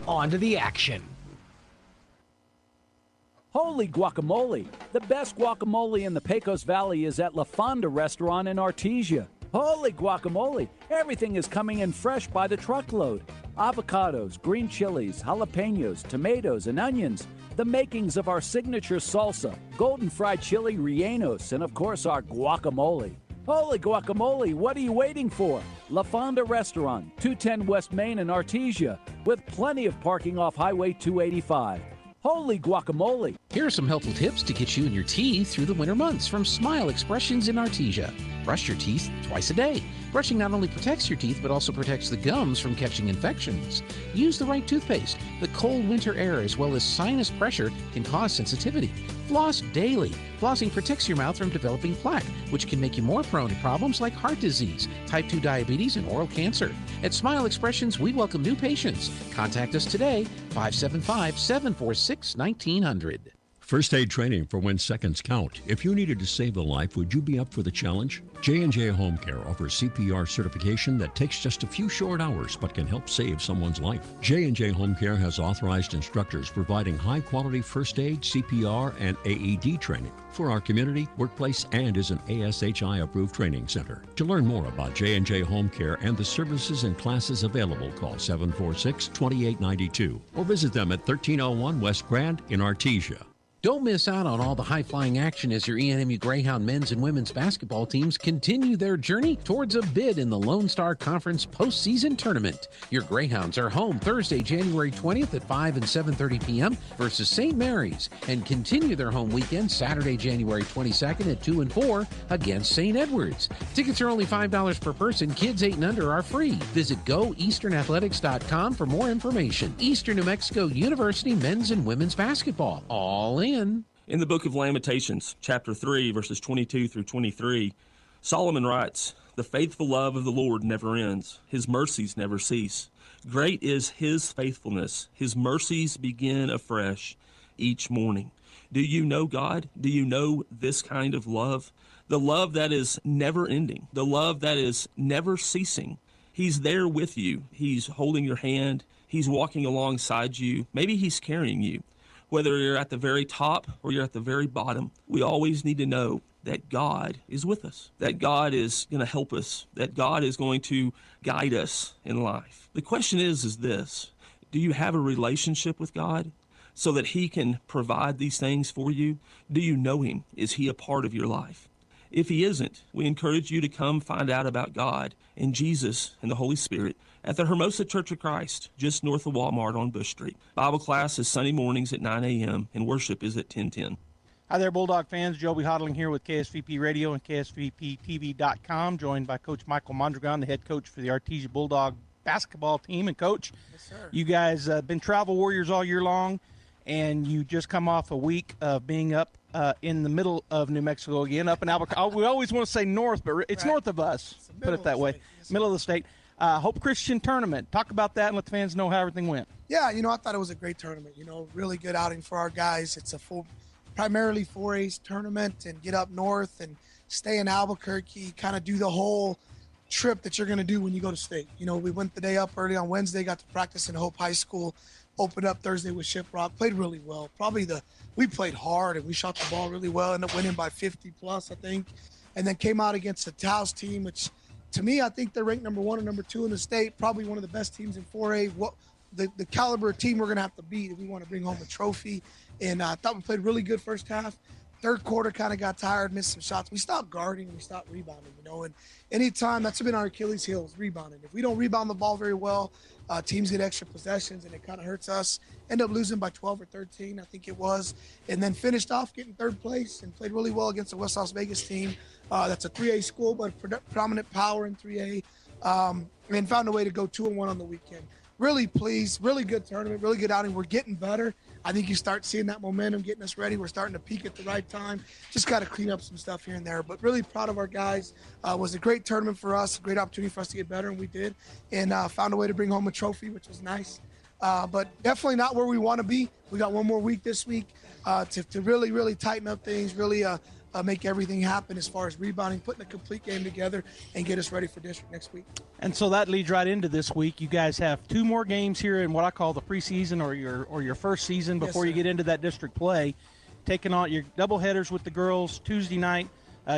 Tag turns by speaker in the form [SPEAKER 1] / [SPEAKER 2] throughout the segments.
[SPEAKER 1] on to the action.
[SPEAKER 2] Holy guacamole! The best guacamole in the Pecos Valley is at La Fonda Restaurant in Artesia. Holy guacamole! Everything is coming in fresh by the truckload. Avocados, green chilies, jalapenos, tomatoes, and onions. The makings of our signature salsa, golden fried chili rellenos, and of course our guacamole. Holy guacamole, what are you waiting for? La Fonda Restaurant, 210 West Main in Artesia, with plenty of parking off Highway 285. Holy guacamole!
[SPEAKER 3] Here are some helpful tips to get you and your teeth through the winter months from Smile Expressions in Artesia. Brush your teeth twice a day. Brushing not only protects your teeth, but also protects the gums from catching infections. Use the right toothpaste. The cold winter air as well as sinus pressure can cause sensitivity. Floss daily. Flossing protects your mouth from developing plaque, which can make you more prone to problems like heart disease, type 2 diabetes, and oral cancer. At Smile Expressions, we welcome new patients. Contact us today, 575-746-1900.
[SPEAKER 4] First aid training for when seconds count. If you needed to save a life, would you be up for the challenge? J&J Home Care offers CPR certification that takes just a few short hours but can help save someone's life. J&J Home Care has authorized instructors providing high-quality first aid, CPR, and AED training for our community, workplace, and is an ASHI-approved training center. To learn more about J&J Home Care and the services and classes available, call 746-2892 or visit them at 1301 West Grand in Artesia.
[SPEAKER 3] Don't miss out on all the high-flying action as your ENMU Greyhound men's and women's basketball teams continue their journey towards a bid in the Lone Star Conference postseason tournament. Your Greyhounds are home Thursday, January 20th at 5 and 7:30 p.m. versus St. Mary's, and continue their home weekend Saturday, January 22nd at 2 and 4 against St. Edwards. Tickets are only $5 per person. Kids 8 and under are free. Visit goeasternathletics.com for more information. Eastern New Mexico University men's and women's basketball. All in.
[SPEAKER 5] In the book of Lamentations, chapter 3, verses 22 through 23, Solomon writes, "The faithful love of the Lord never ends. His mercies never cease. Great is his faithfulness. His mercies begin afresh each morning." Do you know God? Do you know this kind of love? The love that is never ending. The love that is never ceasing. He's there with you. He's holding your hand. He's walking alongside you. Maybe he's carrying you. Whether you're at the very top or you're at the very bottom, we always need to know that God is with us, that God is going to help us, that God is going to guide us in life. The question is this: do you have a relationship with God so that he can provide these things for you? Do you know him? Is he a part of your life? If he isn't, we encourage you to come find out about God and Jesus and the Holy Spirit at the Hermosa Church of Christ, just north of Walmart on Bush Street. Bible class is Sunday mornings at 9 a.m., and worship is at 10:10.
[SPEAKER 6] Hi there, Bulldog fans. Joby Houghtaling here with KSVP Radio and KSVPTV.com, joined by Coach Michael Mondragon, the head coach for the Artesia Bulldog basketball team. And, Coach, yes, sir, you guys have been travel warriors all year long, and you just come off a week of being up in the middle of New Mexico again, up in Albuquerque. We always want to say north, but it's right. North of us, put it that way, yes, middle of the state. Hope Christian Tournament. Talk about that and let the fans know how everything went.
[SPEAKER 7] Yeah, I thought it was a great tournament. Really good outing for our guys. It's a primarily 4A's tournament, and get up north and stay in Albuquerque, kind of do the whole trip that you're going to do when you go to state. We went the day up early on Wednesday, got to practice in Hope High School, opened up Thursday with Shiprock, played really well. We played hard and we shot the ball really well, ended up winning by 50 plus, I think, and then came out against the Taos team, which to me, I think they're ranked number 1 or number 2 in the state, probably one of the best teams in 4A. The caliber of team we're going to have to beat if we want to bring home a trophy. And I thought we played really good first half. Third quarter kind of got tired, missed some shots. We stopped guarding, we stopped rebounding, and anytime, that's been our Achilles heel, is rebounding. If we don't rebound the ball very well, teams get extra possessions and it kind of hurts us. End up losing by 12 or 13, I think it was, and then finished off getting third place and played really well against the West Las Vegas team. That's a 3A school, but prominent power in 3A, and found a way to go 2-1 on the weekend. Really pleased, really good tournament, really good outing. We're getting better. I think you start seeing that momentum getting us ready. We're starting to peak at the right time. Just got to clean up some stuff here and there, but really proud of our guys. It was a great tournament for us, a great opportunity for us to get better, and we did, and found a way to bring home a trophy, which was nice. But definitely not where we want to be. We got one more week this week to really, really tighten up things, really make everything happen as far as rebounding, putting a complete game together, and get us ready for district next week.
[SPEAKER 6] And so that leads right into this week. You guys have 2 more games here in what I call the preseason or your first season before you get into that district play. Taking on your doubleheaders with the girls Tuesday night.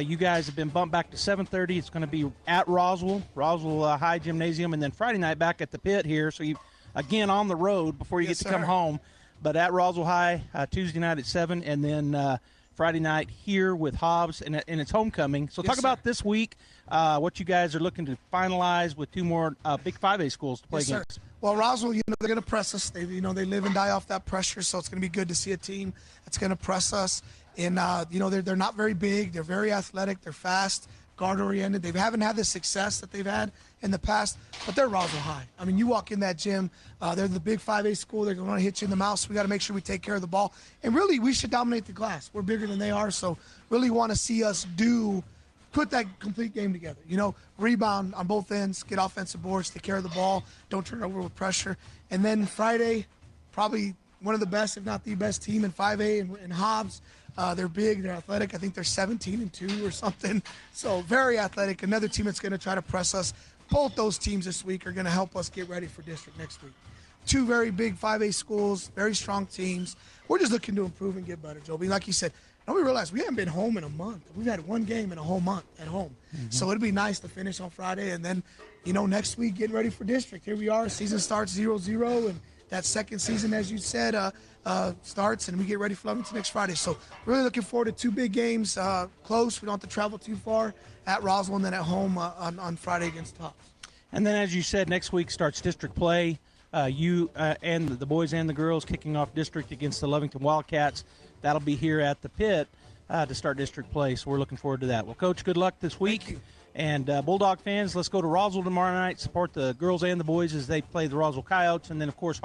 [SPEAKER 6] You guys have been bumped back to 7:30. It's going to be at Roswell High Gymnasium, and then Friday night back at the pit here. So you, again, on the road before you get to come home. But at Roswell High, Tuesday night at 7, and then Friday night here with Hobbs, and it's homecoming. So talk about this week, what you guys are looking to finalize with 2 more big 5A schools to play against.
[SPEAKER 7] Well, Roswell, they're going to press us. They live and die off that pressure, so it's going to be good to see a team that's going to press us. And, they're not very big. They're very athletic. They're fast, guard-oriented. They haven't had the success that they've had in the past, but they're Roswell High. I mean, you walk in that gym, they're the big 5A school. They're going to hit you in the mouth, so we got to make sure we take care of the ball. And really, we should dominate the glass. We're bigger than they are, so really want to see us put that complete game together. Rebound on both ends, get offensive boards, take care of the ball, don't turn it over with pressure. And then Friday, probably one of the best, if not the best team in 5A in Hobbs. They're big, they're athletic. I think they're 17-2 or something. So very athletic. Another team that's going to try to press us. Both those teams this week are going to help us get ready for district next week. 2 very big 5A schools, very strong teams. We're just looking to improve and get better, Joby. Like you said, we realize we haven't been home in a month. We've had 1 game in a whole month at home. Mm-hmm. So it'd be nice to finish on Friday, and then, next week getting ready for district. Here we are, season starts 0-0, and that second season, as you said, starts, and we get ready for Lovington next Friday. So really looking forward to 2 big games, close. We don't have to travel too far, at Roswell and then at home on Friday against Hobbs.
[SPEAKER 6] And then, as you said, next week starts district play. You and the boys and the girls kicking off district against the Lovington Wildcats. That'll be here at the pit to start district play, so we're looking forward to that. Well, Coach, good luck this week.
[SPEAKER 7] Thank you.
[SPEAKER 6] And Bulldog fans, let's go to Roswell tomorrow night, support the girls and the boys as they play the Roswell Coyotes. And then, of course,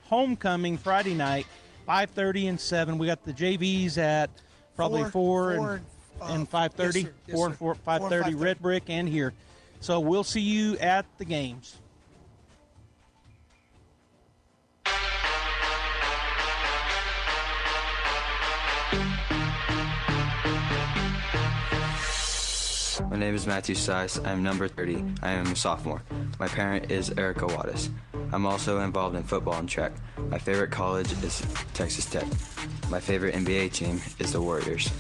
[SPEAKER 6] homecoming Friday night, 5:30 and 7. We got the JVs at probably 4 and 5:30.
[SPEAKER 7] Yes,
[SPEAKER 6] 4 and 5:30, Red Brick and here. So we'll see you at the games.
[SPEAKER 1] My name is Matthew Sice. I am number 30. I am a sophomore. My parent is Erica Wattis. I'm also involved in football and track. My favorite college is Texas Tech. My favorite NBA team is the Warriors.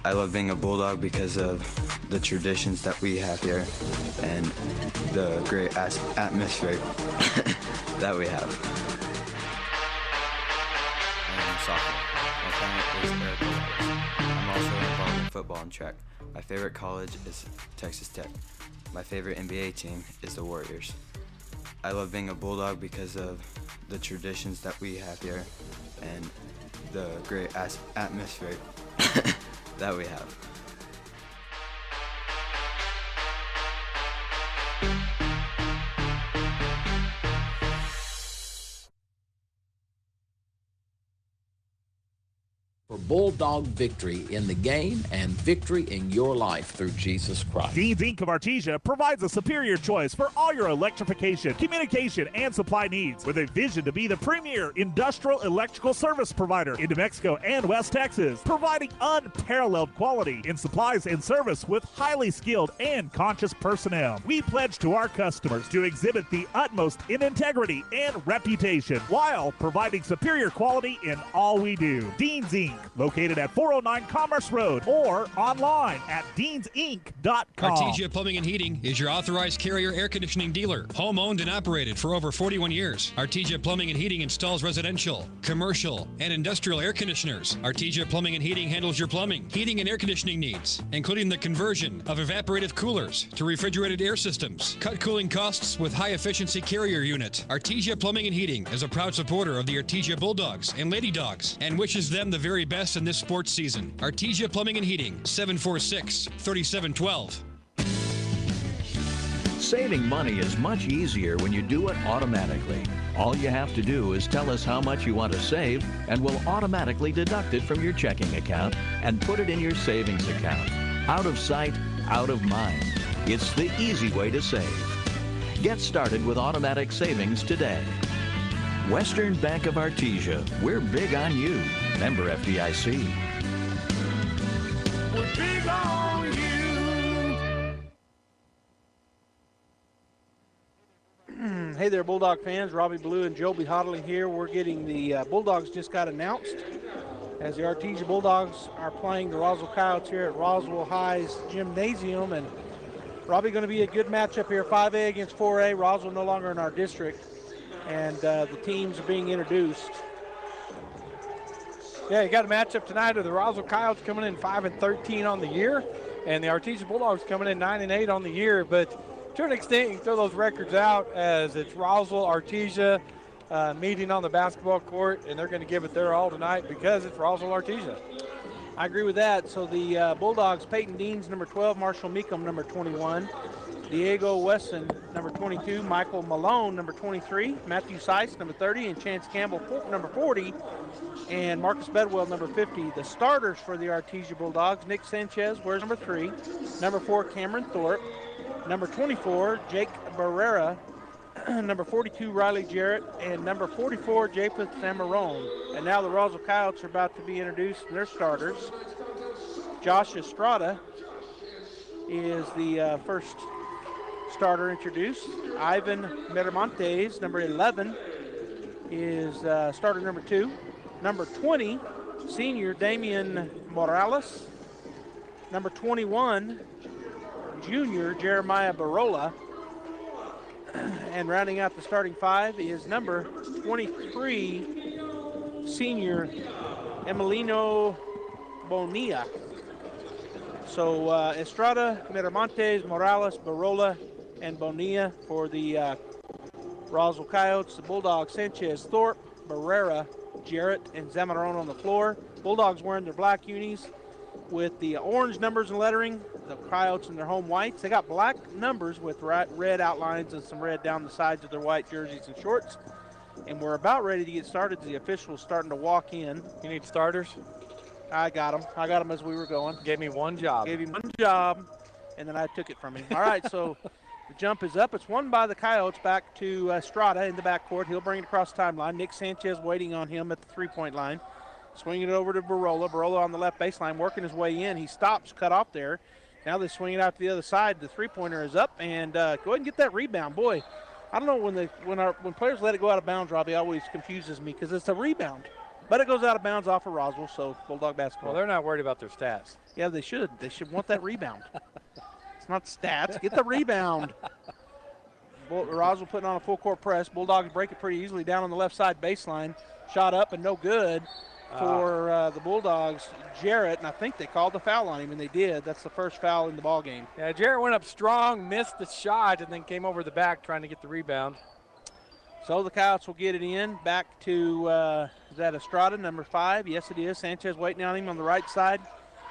[SPEAKER 1] I love being a Bulldog because of the traditions that we have here and the great atmosphere that we have. I am a sophomore. My parent is Erica Wattis. I'm also involved in football and track. My favorite college is Texas Tech. My favorite NBA team is the Warriors. I love being a Bulldog because of the traditions that we have here and the great atmosphere that we have.
[SPEAKER 8] For Bulldog victory in the game and victory in your life through Jesus Christ.
[SPEAKER 9] Dean's Inc. of Artesia provides a superior choice for all your electrification, communication, and supply needs with a vision to be the premier industrial electrical service provider in New Mexico and West Texas, providing unparalleled quality in supplies and service with highly skilled and conscious personnel. We pledge to our customers to exhibit the utmost in integrity and reputation while providing superior quality in all we do. Dean's Inc., located at 409 Commerce Road or online at deansinc.com.
[SPEAKER 10] Artesia Plumbing and Heating is your authorized Carrier air conditioning dealer. Home owned and operated for over 41 years. Artesia Plumbing and Heating installs residential, commercial, and industrial air conditioners. Artesia Plumbing and Heating handles your plumbing, heating, and air conditioning needs, including the conversion of evaporative coolers to refrigerated air systems. Cut cooling costs with high-efficiency Carrier unit. Artesia Plumbing and Heating is a proud supporter of the Artesia Bulldogs and Lady Dogs and wishes them the very best in this sports season. Artesia Plumbing and Heating, 746-3712.
[SPEAKER 11] Saving money is much easier when you do it automatically. All you have to do is tell us how much you want to save, and we'll automatically deduct it from your checking account and put it in your savings account. Out of sight, out of mind. It's the easy way to save. Get started with automatic savings today. Western Bank of Artesia. We're big on you. Member FDIC.
[SPEAKER 6] Hey there, Bulldog fans. Robbie, Ballew, and Joby Houghtaling here. We're getting the Bulldogs just got announced as the Artesia Bulldogs are playing the Roswell Coyotes here at Roswell High's Gymnasium. And Robbie, going to be a good matchup here, 5A against 4A. Roswell no longer in our district, and the teams are being introduced.
[SPEAKER 12] Yeah, you got a matchup tonight of the Roswell Coyotes coming in 5-13 on the year, and the Artesia Bulldogs coming in 9-8 on the year. But to an extent, you can throw those records out as it's Roswell, Artesia meeting on the basketball court, and they're going to give it their all tonight because it's Roswell, Artesia.
[SPEAKER 6] I agree with that. So the Bulldogs, Peyton Deans, number 12, Marshall Meekum, number 21, Diego Wesson, number 22, Michael Malone, number 23, Matthew Seiss, number 30, and Chance Campbell, number 40, and Marcus Bedwell, number 50. The starters for the Artesia Bulldogs, Nick Sanchez wears number 3, number 4, Cameron Thorpe, number 24, Jake Barrera, number 42, Riley Jarrett, and number 44, Japheth Zamarone. And now the Roswell Coyotes are about to be introduced, and their starters. Josh Estrada is the first starter introduced. Ivan Miramontes, number 11, is starter number 2. Number 20, senior Damien Morales. Number 21, junior Jeremiah Barola. And rounding out the starting 5 is number 23, senior Emilino Bonilla. So Estrada, Miramontes, Morales, Barola, and Bonilla for the Roswell Coyotes. The Bulldogs, Sanchez, Thorpe, Barrera, Jarrett, and Zamarone on the floor. Bulldogs wearing their black unis with the orange numbers and lettering. The Coyotes in their home whites. They got black numbers with red outlines and some red down the sides of their white jerseys and shorts. And we're about ready to get started. The officials starting to walk in.
[SPEAKER 12] You need starters?
[SPEAKER 6] I got them. I got them as we were going.
[SPEAKER 12] Gave me one job.
[SPEAKER 6] Gave him one job, and then I took it from him. All right, so the jump is up. It's won by the Coyotes back to Estrada in the backcourt. He'll bring it across the timeline. Nick Sanchez waiting on him at the three-point line. Swinging it over to Barola. Barola on the left baseline, working his way in. He stops, cut off there. Now they swing it out to the other side. The three-pointer is up, and go ahead and get that rebound. Boy, I don't know when players let it go out of bounds, Robbie, always confuses me because it's a rebound. But it goes out of bounds off of Roswell, so Bulldog basketball.
[SPEAKER 12] Well, they're not worried about their stats.
[SPEAKER 6] Yeah, they should. They should want that rebound. It's not stats. Get the rebound. Roswell putting on a full-court press. Bulldogs break it pretty easily down on the left side baseline. Shot up and no good for the Bulldogs. Jarrett, and I think they called the foul on him, and they did. That's the first foul in the ball game.
[SPEAKER 12] Yeah, Jarrett went up strong, missed the shot, and then came over the back trying to get the rebound.
[SPEAKER 6] So the Coyotes will get it in. Back to, is that Estrada, number 5? Yes, it is. Sanchez waiting on him on the right side.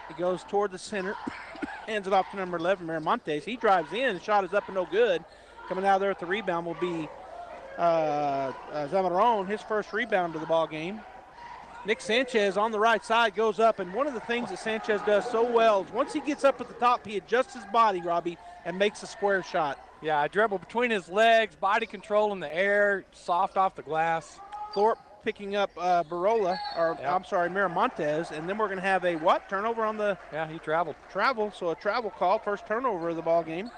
[SPEAKER 6] He goes toward the center. Hands it off to number 11, Miramontes. He drives in. The shot is up and no good. Coming out of there at the rebound will be Zamarone, his first rebound of the ball game. Nick Sanchez on the right side goes up, and one of the things that Sanchez does so well is once he gets up at the top, he adjusts his body, Robbie, and makes a square shot.
[SPEAKER 12] Yeah, I dribble between his legs, body control in the air, soft off the glass.
[SPEAKER 6] Thorpe picking up Barola, or yep. I'm sorry, Miramontes, and then we're going to have a what? Turnover on the...
[SPEAKER 12] Yeah, he traveled.
[SPEAKER 6] Travel, so a travel call, first turnover of the ball game.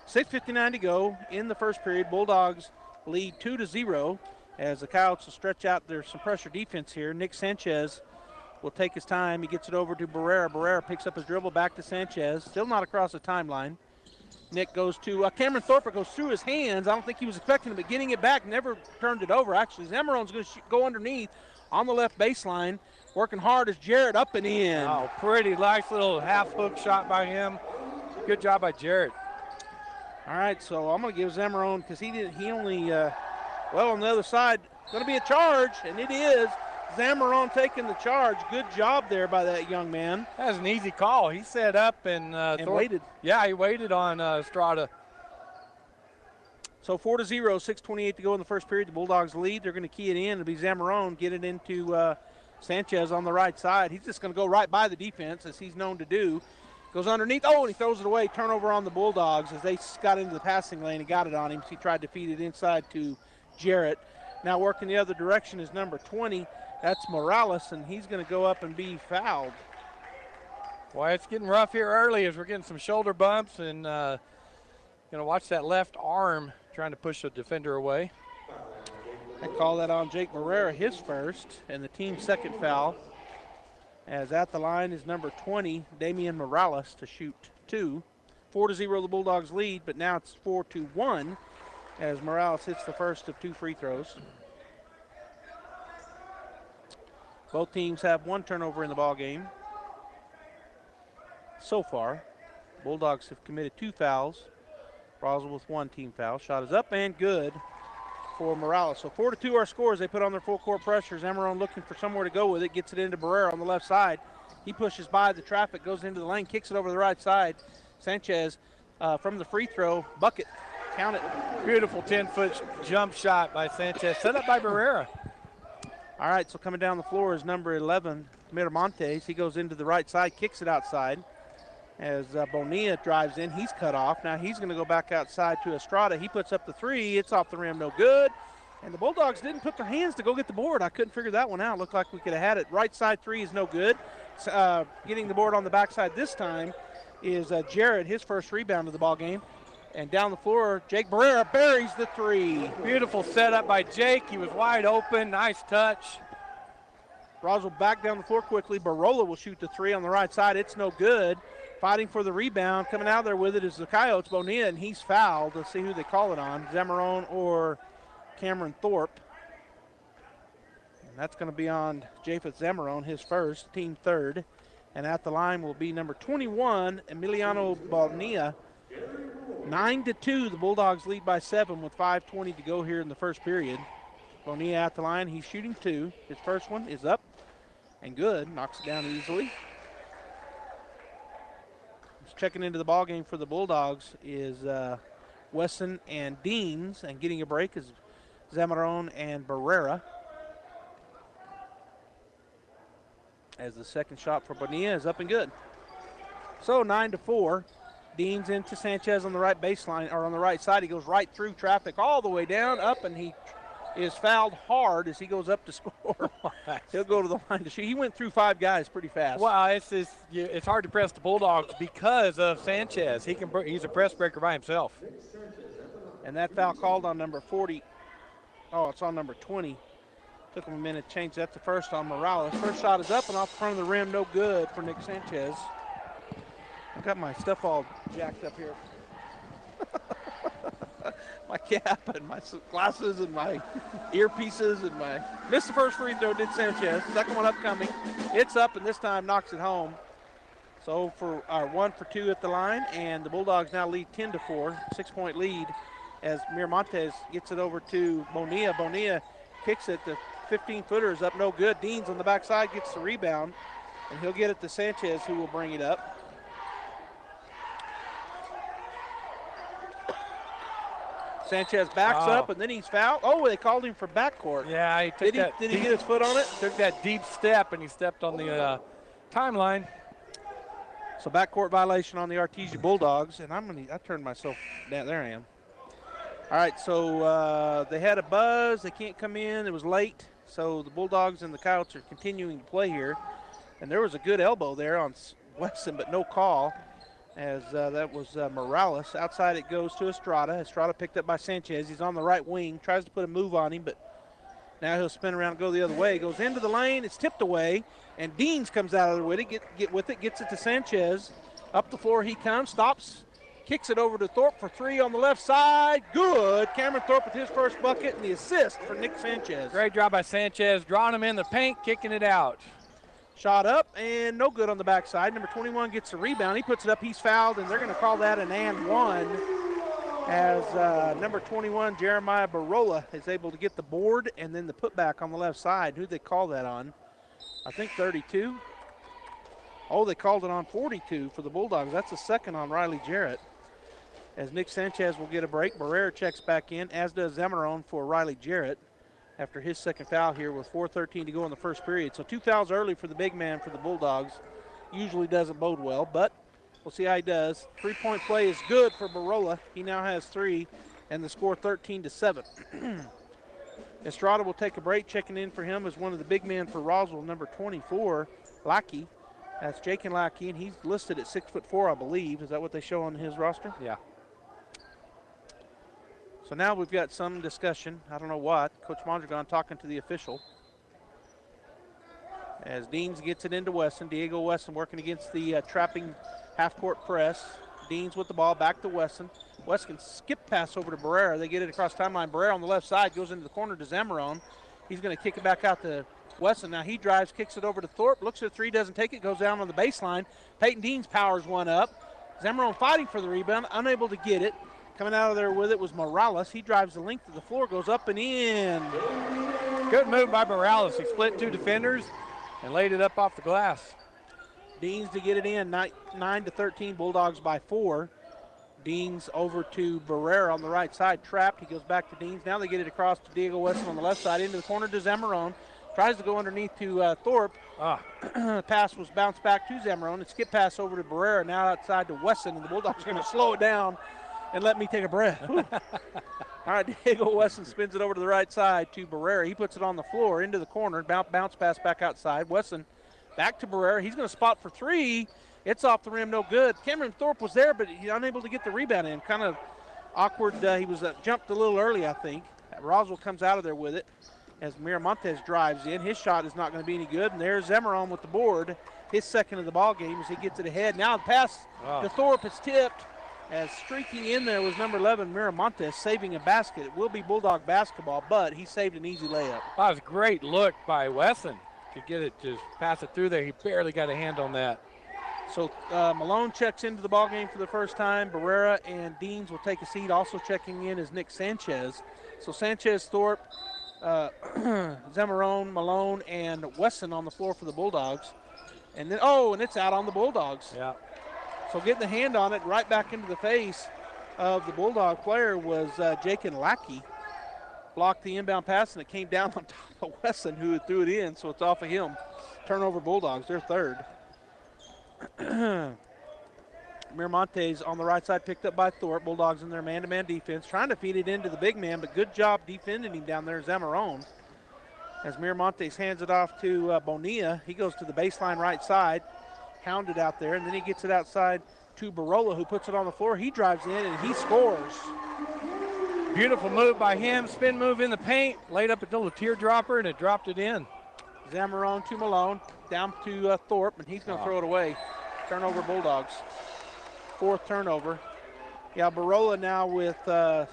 [SPEAKER 6] 6:59 to go in the first period. Bulldogs lead 2-0 as the Coyotes will stretch out. There's some pressure defense here. Nick Sanchez will take his time. He gets it over to Barrera. Barrera picks up his dribble back to Sanchez. Still not across the timeline. Nick goes to Cameron Thorpe. Goes through his hands. I don't think he was expecting it, but getting it back, never turned it over. Actually, Zamarone's going to go underneath on the left baseline. Working hard as Jarrett up and in.
[SPEAKER 12] Oh, pretty nice little half hook shot by him. Good job by Jarrett.
[SPEAKER 6] All right, so I'm going to give Zamarone, because he only, well, on the other side, going to be a charge, and it is. Zamarone taking the charge. Good job there by that young man.
[SPEAKER 12] That was an easy call. He set up and
[SPEAKER 6] waited.
[SPEAKER 12] Yeah, he waited on Estrada.
[SPEAKER 6] So 4-0, 6:28 to go in the first period. The Bulldogs lead. They're going to key it in. It'll be Zamarone, get it into Sanchez on the right side. He's just going to go right by the defense, as he's known to do. Goes underneath. Oh, and he throws it away. Turnover on the Bulldogs as they got into the passing lane and got it on him. So he tried to feed it inside to Jarrett. Now working the other direction is number 20. That's Morales, and he's going to go up and be fouled.
[SPEAKER 12] Boy, it's getting rough here early as we're getting some shoulder bumps, and going to watch that left arm trying to push a defender away.
[SPEAKER 6] They call that on Jake Barrera, his first, and the team's second foul. As at the line is number 20, Damien Morales, to shoot 2. 4-0 the Bulldogs lead, but now it's 4-1 as Morales hits the first of 2 free throws. Both teams have 1 turnover in the ball game so far. Bulldogs have committed 2 fouls. Roswell with 1 team foul. Shot is up and good for Morales. So 4-2 our scores. They put on their full court pressure. Zamarone looking for somewhere to go with it. Gets it into Barrera on the left side. He pushes by the traffic, goes into the lane, kicks it over the right side. Sanchez from the free throw bucket. Count it.
[SPEAKER 12] Beautiful 10-foot jump shot by Sanchez, set up by Barrera.
[SPEAKER 6] All right, so coming down the floor is number 11, Miramontes. He goes into the right side, kicks it outside. As Bonilla drives in, he's cut off. Now he's going to go back outside to Estrada. He puts up the 3. It's off the rim, no good. And the Bulldogs didn't put their hands to go get the board. I couldn't figure that one out. Looked like we could have had it. Right side 3 is no good. Getting the board on the backside this time is Jarrett, his first rebound of the ball game. And down the floor, Jake Barrera buries the 3.
[SPEAKER 12] Beautiful setup by Jake. He was wide open. Nice touch.
[SPEAKER 6] Roswell back down the floor quickly. Barola will shoot the 3 on the right side. It's no good. Fighting for the rebound. Coming out there with it is the Coyotes, Bonilla, and he's fouled. Let's see who they call it on, Zamarone or Cameron Thorpe. And that's going to be on Japheth Zamarone, his first, team third. And at the line will be number 21, Emiliano Bonilla. 9-2, the Bulldogs lead by 7 with 5:20 to go here in the first period. Bonilla at the line, he's shooting 2. His first one is up and good, knocks it down easily. Checking into the ball game for the Bulldogs is Wesson and Deans, and getting a break is Zamarone and Barrera. As the second shot for Bonilla is up and good. So 9-4. Deans into Sanchez on the right baseline, or on the right side. He goes right through traffic all the way down, up, and he is fouled hard as he goes up to score. He'll go to the line to shoot. He went through 5 guys pretty fast.
[SPEAKER 12] Well, it's hard to press the Bulldogs because of Sanchez. He's a press breaker by himself.
[SPEAKER 6] And that foul called on number 40. Oh, it's on number 20. Took him a minute to change that to first on Morales. First shot is up and off the front of the rim. No good for Nick Sanchez. I've got my stuff all jacked up here. My cap and my glasses and my earpieces and my... Missed the first free throw, did Sanchez. Second one upcoming. It's up, and this time knocks it home. So for our 1 for 2 at the line, and the Bulldogs now lead 10-4, 6-point lead as Miramontes gets it over to Bonilla. Bonilla kicks it. The 15-footer is up, no good. Deans on the backside gets the rebound, and he'll get it to Sanchez, who will bring it up. Sanchez backs up, and then he's fouled. Oh, they called him for backcourt.
[SPEAKER 12] Yeah, he took
[SPEAKER 6] did he get his foot on it?
[SPEAKER 12] Took that deep step, and he stepped on the timeline.
[SPEAKER 6] So backcourt violation on the Artesia Bulldogs, and I turned myself down. There I am. All right, so they had a buzz. They can't come in. It was late, so the Bulldogs and the Coyotes are continuing to play here. And there was a good elbow there on Wesson, but no call. As that was Morales. Outside it goes to Estrada. Estrada picked up by Sanchez. He's on the right wing. Tries to put a move on him, but now he'll spin around and go the other way. Goes into the lane. It's tipped away, and Deans comes out of the way to get with it. Gets it to Sanchez. Up the floor he comes. Stops. Kicks it over to Thorpe for 3 on the left side. Good. Cameron Thorpe with his first bucket and the assist for Nick Sanchez.
[SPEAKER 12] Great job by Sanchez. Drawing him in the paint, kicking it out.
[SPEAKER 6] Shot up and no good on the backside. Number 21 gets the rebound. He puts it up. He's fouled, and they're going to call that an and one as number 21, Jeremiah Barola, is able to get the board and then the putback on the left side. Who'd they call that on? I think 32. Oh, they called it on 42 for the Bulldogs. That's the second on Riley Jarrett. As Nick Sanchez will get a break. Barrera checks back in, as does Zamarone for Riley Jarrett after his second foul here with 4:13 to go in the first period. So 2 fouls early for the big man for the Bulldogs. Usually doesn't bode well, but we'll see how he does. 3-point play is good for Barola. He now has 3, and the score 13-7. Estrada will take a break. Checking in for him is one of the big men for Roswell, number 24, Lackey. That's Jakin Lackey, and he's listed at 6'4", I believe. Is that what they show on his roster?
[SPEAKER 12] Yeah.
[SPEAKER 6] So now we've got some discussion. I don't know what. Coach Mondragon talking to the official. As Deans gets it into Wesson. Diego Wesson working against the trapping half-court press. Deans with the ball, back to Wesson. Wesson skip pass over to Barrera. They get it across timeline. Barrera on the left side goes into the corner to Zamarone. He's going to kick it back out to Wesson. Now he drives, kicks it over to Thorpe. Looks at the three, doesn't take it, goes down on the baseline. Peyton Deans powers one up. Zamarone fighting for the rebound, unable to get it. Coming out of there with it was Morales. He drives the length of the floor, goes up and in.
[SPEAKER 12] Good move by Morales. He split two defenders and laid it up off the glass.
[SPEAKER 6] Deans to get it in, 9-13, Bulldogs by 4. Deans over to Barrera on the right side, trapped. He goes back to Deans. Now they get it across to Diego Wesson on the left side, into the corner to Zamarone. Tries to go underneath to Thorpe. Pass was bounced back to Zamarone. And skip pass over to Barrera, now outside to Wesson, and the Bulldogs are going to slow it down and let me take a breath. All right, Diego Wesson spins it over to the right side to Barrera. He puts it on the floor into the corner. Bounce pass back outside. Wesson back to Barrera. He's going to spot for three. It's off the rim, no good. Cameron Thorpe was there, but he's unable to get the rebound in. Kind of awkward. He was jumped a little early, I think. Roswell comes out of there with it as Miramontes drives in. His shot is not going to be any good, and there's Zamarone with the board. His second of the ball game as he gets it ahead. Now the pass to Thorpe is tipped. As streaking in there was number 11, Miramontes, saving a basket. It will be Bulldog basketball, but he saved an easy layup.
[SPEAKER 12] That was a great look by Wesson to get it, to pass it through there. He barely got a hand on that.
[SPEAKER 6] So Malone checks into the ballgame for the first time. Barrera and Deans will take a seat. Also checking in is Nick Sanchez. So Sanchez, Thorpe, Zamarone, Malone, and Wesson on the floor for the Bulldogs. And then, and it's out on the Bulldogs.
[SPEAKER 12] Yeah. So
[SPEAKER 6] getting the hand on it right back into the face of the Bulldog player was Jakin Lackey. Blocked the inbound pass, and it came down on top of Wesson, who threw it in, so it's off of him. Turnover Bulldogs, their third. Miramontes on the right side, picked up by Thorpe. Bulldogs in their man-to-man defense, trying to feed it into the big man, but good job defending him down there, Zamarone. As Miramontes hands it off to Bonilla, he goes to the baseline right side, hounded out there, and then he gets it outside to Barola, who puts it on the floor. He drives in, and he scores.
[SPEAKER 12] Beautiful move by him, spin move in the paint, laid up a little teardropper, and it dropped it in.
[SPEAKER 6] Zamarone to Malone, down to Thorpe, and he's going to throw it away. Turnover Bulldogs. Fourth turnover. Yeah, Barola now with 5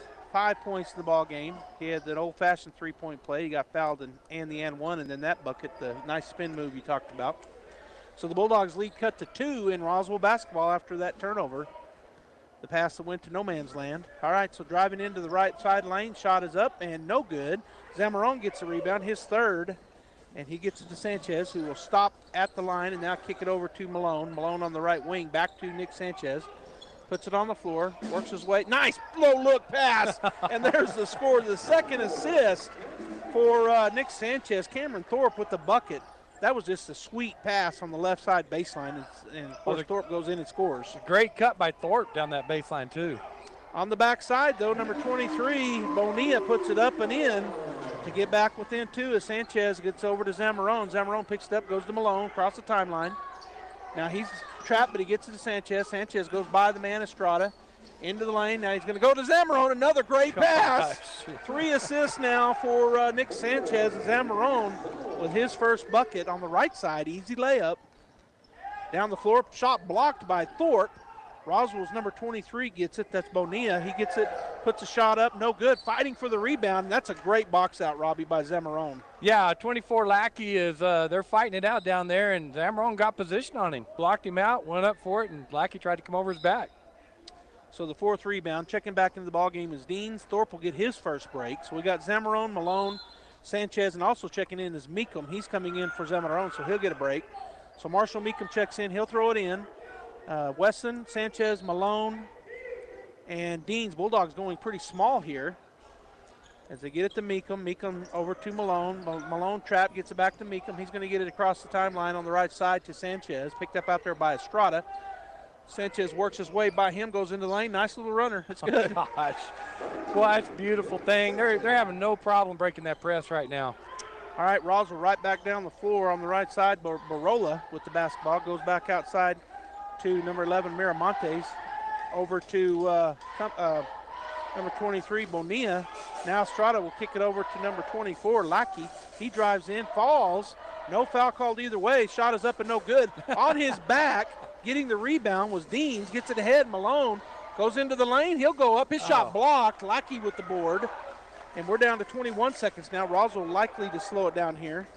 [SPEAKER 6] points in the ball game. He had that old-fashioned three-point play. He got fouled and the and one, and then that bucket, the nice spin move you talked about. So the Bulldogs lead cut to 2 in Roswell basketball after that turnover. The pass that went to no man's land. All right, so driving into the right side lane, shot is up and no good. Zamarone gets the rebound, his third, and he gets it to Sanchez, who will stop at the line and now kick it over to Malone. Malone on the right wing, back to Nick Sanchez. Puts it on the floor, works his way. Nice low look pass, and there's the score, the second assist for Nick Sanchez. Cameron Thorpe with the bucket. That was just a sweet pass on the left side baseline, and of course Thorpe goes in and scores.
[SPEAKER 12] Great cut by Thorpe down that baseline too.
[SPEAKER 6] On the backside though, number 23, Bonilla puts it up and in to get back within 2 as Sanchez gets over to Zamarone. Zamarone picks it up, goes to Malone, across the timeline. Now he's trapped, but he gets it to Sanchez. Sanchez goes by the man Estrada into the lane. Now he's going to go to Zamarone. Another great pass. 3 assists now for Nick Sanchez. Zamarone with his first bucket on the right side. Easy layup. Down the floor. Shot blocked by Thorpe. Roswell's number 23 gets it. That's Bonilla. He gets it, puts a shot up. No good. Fighting for the rebound. That's a great box out, Robbie, by Zamarone.
[SPEAKER 12] Yeah, 24 Lackey is, they're fighting it out down there, and Zamarone got position on him. Blocked him out, went up for it, and Lackey tried to come over his back.
[SPEAKER 6] So the fourth rebound, checking back into the ball game is Deans. Thorpe will get his first break. So we got Zamarone, Malone, Sanchez, and also checking in is Meekum. He's coming in for Zamarone, so he'll get a break. So Marshall Meekum checks in. He'll throw it in. Wesson, Sanchez, Malone, and Deans. Bulldogs going pretty small here as they get it to Meekum. Meekum over to Malone. Malone trap, gets it back to Meekum. He's going to get it across the timeline on the right side to Sanchez. Picked up out there by Estrada. Sanchez works his way by him, goes into the lane. Nice little runner. It's good.
[SPEAKER 12] Oh, gosh. Well, that's a beautiful thing. They're having no problem breaking that press right now.
[SPEAKER 6] All right, Roswell right back down the floor on the right side. Barola with the basketball goes back outside to number 11, Miramontes. Over to number 23, Bonilla. Now Estrada will kick it over to number 24, Lackey. He drives in, falls. No foul called either way. Shot is up and no good. On his back, getting the rebound was Deans. Gets it ahead. Malone goes into the lane. He'll go up. His shot blocked. Lackey with the board. And we're down to 21 seconds now. Roswell likely to slow it down here.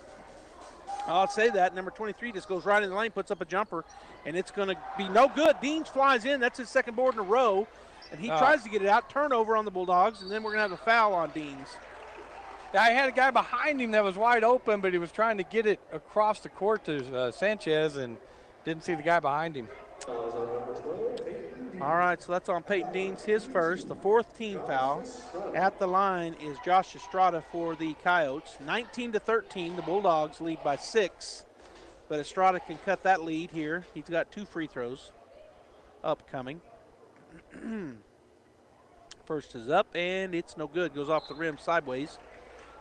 [SPEAKER 6] I'll say that. Number 23 just goes right in the lane, puts up a jumper, and it's going to be no good. Deans flies in. That's his second board in a row. And he tries to get it out. Turnover on the Bulldogs, and then we're going to have a foul on Deans.
[SPEAKER 12] I had a guy behind him that was wide open, but he was trying to get it across the court to Sanchez and didn't see the guy behind him.
[SPEAKER 6] All right, so that's on Peyton Deans, his first, the fourth team foul. At the line is Josh Estrada for the Coyotes. 19-13, the Bulldogs lead by 6, but Estrada can cut that lead here. He's got 2 free throws upcoming. First is up, and it's no good. Goes off the rim sideways.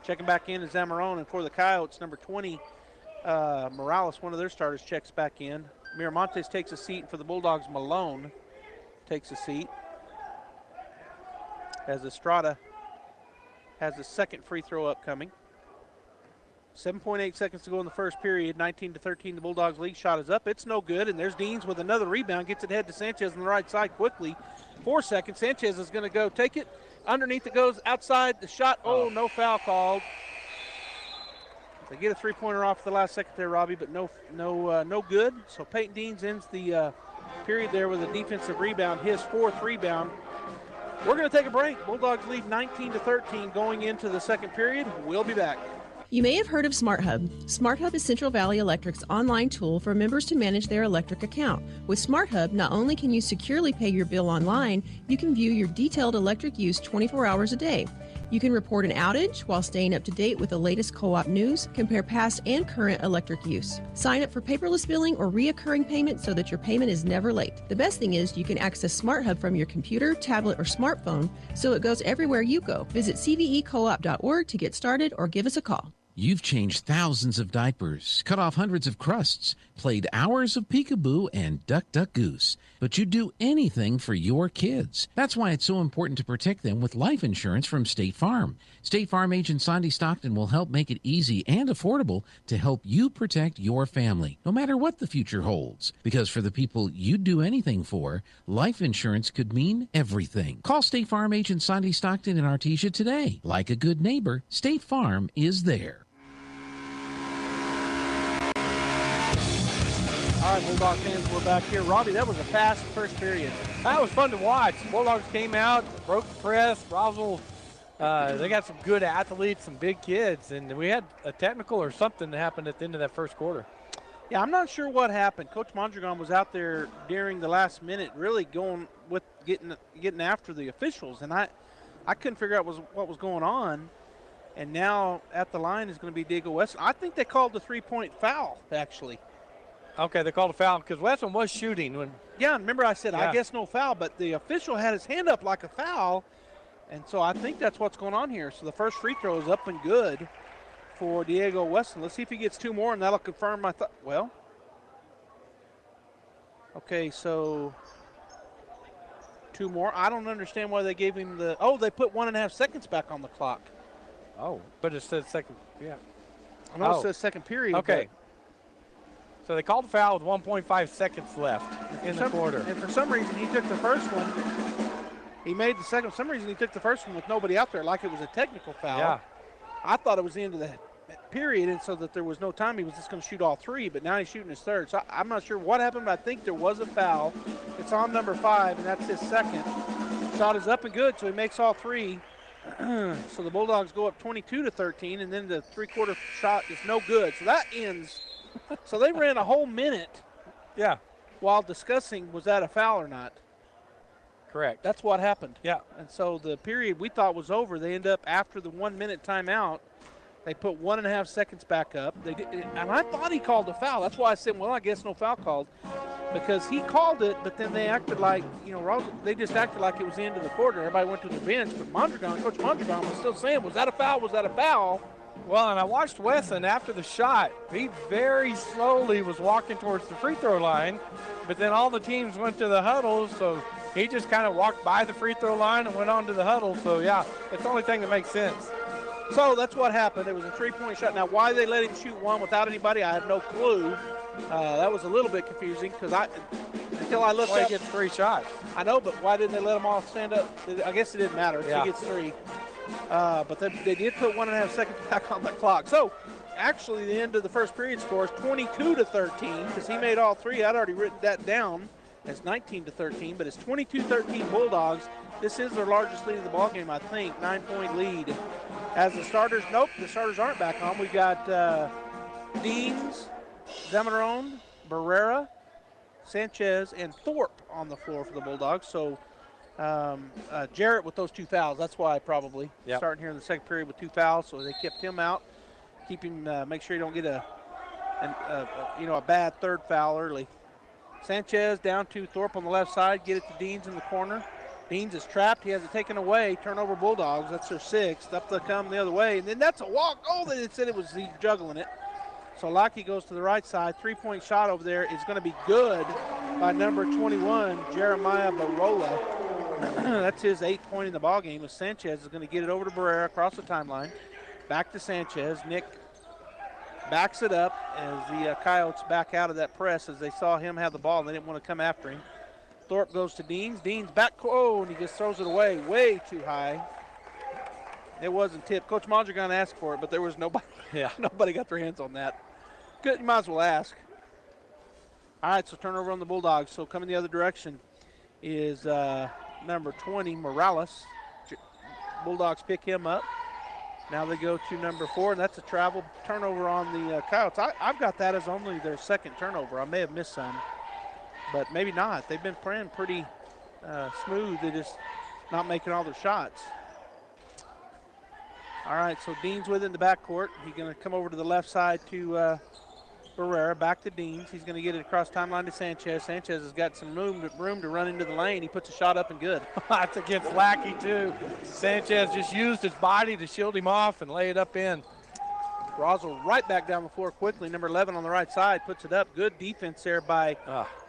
[SPEAKER 6] Checking back in is Zamarone, and for the Coyotes, number 20, Morales, one of their starters, checks back in. Miramontes takes a seat. For the Bulldogs, Malone takes a seat. As Estrada has a second free throw upcoming. 7.8 seconds to go in the first period. 19-13, the Bulldogs lead. Shot is up. It's no good, and there's Deans with another rebound. Gets it ahead to Sanchez on the right side quickly. 4 seconds. Sanchez is going to go take it. Underneath it goes, outside the shot. Oh, no foul called. They get a three-pointer off the last second there, Robbie, but no good. So Peyton Deans ends the period there with a defensive rebound, his 4th rebound. We're going to take a break. Bulldogs lead 19-13 going into the second period. We'll be back.
[SPEAKER 13] You may have heard of SmartHub. SmartHub is Central Valley Electric's online tool for members to manage their electric account. With SmartHub, not only can you securely pay your bill online, you can view your detailed electric use 24 hours a day. You can report an outage while staying up to date with the latest co-op news, compare past and current electric use. Sign up for paperless billing or reoccurring payment so that your payment is never late. The best thing is you can access SmartHub from your computer, tablet, or smartphone, so it goes everywhere you go. Visit cvecoop.org to get started or give us a call.
[SPEAKER 3] You've changed thousands of diapers, cut off hundreds of crusts, played hours of peekaboo and duck, duck, goose. But you'd do anything for your kids. That's why it's so important to protect them with life insurance from State Farm. State Farm agent Sandy Stockton will help make it easy and affordable to help you protect your family, no matter what the future holds. Because for the people you'd do anything for, life insurance could mean everything. Call State Farm agent Sandy Stockton in Artesia today. Like a good neighbor, State Farm is there.
[SPEAKER 6] All right, Bulldog fans, we're back here. Robbie, that was a fast first period.
[SPEAKER 12] That was fun to watch. The Bulldogs came out, broke the press. Roswell, they got some good athletes, some big kids, and we had a technical or something that happened at the end of that first quarter.
[SPEAKER 6] Yeah, I'm not sure what happened. Coach Mondragon was out there during the last minute really going with getting after the officials, and I couldn't figure out what was going on. And now at the line is going to be Diego West. I think they called the three-point foul, actually.
[SPEAKER 12] Okay, they called a foul because Weston was shooting.
[SPEAKER 6] Yeah, remember I said, I guess no foul, but the official had his hand up like a foul, and so I think that's what's going on here. So the first free throw is up and good for Diego Weston. Let's see if he gets 2 more, and that'll confirm my thought. Well, okay, so 2 more. I don't understand why they gave him the – oh, they put 1.5 seconds back on the clock.
[SPEAKER 12] Oh, but it said second, yeah.
[SPEAKER 6] I know it says second period.
[SPEAKER 12] Okay. So they called a foul with 1.5 seconds left in the quarter.
[SPEAKER 6] And for some reason, he took the first one. He made the second. For some reason, he took the first one with nobody out there, like it was a technical foul.
[SPEAKER 12] Yeah.
[SPEAKER 6] I thought it was the end of the period, and so that there was no time. He was just going to shoot all 3, but now he's shooting his third. So I'm not sure what happened, but I think there was a foul. It's on number 5, and that's his second. Shot is up and good, so he makes all 3. So the Bulldogs go up 22-13, and then the three-quarter shot is no good. So that ends. So they ran a whole minute.
[SPEAKER 12] Yeah.
[SPEAKER 6] While discussing was that a foul or not.
[SPEAKER 12] Correct.
[SPEAKER 6] That's what happened.
[SPEAKER 12] Yeah.
[SPEAKER 6] And so the period we thought was over, they end up after the 1-minute timeout. They put 1.5 seconds back up. They did, and I thought he called a foul. That's why I said, well, I guess no foul called. Because he called it, but then they acted like, they just acted like it was the end of the quarter. Everybody went to the bench, but Coach Mondragon was still saying, was that a foul? Was that a foul?
[SPEAKER 12] Well, and I watched Wesson after the shot. He very slowly was walking towards the free throw line, but then all the teams went to the huddles, so he just kind of walked by the free throw line and went on to the huddle. So, yeah, it's the only thing that makes sense.
[SPEAKER 14] So that's what happened. It was a three-point shot. Now, why they let him shoot one without anybody, I have no clue. That was a little bit confusing because until I looked
[SPEAKER 12] up.
[SPEAKER 14] He
[SPEAKER 12] gets 3 shots.
[SPEAKER 14] I know, but why didn't they let them all stand up? I guess it didn't matter.
[SPEAKER 12] Yeah.
[SPEAKER 14] He gets 3. But they did put 1.5 seconds back on the clock. So, actually, the end of the first period score is 22-13 because he made all 3. I'd already written that down as 19-13, but it's 22-13 Bulldogs. This is their largest lead of the ballgame, I think, 9-point lead. As the starters, nope, the starters aren't back on. We've got Deans, Zamaron, Barrera, Sanchez, and Thorpe on the floor for the Bulldogs. So Jarrett with those 2 fouls. That's why probably starting here in the second period with 2 fouls. So they kept him out, keep him, make sure you don't get a bad third foul early. Sanchez down to Thorpe on the left side. Get it to Deans in the corner. Deans is trapped. He has it taken away. Turnover Bulldogs. That's their 6th. Up they come the other way. And then that's a walk. Oh, they said it was he juggling it. So Lockie goes to the right side. 3-point shot over there is going to be good by number 21, Jeremiah Barola. That's his 8th point in the ballgame. As Sanchez is going to get it over to Barrera across the timeline. Back to Sanchez. Nick backs it up as the Coyotes back out of that press as they saw him have the ball and they didn't want to come after him. Thorpe goes to Deans. Deans back, and he just throws it away way too high. It wasn't tipped. Coach Mondragon asked for it, but there was nobody. Nobody got their hands on that. Good, you might as well ask. All right, so turnover on the Bulldogs. So coming the other direction is number 20, Morales. Bulldogs pick him up. Now they go to number 4, and that's a travel turnover on the Coyotes. I've got that as only their 2nd turnover. I may have missed some, but maybe not. They've been playing pretty smooth. They're just not making all their shots. All right, so Dean's with it in the backcourt. He's going to come over to the left side to Barrera. Back to Deans. He's going to get it across timeline to Sanchez. Sanchez has got some room to run into the lane. He puts a shot up and good.
[SPEAKER 12] That's against Lackey, too. Sanchez just used his body to shield him off and lay it up in.
[SPEAKER 14] Roswell right back down the floor quickly. Number 11 on the right side puts it up. Good defense there by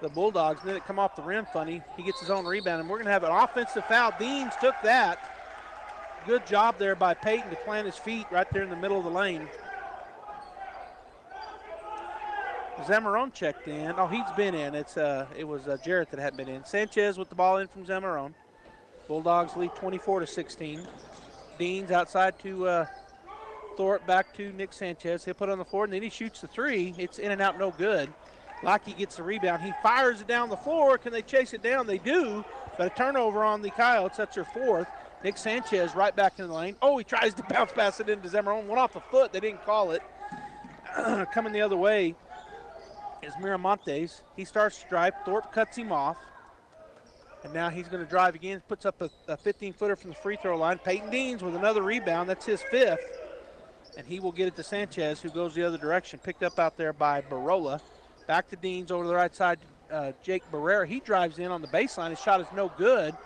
[SPEAKER 14] the Bulldogs. Then it come off the rim funny. He gets his own rebound, and we're going to have an offensive foul. Deans took that. Good job there by Peyton to plant his feet right there in the middle of the lane. Zamaron checked in. Oh, he's been in. It was Jarrett that hadn't been in. Sanchez with the ball in from Zamaron. Bulldogs lead 24-16. Deans outside to Thorpe, back to Nick Sanchez. He'll put it on the floor, and then he shoots the 3. It's in and out, no good. Lockie gets the rebound. He fires it down the floor. Can they chase it down? They do, but a turnover on the Coyotes. That's their 4th. Nick Sanchez right back in the lane. Oh, he tries to bounce pass it into Zamaron. Went off the foot. They didn't call it. Coming the other way is Miramontes. He starts to drive. Thorpe cuts him off. And now he's going to drive again. Puts up a 15-footer from the free throw line. Peyton Deans with another rebound. That's his 5th. And he will get it to Sanchez, who goes the other direction. Picked up out there by Barola. Back to Deans over to the right side. Jake Barrera. He drives in on the baseline. His shot is no good.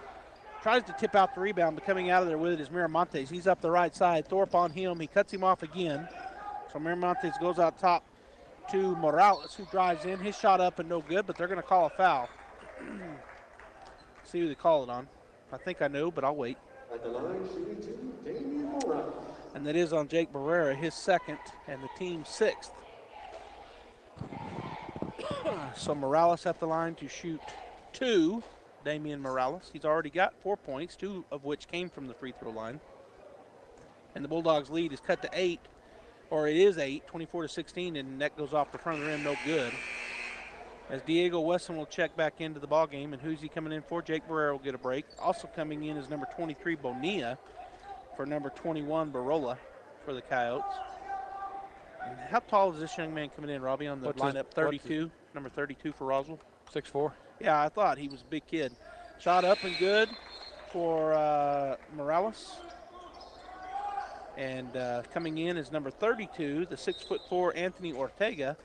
[SPEAKER 14] Tries to tip out the rebound, but coming out of there with it is Miramontes. He's up the right side. Thorpe on him. He cuts him off again. So Miramontes goes out top to Morales, who drives in. His shot up and no good, but they're going to call a foul. See who they call it on. I think I know, but I'll wait.
[SPEAKER 15] At the line, shooting 2, Damien Morales.
[SPEAKER 14] And that is on Jake Barrera, his 2nd, and the team's 6th. So Morales at the line to shoot 2. Damien Morales. He's already got 4 points, 2 of which came from the free throw line. And the Bulldogs' lead is cut to 8, or it is 8, 24-16, and that goes off the front of the rim, no good. As Diego Wesson will check back into the ballgame, and who's he coming in for? Jake Barrera will get a break. Also coming in is number 23, Bonilla, for number 21, Barola, for the Coyotes. And how tall is this young man coming in, Robbie, on the lineup? 32, number 32 for Roswell?
[SPEAKER 12] 6'4".
[SPEAKER 14] Yeah, I thought he was a big kid. Shot up and good for Morales. And coming in is number 32, the 6'4", Anthony Ortega.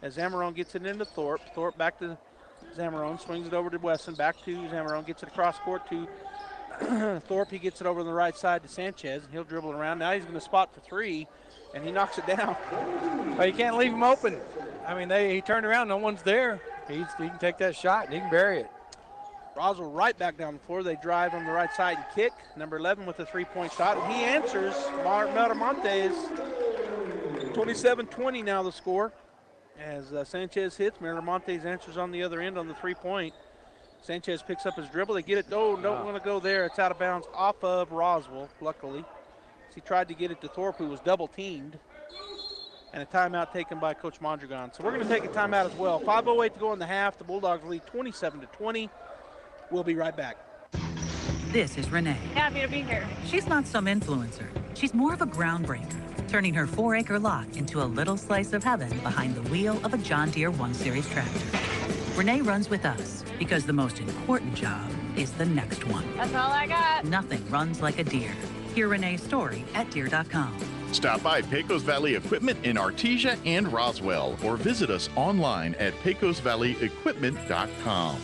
[SPEAKER 14] As Zamaron gets it into Thorpe. Thorpe back to Zamaron, swings it over to Wesson. Back to Zamaron, gets it across court to Thorpe. He gets it over on the right side to Sanchez, and he'll dribble it around. Now he's going to spot for 3, and he knocks it down.
[SPEAKER 12] Well, you can't leave him open. I mean, he turned around, no one's there. He can take that shot, and he can bury it.
[SPEAKER 14] Roswell right back down the floor. They drive on the right side and kick. Number 11 with a three-point shot. And he answers. Miramontes. 27-20 now the score. As Sanchez hits, Miramontes answers on the other end on the three-point. Sanchez picks up his dribble. They get it. Oh, don't want to go there. It's out of bounds off of Roswell, luckily. He tried to get it to Thorpe, who was double-teamed. And a timeout taken by Coach Mondragon. So we're going to take a timeout as well. 5:08 to go in the half. The Bulldogs lead 27-20. We'll be right back.
[SPEAKER 16] This is Renee.
[SPEAKER 17] Happy to be here.
[SPEAKER 16] She's not some influencer. She's more of a groundbreaker, turning her 4-acre lot into a little slice of heaven behind the wheel of a John Deere 1 Series tractor. Renee runs with us because the most important job is the next one.
[SPEAKER 17] That's all I got.
[SPEAKER 16] Nothing runs like a Deere. Hear Renee's story at Deere.com.
[SPEAKER 18] Stop by Pecos Valley Equipment in Artesia and Roswell, or visit us online at pecosvalleyequipment.com.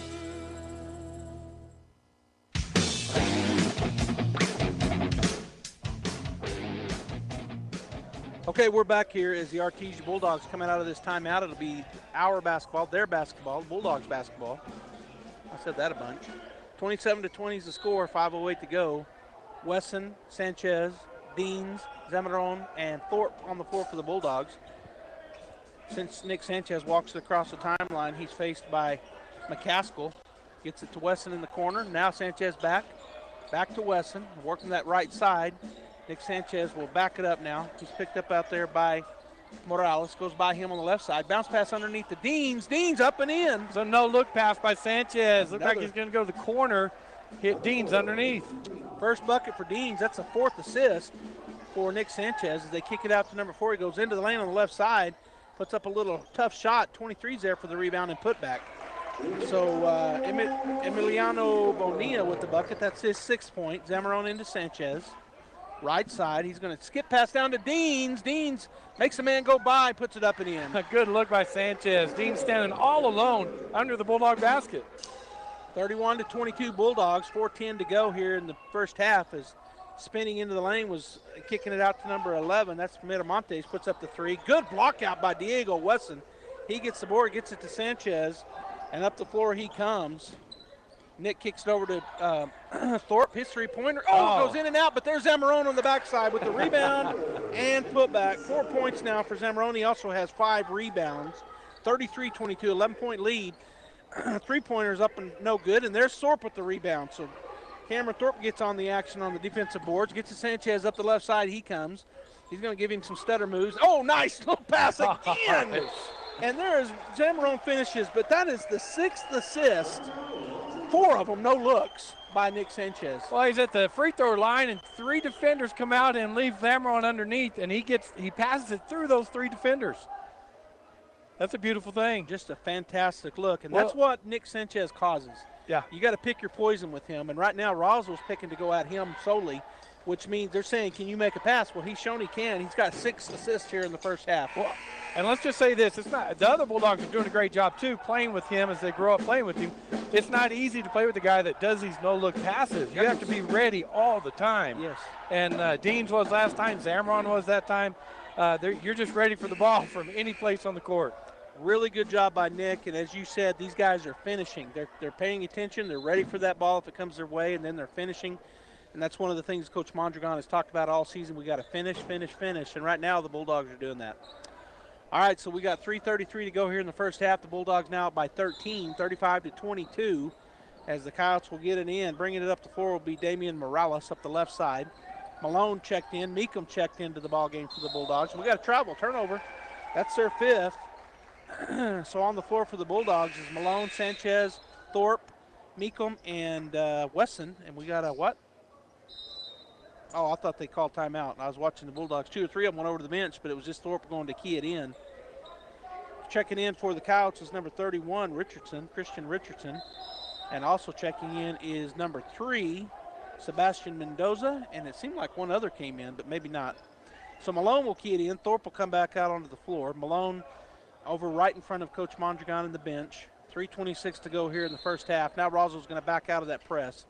[SPEAKER 14] Okay, we're back here as the Artesia Bulldogs coming out of this timeout. It'll be our basketball, their basketball, Bulldogs basketball. I said that a bunch. 27-20 is the score, 5:08 to go. Wesson, Sanchez, Deans, Zemaron, and Thorpe on the floor for the Bulldogs. Since Nick Sanchez walks across the timeline, he's faced by McCaskill. Gets it to Wesson in the corner. Now Sanchez back to Wesson, working that right side. Nick Sanchez will back it up now. He's picked up out there by Morales. Goes by him on the left side. Bounce pass underneath the Deans. Deans up and in.
[SPEAKER 12] So no-look pass by Sanchez. Looks like he's going to go to the corner. Hit Deans underneath.
[SPEAKER 14] First bucket for Deans. That's the fourth assist for Nick Sanchez as they kick it out to number 4. He goes into the lane on the left side. Puts up a little tough shot. 23's there for the rebound and putback. So Emiliano Bonilla with the bucket. That's his 6th point. Zemaron into Sanchez. Right side. He's going to skip pass down to Deans. Deans makes a man go by, puts it up and in.
[SPEAKER 12] A good look by Sanchez. Deans standing all alone under the Bulldog basket.
[SPEAKER 14] 31-22 Bulldogs. 4:10 to go here in the first half as spinning into the lane was kicking it out to number 11. That's Miramontes, puts up the 3. Good block out by Diego Wesson. He gets the board, gets it to Sanchez, and up the floor he comes. Nick kicks it over to Thorpe, his three-pointer. Oh, goes in and out, but there's Zemaron on the backside with the rebound and putback. 4 points now for Zemaron. He also has 5 rebounds. 33-22, 11-point lead. Three-pointers up and no good, and there's Thorpe with the rebound. So Cameron Thorpe gets on the action on the defensive boards, gets to Sanchez up the left side. He comes. He's going to give him some stutter moves. Oh, nice little pass again. And there's Zemaron finishes, but that is the 6th assist. 4 of them, no looks by Nick Sanchez.
[SPEAKER 12] Well, he's at the free throw line, and 3 defenders come out and leave Zemaron underneath, and he passes it through those 3 defenders. That's a beautiful thing.
[SPEAKER 14] Just a fantastic look, and that's what Nick Sanchez causes.
[SPEAKER 12] Yeah.
[SPEAKER 14] You got to pick your poison with him, and right now Roswell's picking to go at him solely, which means they're saying, can you make a pass? Well, he's shown he can. He's got 6 assists here in the first half.
[SPEAKER 12] Well, and let's just say this, it's not the other Bulldogs are doing a great job too, playing with him as they grow up playing with him. It's not easy to play with a guy that does these no-look passes. You have to be ready all the time.
[SPEAKER 14] Yes.
[SPEAKER 12] And Deans was last time, Zemaron was that time. You're just ready for the ball from any place on the court.
[SPEAKER 14] Really good job by Nick, and as you said, these guys are finishing. They're paying attention. They're ready for that ball if it comes their way, and then they're finishing. And that's one of the things Coach Mondragon has talked about all season. We got to finish, and right now the Bulldogs are doing that. All right, so we got 3:33 to go here in the first half. The Bulldogs now up by 13, 35-22, as the Coyotes will get it in. Bringing it up the floor will be Damien Morales up the left side. Malone checked in. Meekum checked into the ball game for the Bulldogs. We got a travel turnover. That's their 5th. So on the floor for the Bulldogs is Malone, Sanchez, Thorpe, Meekum, and Wesson. And we got a what? Oh, I thought they called timeout. I was watching the Bulldogs. 2 or 3 of them went over to the bench, but it was just Thorpe going to key it in. Checking in for the Coyotes is number 31, Christian Richardson. And also checking in is number 3, Sebastian Mendoza. And it seemed like one other came in, but maybe not. So Malone will key it in. Thorpe will come back out onto the floor. Malone over right in front of Coach Mondragon in the bench. 3:26 to go here in the first half. Now Roswell's going to back out of that press.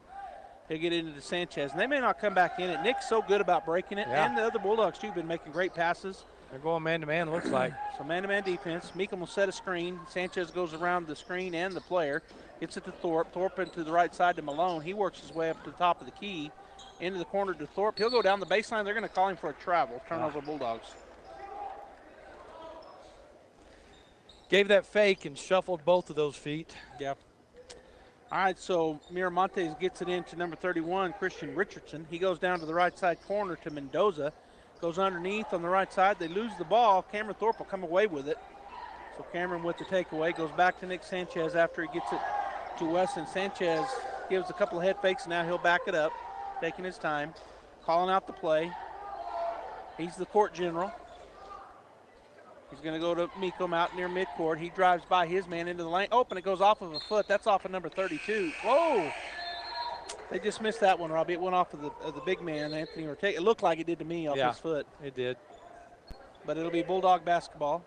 [SPEAKER 14] He'll get into Sanchez, and they may not come back in it. Nick's so good about breaking it, and the other Bulldogs, too, have been making great passes.
[SPEAKER 12] They're going man-to-man, looks like.
[SPEAKER 14] So man-to-man defense. Meekum will set a screen. Sanchez goes around the screen and the player. Gets it to Thorpe. Thorpe into the right side to Malone. He works his way up to the top of the key. Into the corner to Thorpe. He'll go down the baseline. They're going to call him for a travel. Turnover Bulldogs.
[SPEAKER 12] Gave that fake and shuffled both of those feet.
[SPEAKER 14] Yeah. All right, so Miramontes gets it into number 31, Christian Richardson. He goes down to the right side corner to Mendoza. Goes underneath on the right side. They lose the ball. Cameron Thorpe will come away with it. So Cameron with the takeaway. Goes back to Nick Sanchez after he gets it to Weston. Sanchez gives a couple of head fakes. Now he'll back it up, taking his time, calling out the play. He's the court general. He's going to go to Meekum out near midcourt. He drives by his man into the lane. Oh, and it goes off of a foot. That's off of number 32. Whoa! They just missed that one, Robbie. It went off of the big man, Anthony Ortega. It looked like it did to me off his foot.
[SPEAKER 12] It did.
[SPEAKER 14] But it'll be Bulldog basketball.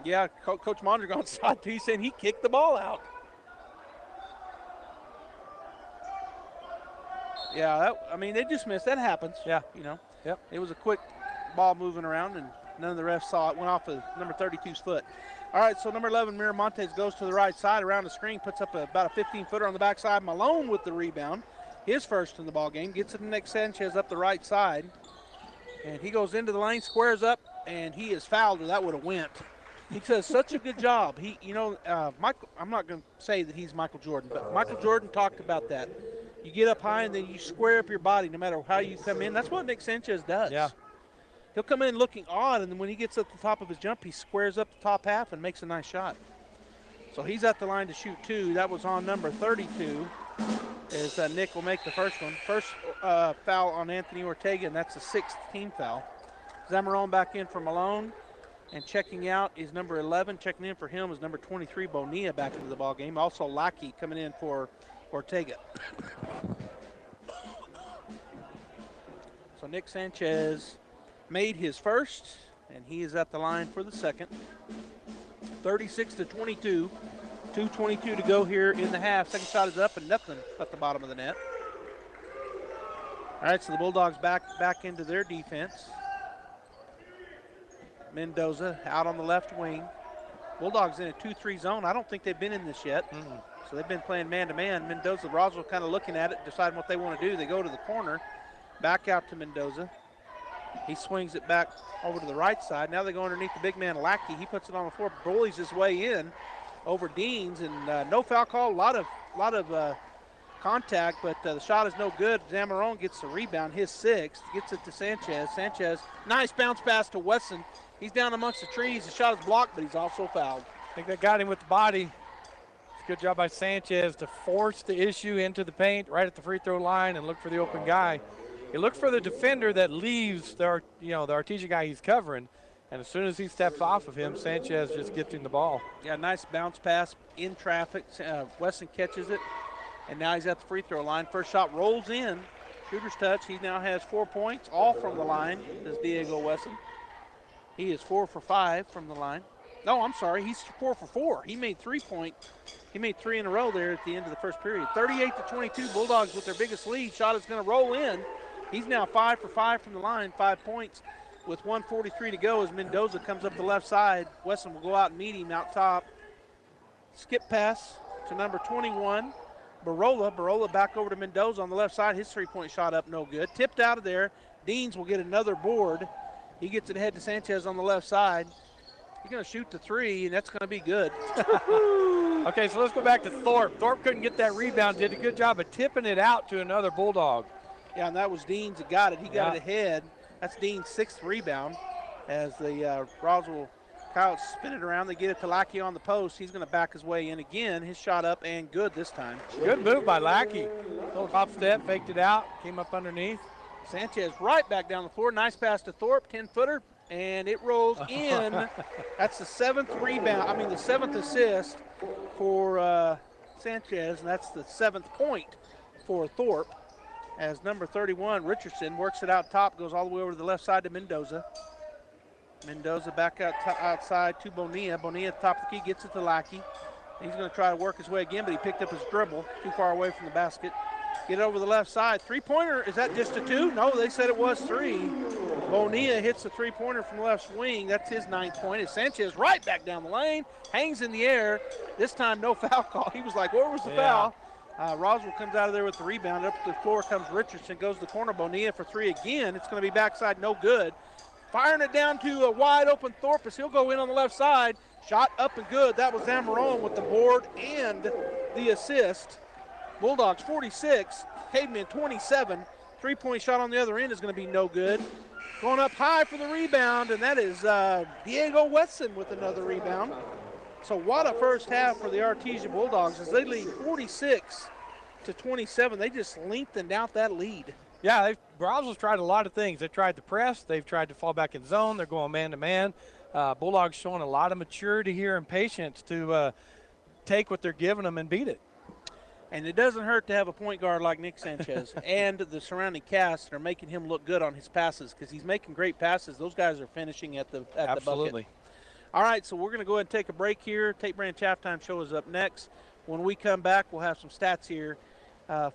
[SPEAKER 14] Yeah, Coach Mondragon's side, he's saying he kicked the ball out. Yeah, they just missed. That happens.
[SPEAKER 12] Yeah.
[SPEAKER 14] Yep. It was a quick ball moving around, and none of the refs saw it. Went off of number 32's foot. All right, so number 11, Miramontes, goes to the right side around the screen, puts up about a 15-footer on the backside. Malone with the rebound, his first in the ball game. Gets it to Nick Sanchez up the right side. And he goes into the lane, squares up, and he is fouled, or that would have went. He does such a good job. Michael, I'm not going to say that he's Michael Jordan, but Michael Jordan talked about that. You get up high and then you square up your body no matter how you come in. That's what Nick Sanchez does.
[SPEAKER 12] Yeah.
[SPEAKER 14] He'll come in looking odd, and then when he gets up the top of his jump, he squares up the top half and makes a nice shot. So he's at the line to shoot two. That was on number 32, as Nick will make the first one. First foul on Anthony Ortega, and that's the 6th team foul. Zamarone back in for Malone, and checking out is number 11. Checking in for him is number 23, Bonilla, back into the ball game. Also Lackey coming in for Ortega. So Nick Sanchez made his first, and he is at the line for the second. 36-22. 2:22 to go here in the half. Second shot is up and nothing at the bottom of the net. All right, so the Bulldogs back into their defense. Mendoza out on the left wing. Bulldogs in a 2-3 zone. I don't think they've been in this yet. So they've been playing man-to-man. Mendoza, Roswell kind of looking at it, deciding what they want to do. They go to the corner, back out to Mendoza. He swings it back over to the right side. Now they go underneath the big man, Lackey. He puts it on the floor, bullies his way in over Deans, and no foul call. A lot of contact, but the shot is no good. Zamarone gets the rebound, his 6th, gets it to Sanchez. Sanchez, nice bounce pass to Wesson. He's down amongst the trees. The shot is blocked, but he's also fouled.
[SPEAKER 12] I think they got him with the body. It's a good job by Sanchez to force the issue into the paint right at the free throw line and look for the open guy. He looked for the defender that leaves the Artesia guy he's covering, and as soon as he steps off of him, Sanchez just gets him the ball.
[SPEAKER 14] Yeah, nice bounce pass in traffic. Wesson catches it, and now he's at the free throw line. First shot rolls in. Shooter's touch. He now has 4 points, all from the line, is Diego Wesson. He is 4 for 5 from the line. No, I'm sorry, he's 4 for 4. He made 3 in a row there at the end of the first period. 38-22, Bulldogs with their biggest lead. Shot is going to roll in. He's now 5 for 5 from the line, 5 points with 1:43 to go as Mendoza comes up the left side. Wesson will go out and meet him out top. Skip pass to number 21, Barola. Barola back over to Mendoza on the left side. His 3-point shot up, no good. Tipped out of there. Deans will get another board. He gets it ahead to Sanchez on the left side. He's going to shoot the 3, and that's going to be good.
[SPEAKER 12] Okay, so let's go back to Thorpe. Thorpe couldn't get that rebound. Did a good job of tipping it out to another Bulldog.
[SPEAKER 14] Yeah, and that was Deans that got it. He got it ahead. That's Dean's 6th rebound as the Roswell Coyotes spin it around. They get it to Lackey on the post. He's going to back his way in again. His shot up and good this time.
[SPEAKER 12] Good move by Lackey. Little top step, faked it out, came up underneath.
[SPEAKER 14] Sanchez right back down the floor. Nice pass to Thorpe, 10-footer, and it rolls in. That's the 7th rebound. The 7th assist for Sanchez, and that's the 7th point for Thorpe. As number 31, Richardson, works it out top, goes all the way over to the left side to Mendoza. Mendoza back outside to Bonilla. Bonilla at the top of the key, gets it to Lackey. He's going to try to work his way again, but he picked up his dribble too far away from the basket. Get it over the left side. Three-pointer, is that just a 2? No, they said it was 3. Bonilla hits the three-pointer from the left wing. That's his 9th point. It's Sanchez right back down the lane, hangs in the air. This time, no foul call. He was like, where was the foul? Roswell comes out of there with the rebound. Up to the floor comes Richardson, goes to the corner. Bonilla for 3 again. It's going to be backside, no good. Firing it down to a wide-open Thorpe as he'll go in on the left side. Shot up and good. That was Malone with the board and the assist. Bulldogs 46, Cavemen 27. Three-point shot on the other end is going to be no good. Going up high for the rebound, and that is Diego Wesson with another rebound. So what a first half for the Artesia Bulldogs as they lead 46-27. They just lengthened out that lead.
[SPEAKER 12] Yeah, Roswell's tried a lot of things. They've tried to press. They've tried to fall back in zone. They're going man-to-man. Bulldogs showing a lot of maturity here and patience to take what they're giving them and beat it.
[SPEAKER 14] And it doesn't hurt to have a point guard like Nick Sanchez and the surrounding cast are making him look good on his passes because he's making great passes. Those guys are finishing at the bucket. All right, so we're going to go ahead and take a break here. Tate Branch Halftime Show is up next. When we come back, we'll have some stats here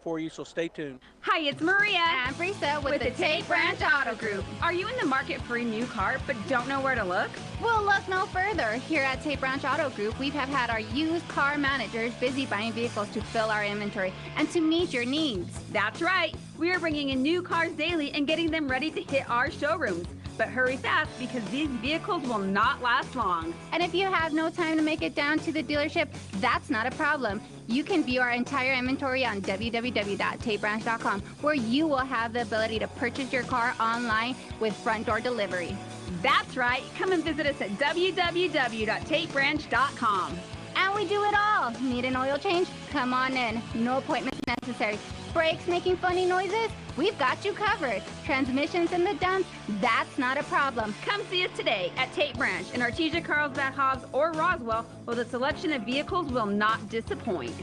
[SPEAKER 14] for you, so stay tuned.
[SPEAKER 17] Hi, it's Maria
[SPEAKER 19] and Brisa with the Tate Branch Auto Group.
[SPEAKER 17] Are you in the market for a new car but don't know where to look?
[SPEAKER 19] Well, look no further. Here at Tate Branch Auto Group, we have had our used car managers busy buying vehicles to fill our inventory and to meet your needs.
[SPEAKER 17] That's right. We are bringing in new cars daily and getting them ready to hit our showrooms. But hurry fast because these vehicles will not last long.
[SPEAKER 19] And if you have no time to make it down to the dealership, that's not a problem. You can view our entire inventory on www.tatebranch.com, where you will have the ability to purchase your car online with front door delivery.
[SPEAKER 17] That's right. Come and visit us at www.tatebranch.com.
[SPEAKER 19] And we do it all. Need an oil change? Come on in. No appointments necessary. Brakes making funny noises? We've got you covered. Transmissions in the dumps? That's not a problem.
[SPEAKER 17] Come see us today at Tate Branch in Artesia, Carlsbad, Hobbs, or Roswell, where the selection of vehicles will not disappoint.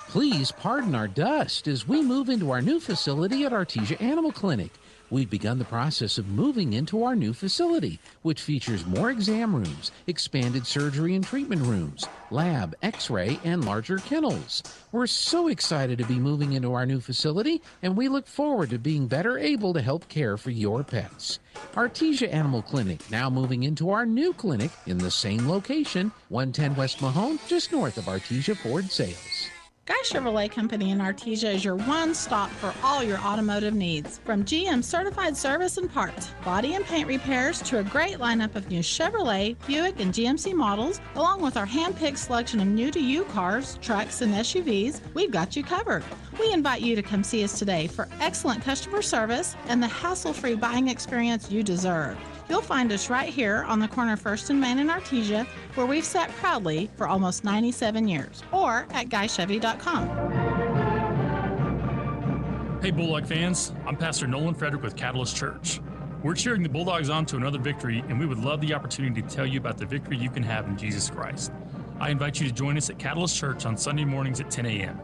[SPEAKER 3] Please pardon our dust as we move into our new facility at Artesia Animal Clinic. We've begun the process of moving into our new facility, which features more exam rooms, expanded surgery and treatment rooms, lab, x-ray, and larger kennels. We're so excited to be moving into our new facility, and we look forward to being better able to help care for your pets. Artesia Animal Clinic, now moving into our new clinic in the same location, 110 West Mahone, just north of Artesia Ford Sales.
[SPEAKER 20] Guy Chevrolet Company in Artesia is your one-stop for all your automotive needs. From GM certified service and parts, body and paint repairs, to a great lineup of new Chevrolet, Buick, and GMC models, along with our hand-picked selection of new-to-you cars, trucks, and SUVs, we've got you covered. We invite you to come see us today for excellent customer service and the hassle-free buying experience you deserve. You'll find us right here on the corner of 1st and Main in Artesia, where we've sat proudly for almost 97 years, or at GuyChevy.com.
[SPEAKER 21] Hey Bulldog fans, I'm Pastor Nolan Frederick with Catalyst Church. We're cheering the Bulldogs on to another victory, and we would love the opportunity to tell you about the victory you can have in Jesus Christ. I invite you to join us at Catalyst Church on Sunday mornings at 10 a.m.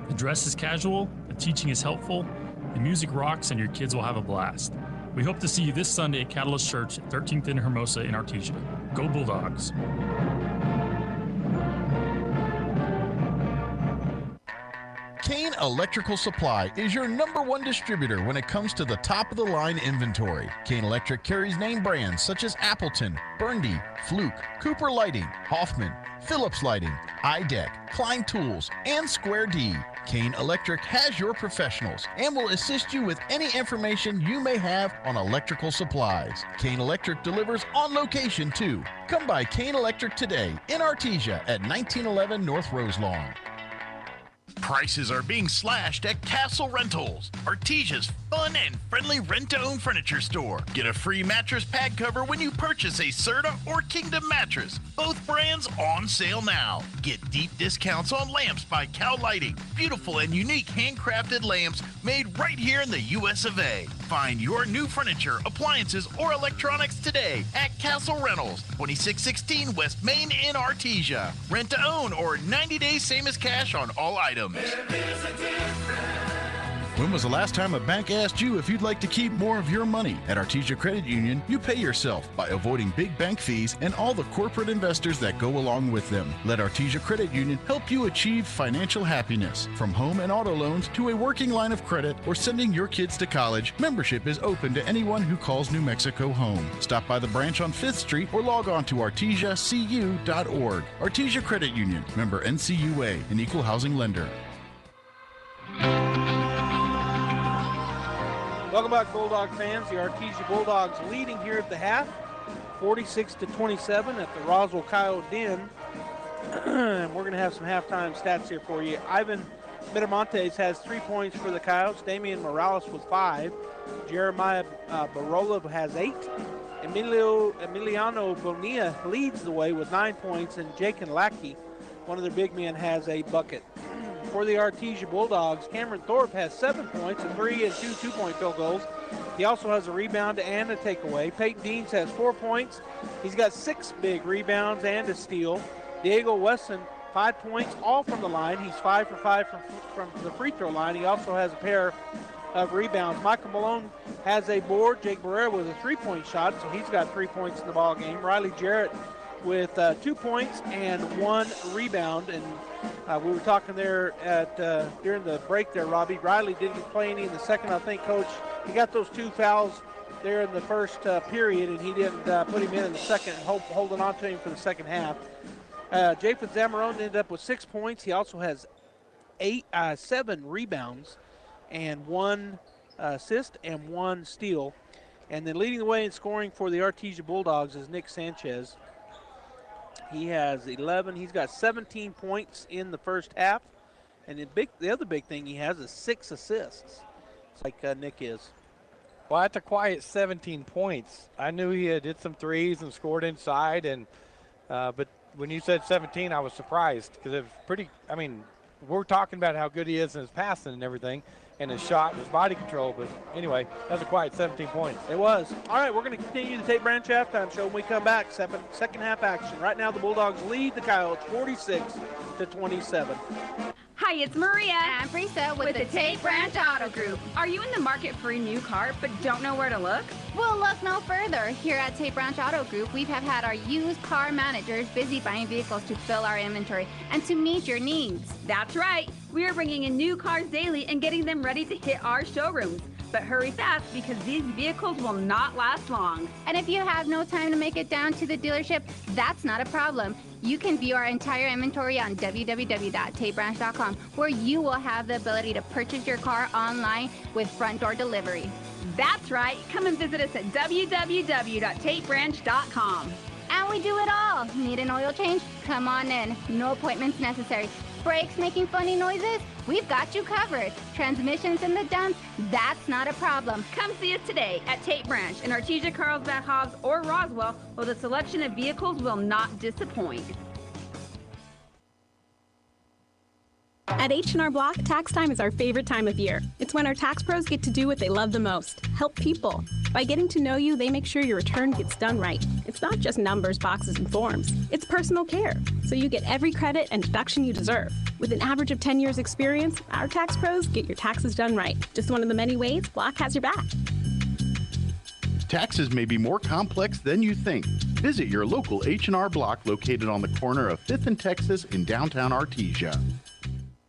[SPEAKER 21] The dress is casual, the teaching is helpful, the music rocks, and your kids will have a blast. We hope to see you this Sunday at Catalyst Church at 13th and Hermosa in Artesia. Go Bulldogs!
[SPEAKER 18] Kane Electrical Supply is your #1 distributor when it comes to the top-of-the-line inventory. Kane Electric carries name brands such as Appleton, Burndy, Fluke, Cooper Lighting, Hoffman, Phillips Lighting, iDeck, Klein Tools, and Square D. Kane Electric has your professionals and will assist you with any information you may have on electrical supplies. Kane Electric delivers on location too. Come by Kane Electric today in Artesia at 1911 North Roselawn. Prices are being slashed at Castle Rentals, Artesia's fun and friendly rent-to-own furniture store. Get a free mattress pad cover when you purchase a Serta or Kingdom mattress. Both brands on sale now. Get deep discounts on lamps by Cow Lighting. Beautiful and unique handcrafted lamps made right here in the US of A. Find your new furniture, appliances, or electronics today at Castle Rentals, 2616 West Main in Artesia. Rent to own or 90 days same as cash on all items. When was the last time a bank asked you if you'd like to keep more of your money? At Artesia Credit Union, you pay yourself by avoiding big bank fees and all the corporate investors that go along with them. Let Artesia Credit Union help you achieve financial happiness. From home and auto loans to a working line of credit or sending your kids to college, membership is open to anyone who calls New Mexico home. Stop by the branch on 5th Street or log on to artesiacu.org. Artesia Credit Union, member NCUA, an equal housing lender.
[SPEAKER 14] Welcome back, Bulldog fans. The Artesia Bulldogs leading here at the half, 46-27 at the Roswell Coyote Den. And we're going to have some halftime stats here for you. Ivan Miramontes has 3 points for the Coyotes. Damien Morales with 5. Jeremiah Barola has 8. Emiliano Bonilla leads the way with 9 points, and Jake Lackey, one of their big men, has a bucket. For the Artesia Bulldogs, Cameron Thorpe has 7 points, a 3 and 2 two-point field goals. He also has a rebound and a takeaway. Peyton Deans has 4 points. He's got 6 big rebounds and a steal. Diego Wesson, 5 points, all from the line. He's 5 for 5 from the free throw line. He also has a pair of rebounds. Michael Malone has a board. Jake Barrera with a 3-point shot, so he's got 3 points in the ball game. Riley Jarrett with 2 points and 1 rebound. And we were talking there during the break there, Robbie. Riley didn't play any in the second, I think, Coach. He got those 2 fouls there in the first period, and he didn't put him in the second, holding on to him for the second half. Japheth Zamarone ended up with 6 points. He also has 7 rebounds and 1 assist and 1 steal. And then leading the way in scoring for the Artesia Bulldogs is Nick Sanchez. He has 11. He's got 17 points in the first half. And the other big thing he has is 6 assists, like Nick is.
[SPEAKER 12] Well, that's a quiet 17 points. I knew he did some threes and scored inside, and but when you said 17, I was surprised because it was pretty. I mean, we're talking about how good he is in his passing and everything, and his shot and his body control. But anyway, that's a quiet 17 points.
[SPEAKER 14] It was. All right, we're going to continue the Tate Branch halftime show when we come back. Second half action. Right now, the Bulldogs lead the Coyotes 46-27.
[SPEAKER 17] Hi, it's Maria.
[SPEAKER 19] And Brisa with the Tate Branch Auto Group.
[SPEAKER 17] Are you in the market for a new car but don't know where to look?
[SPEAKER 19] We'll look no further. Here at Tate Branch Auto Group, we have had our used car managers busy buying vehicles to fill our inventory and to meet your needs.
[SPEAKER 17] That's right. We are bringing in new cars daily and getting them ready to hit our showrooms. But hurry fast because these vehicles will not last long.
[SPEAKER 19] And if you have no time to make it down to the dealership, that's not a problem. You can view our entire inventory on www.tatebranch.com, where you will have the ability to purchase your car online with front door delivery.
[SPEAKER 17] That's right. Come and visit us at www.tatebranch.com.
[SPEAKER 19] And we do it all. Need an oil change? Come on in. No appointments necessary. Brakes making funny noises? We've got you covered. Transmissions in the dumps? That's not a problem.
[SPEAKER 17] Come see us today at Tate Branch in Artesia, Carlsbad, Hobbs, or Roswell, where the selection of vehicles will not disappoint.
[SPEAKER 2] At H&R Block, tax time is our favorite time of year. It's when our tax pros get to do what they love the most, help people. By getting to know you, they make sure your return gets done right. It's not just numbers, boxes, and forms. It's personal care, so you get every credit and deduction you deserve. With an average of 10 years experience, our tax pros get your taxes done right. Just one of the many ways Block has your back.
[SPEAKER 22] Taxes may be more complex than you think. Visit your local H&R Block located on the corner of 5th and Texas in downtown Artesia.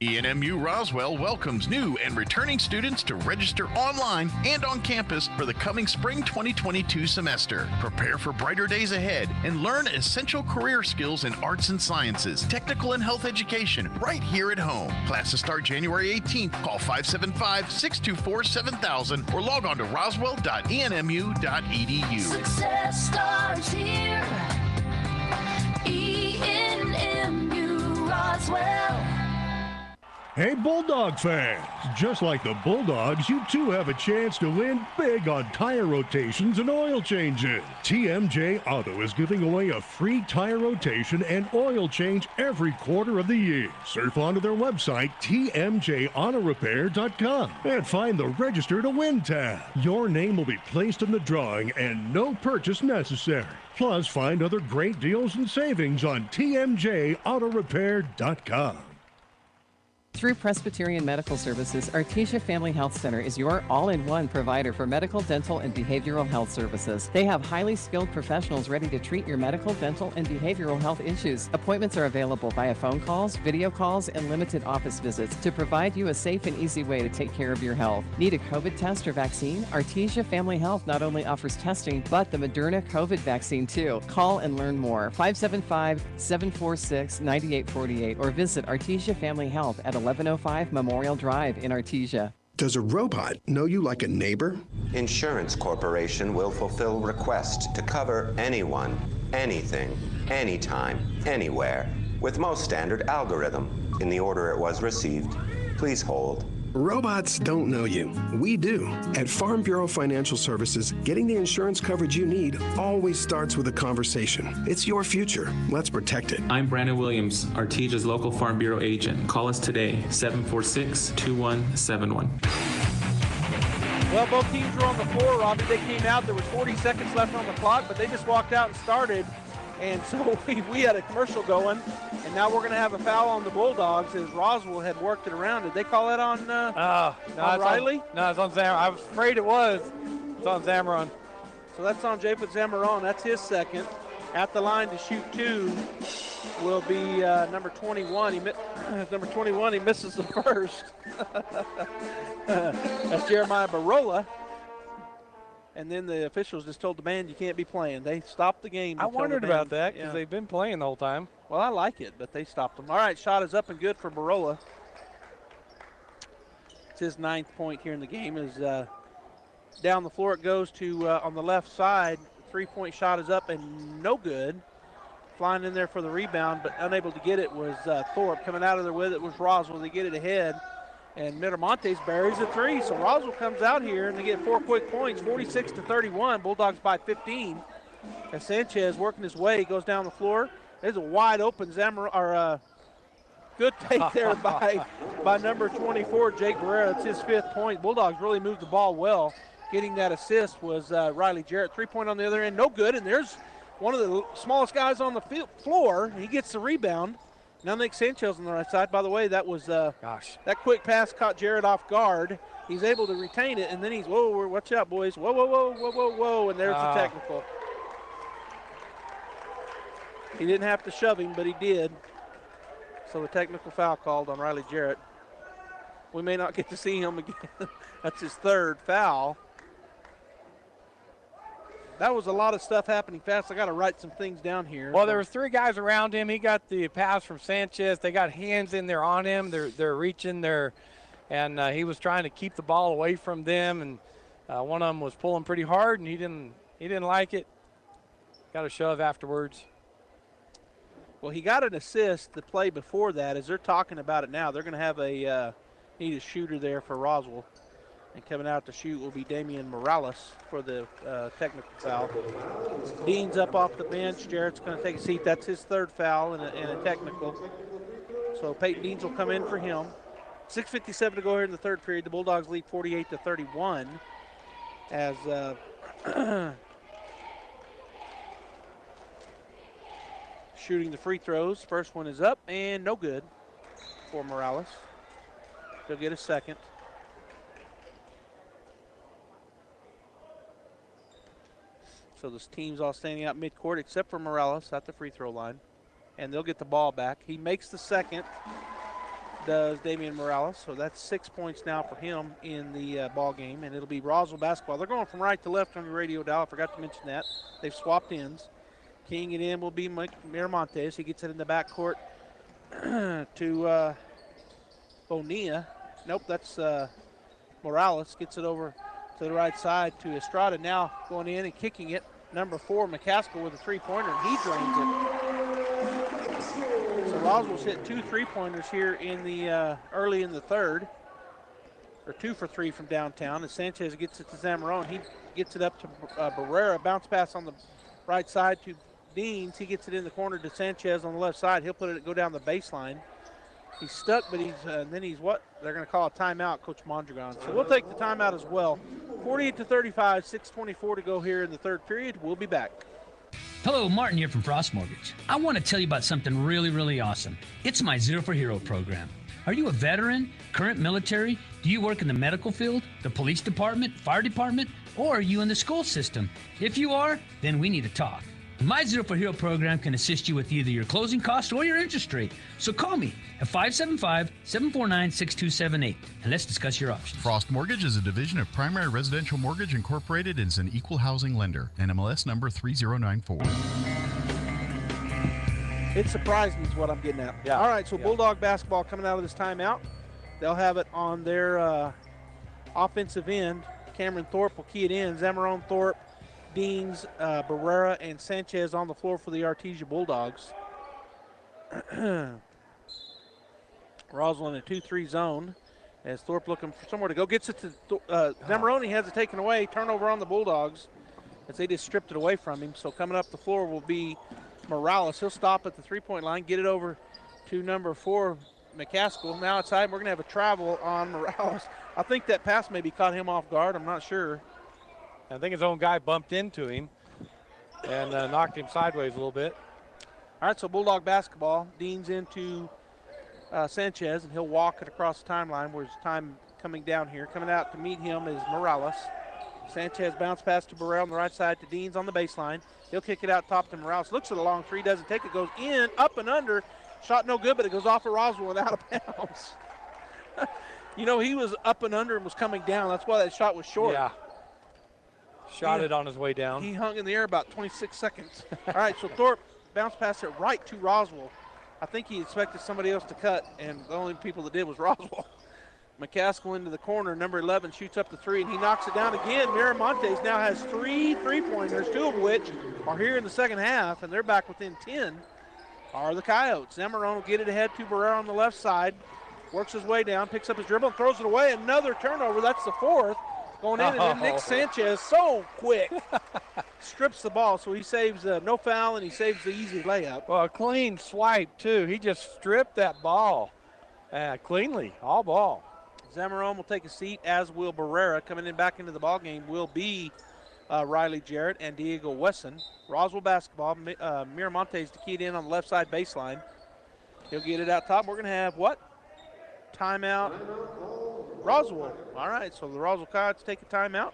[SPEAKER 18] ENMU Roswell welcomes new and returning students to register online and on campus for the coming spring 2022 semester. Prepare for brighter days ahead and learn essential career skills in arts and sciences, technical and health education right here at home. Classes start January 18th. Call 575-624-7000 or log on to roswell.enmu.edu.
[SPEAKER 23] Success starts here. ENMU Roswell.
[SPEAKER 24] Hey, Bulldog fans! Just like the Bulldogs, you too have a chance to win big on tire rotations and oil changes. TMJ Auto is giving away a free tire rotation and oil change every quarter of the year. Surf onto their website, tmjautorepair.com, and find the Register to Win tab. Your name will be placed in the drawing and no purchase necessary. Plus, find other great deals and savings on tmjautorepair.com.
[SPEAKER 1] Through Presbyterian Medical Services, Artesia Family Health Center is your all-in-one provider for medical, dental, and behavioral health services. They have highly skilled professionals ready to treat your medical, dental, and behavioral health issues. Appointments are available via phone calls, video calls, and limited office visits to provide you a safe and easy way to take care of your health. Need a COVID test or vaccine? Artesia Family Health not only offers testing, but the Moderna COVID vaccine too. Call and learn more. 575-746-9848 or visit Artesia Family Health at 1105 Memorial Drive in Artesia.
[SPEAKER 4] Does a robot know you like a neighbor?
[SPEAKER 5] Insurance Corporation will fulfill requests to cover anyone, anything, anytime, anywhere, with most standard algorithm in the order it was received. Please hold.
[SPEAKER 4] Robots don't know you. We do. At Farm Bureau Financial Services, getting the insurance coverage you need always starts with a conversation. It's your future. Let's protect it.
[SPEAKER 7] I'm Brandon Williams, Artesia's local Farm Bureau agent. Call us today, 746-2171.
[SPEAKER 14] Well, both teams were on the floor, Robbie. They came out. There was 40 seconds left on the clock, but they just walked out and started. And so we had a commercial going, and now we're going to have a foul on the Bulldogs as Roswell had worked it around. Did they call that on Riley?
[SPEAKER 12] No, it's on Zamaron. I was afraid it was. It's on Zamaron.
[SPEAKER 14] So that's on Japheth Zamaron. That's his second. At the line to shoot two will be number 21. Number 21, he misses the first. That's Jeremiah Barola. And then the officials just told the band, you can't be playing. They stopped the game.
[SPEAKER 12] I wondered about that because they've been playing the whole time.
[SPEAKER 14] Well, I like it, but they stopped them. All right, shot is up and good for Barola. It's his 9th point here in the game. Is down the floor it goes to on the left side. 3-point shot is up and no good. Flying in there for the rebound, but unable to get it was Thorpe. Coming out of there with it was Roswell. They get it ahead. And Miramontes buries a three. So Roswell comes out here and they get 4 quick points, 46-31. Bulldogs by 15. As Sanchez working his way, goes down the floor. There's a wide open good take there by number 24, Jake Barrera. It's his 5th point. Bulldogs really moved the ball well. Getting that assist was Riley Jarrett. 3-point on the other end, no good. And there's one of the smallest guys on the floor. He gets the rebound. Now Nick Sanchez on the right side. By the way, that was that quick pass caught Jarrett off guard. He's able to retain it, and then he's, whoa, watch out, boys. Whoa, and there's the technical. He didn't have to shove him, but he did. So a technical foul called on Riley Jarrett. We may not get to see him again. That's his 3rd foul. That was a lot of stuff happening fast. I got to write some things down here.
[SPEAKER 12] Well, there were 3 guys around him. He got the pass from Sanchez. They got hands in there on him. They're reaching there, and he was trying to keep the ball away from them. And one of them was pulling pretty hard, and he didn't like it. Got a shove afterwards.
[SPEAKER 14] Well, he got an assist the play before that. As they're talking about it now, they're going to have need a shooter there for Roswell. And coming out to shoot will be Damien Morales for the technical foul. Dean's up off the bench. Jarrett's going to take a seat. That's his 3rd foul and a technical. So Peyton Deans will come in for him. 6:57 to go here in the 3rd period. The Bulldogs lead 48-31 as shooting the free throws. First one is up and no good for Morales. He'll get a second. So this team's all standing out midcourt except for Morales at the free throw line. And they'll get the ball back. He makes the second, does Damien Morales. So that's 6 points now for him in the ball game. And it'll be Roswell basketball. They're going from right to left on your radio dial. I forgot to mention that. They've swapped ends. Keying it in will be Miramontes. He gets it in the backcourt to Bonilla. Nope, that's Morales. Gets it over to the right side to Estrada. Now going in and kicking it. Number 4, McCaskill with a 3-pointer, and he drains it. So Roswell's hit 2 3-pointers here in the early in the 3rd. Or 2 for 3 from downtown. As Sanchez gets it to Zamaron, he gets it up to Barrera. Bounce pass on the right side to Deans. He gets it in the corner to Sanchez on the left side. He'll go down the baseline. He's stuck, but then he's what? They're going to call a timeout, Coach Mondragon. So we'll take the timeout as well. 48-35, 6:24 to go here in the 3rd period. We'll be back.
[SPEAKER 25] Hello, Martin here from Frost Mortgage. I want to tell you about something really, really awesome. It's my Zero for Hero program.
[SPEAKER 8] Are you a veteran, current military? Do you work in the medical field, the police department, fire department, or are you in the school system? If you are, then we need to talk. My Zero for Hero program can assist you with either your closing costs or your interest rate. So call me at 575-749-6278 and let's discuss your options.
[SPEAKER 18] Frost Mortgage is a division of Primary Residential Mortgage Incorporated and is an equal housing lender. NMLS number 3094.
[SPEAKER 14] It surprised me is what I'm getting at.
[SPEAKER 12] Yeah.
[SPEAKER 14] All right, so Bulldog basketball coming out of this timeout. They'll have it on their offensive end. Cameron Thorpe will key it in. Zamarone Thorpe, Deans, Barrera, and Sanchez on the floor for the Artesia Bulldogs. Roswell in a 2-3 zone as Thorpe looking for somewhere to go. Gets it to Zamarone, has it taken away. Turnover on the Bulldogs as they just stripped it away from him. So coming up the floor will be Morales. He'll stop at the three-point line, get it over to number 4, McCaskill. Now outside, we're going to have a travel on Morales. I think that pass maybe caught him off guard. I'm not sure.
[SPEAKER 12] I think his own guy bumped into him and knocked him sideways a little bit.
[SPEAKER 14] All right, so Bulldog basketball. Dean's into Sanchez, and he'll walk it across the timeline where his time coming down here. Coming out to meet him is Morales. Sanchez bounce pass to Barrera on the right side to Deans on the baseline. He'll kick it out top to Morales. Looks at a long three, doesn't take it, goes in, up and under. Shot no good, but it goes off of Roswell and out of bounds. You know, he was up and under and was coming down. That's why that shot was short.
[SPEAKER 12] Yeah. Shot it on his way down.
[SPEAKER 14] He hung in the air about 26 seconds. All right, so Thorpe bounce pass it right to Roswell. I think he expected somebody else to cut, and the only people that did was Roswell. McCaskill into the corner. Number 11 shoots up the three, and he knocks it down again. Miramontes now has 3 3-pointers, 2 of which are here in the second half, and they're back within 10 are the Coyotes. Zamarone will get it ahead to Barrera on the left side. Works his way down, picks up his dribble, and throws it away. Another turnover. That's the 4th. Going in, and then Nick Sanchez, so quick, strips the ball. So he saves no foul, and he saves the easy layup.
[SPEAKER 12] Well, a clean swipe, too. He just stripped that ball cleanly, all ball.
[SPEAKER 14] Zamarone will take a seat, as will Barrera. Coming in back into the ballgame will be Riley Jarrett and Diego Wesson. Roswell basketball. Miramontes to key it in on the left side baseline. He'll get it out top. We're going to have what? Timeout. Roswell. All right, so the Roswell Coyotes take a timeout.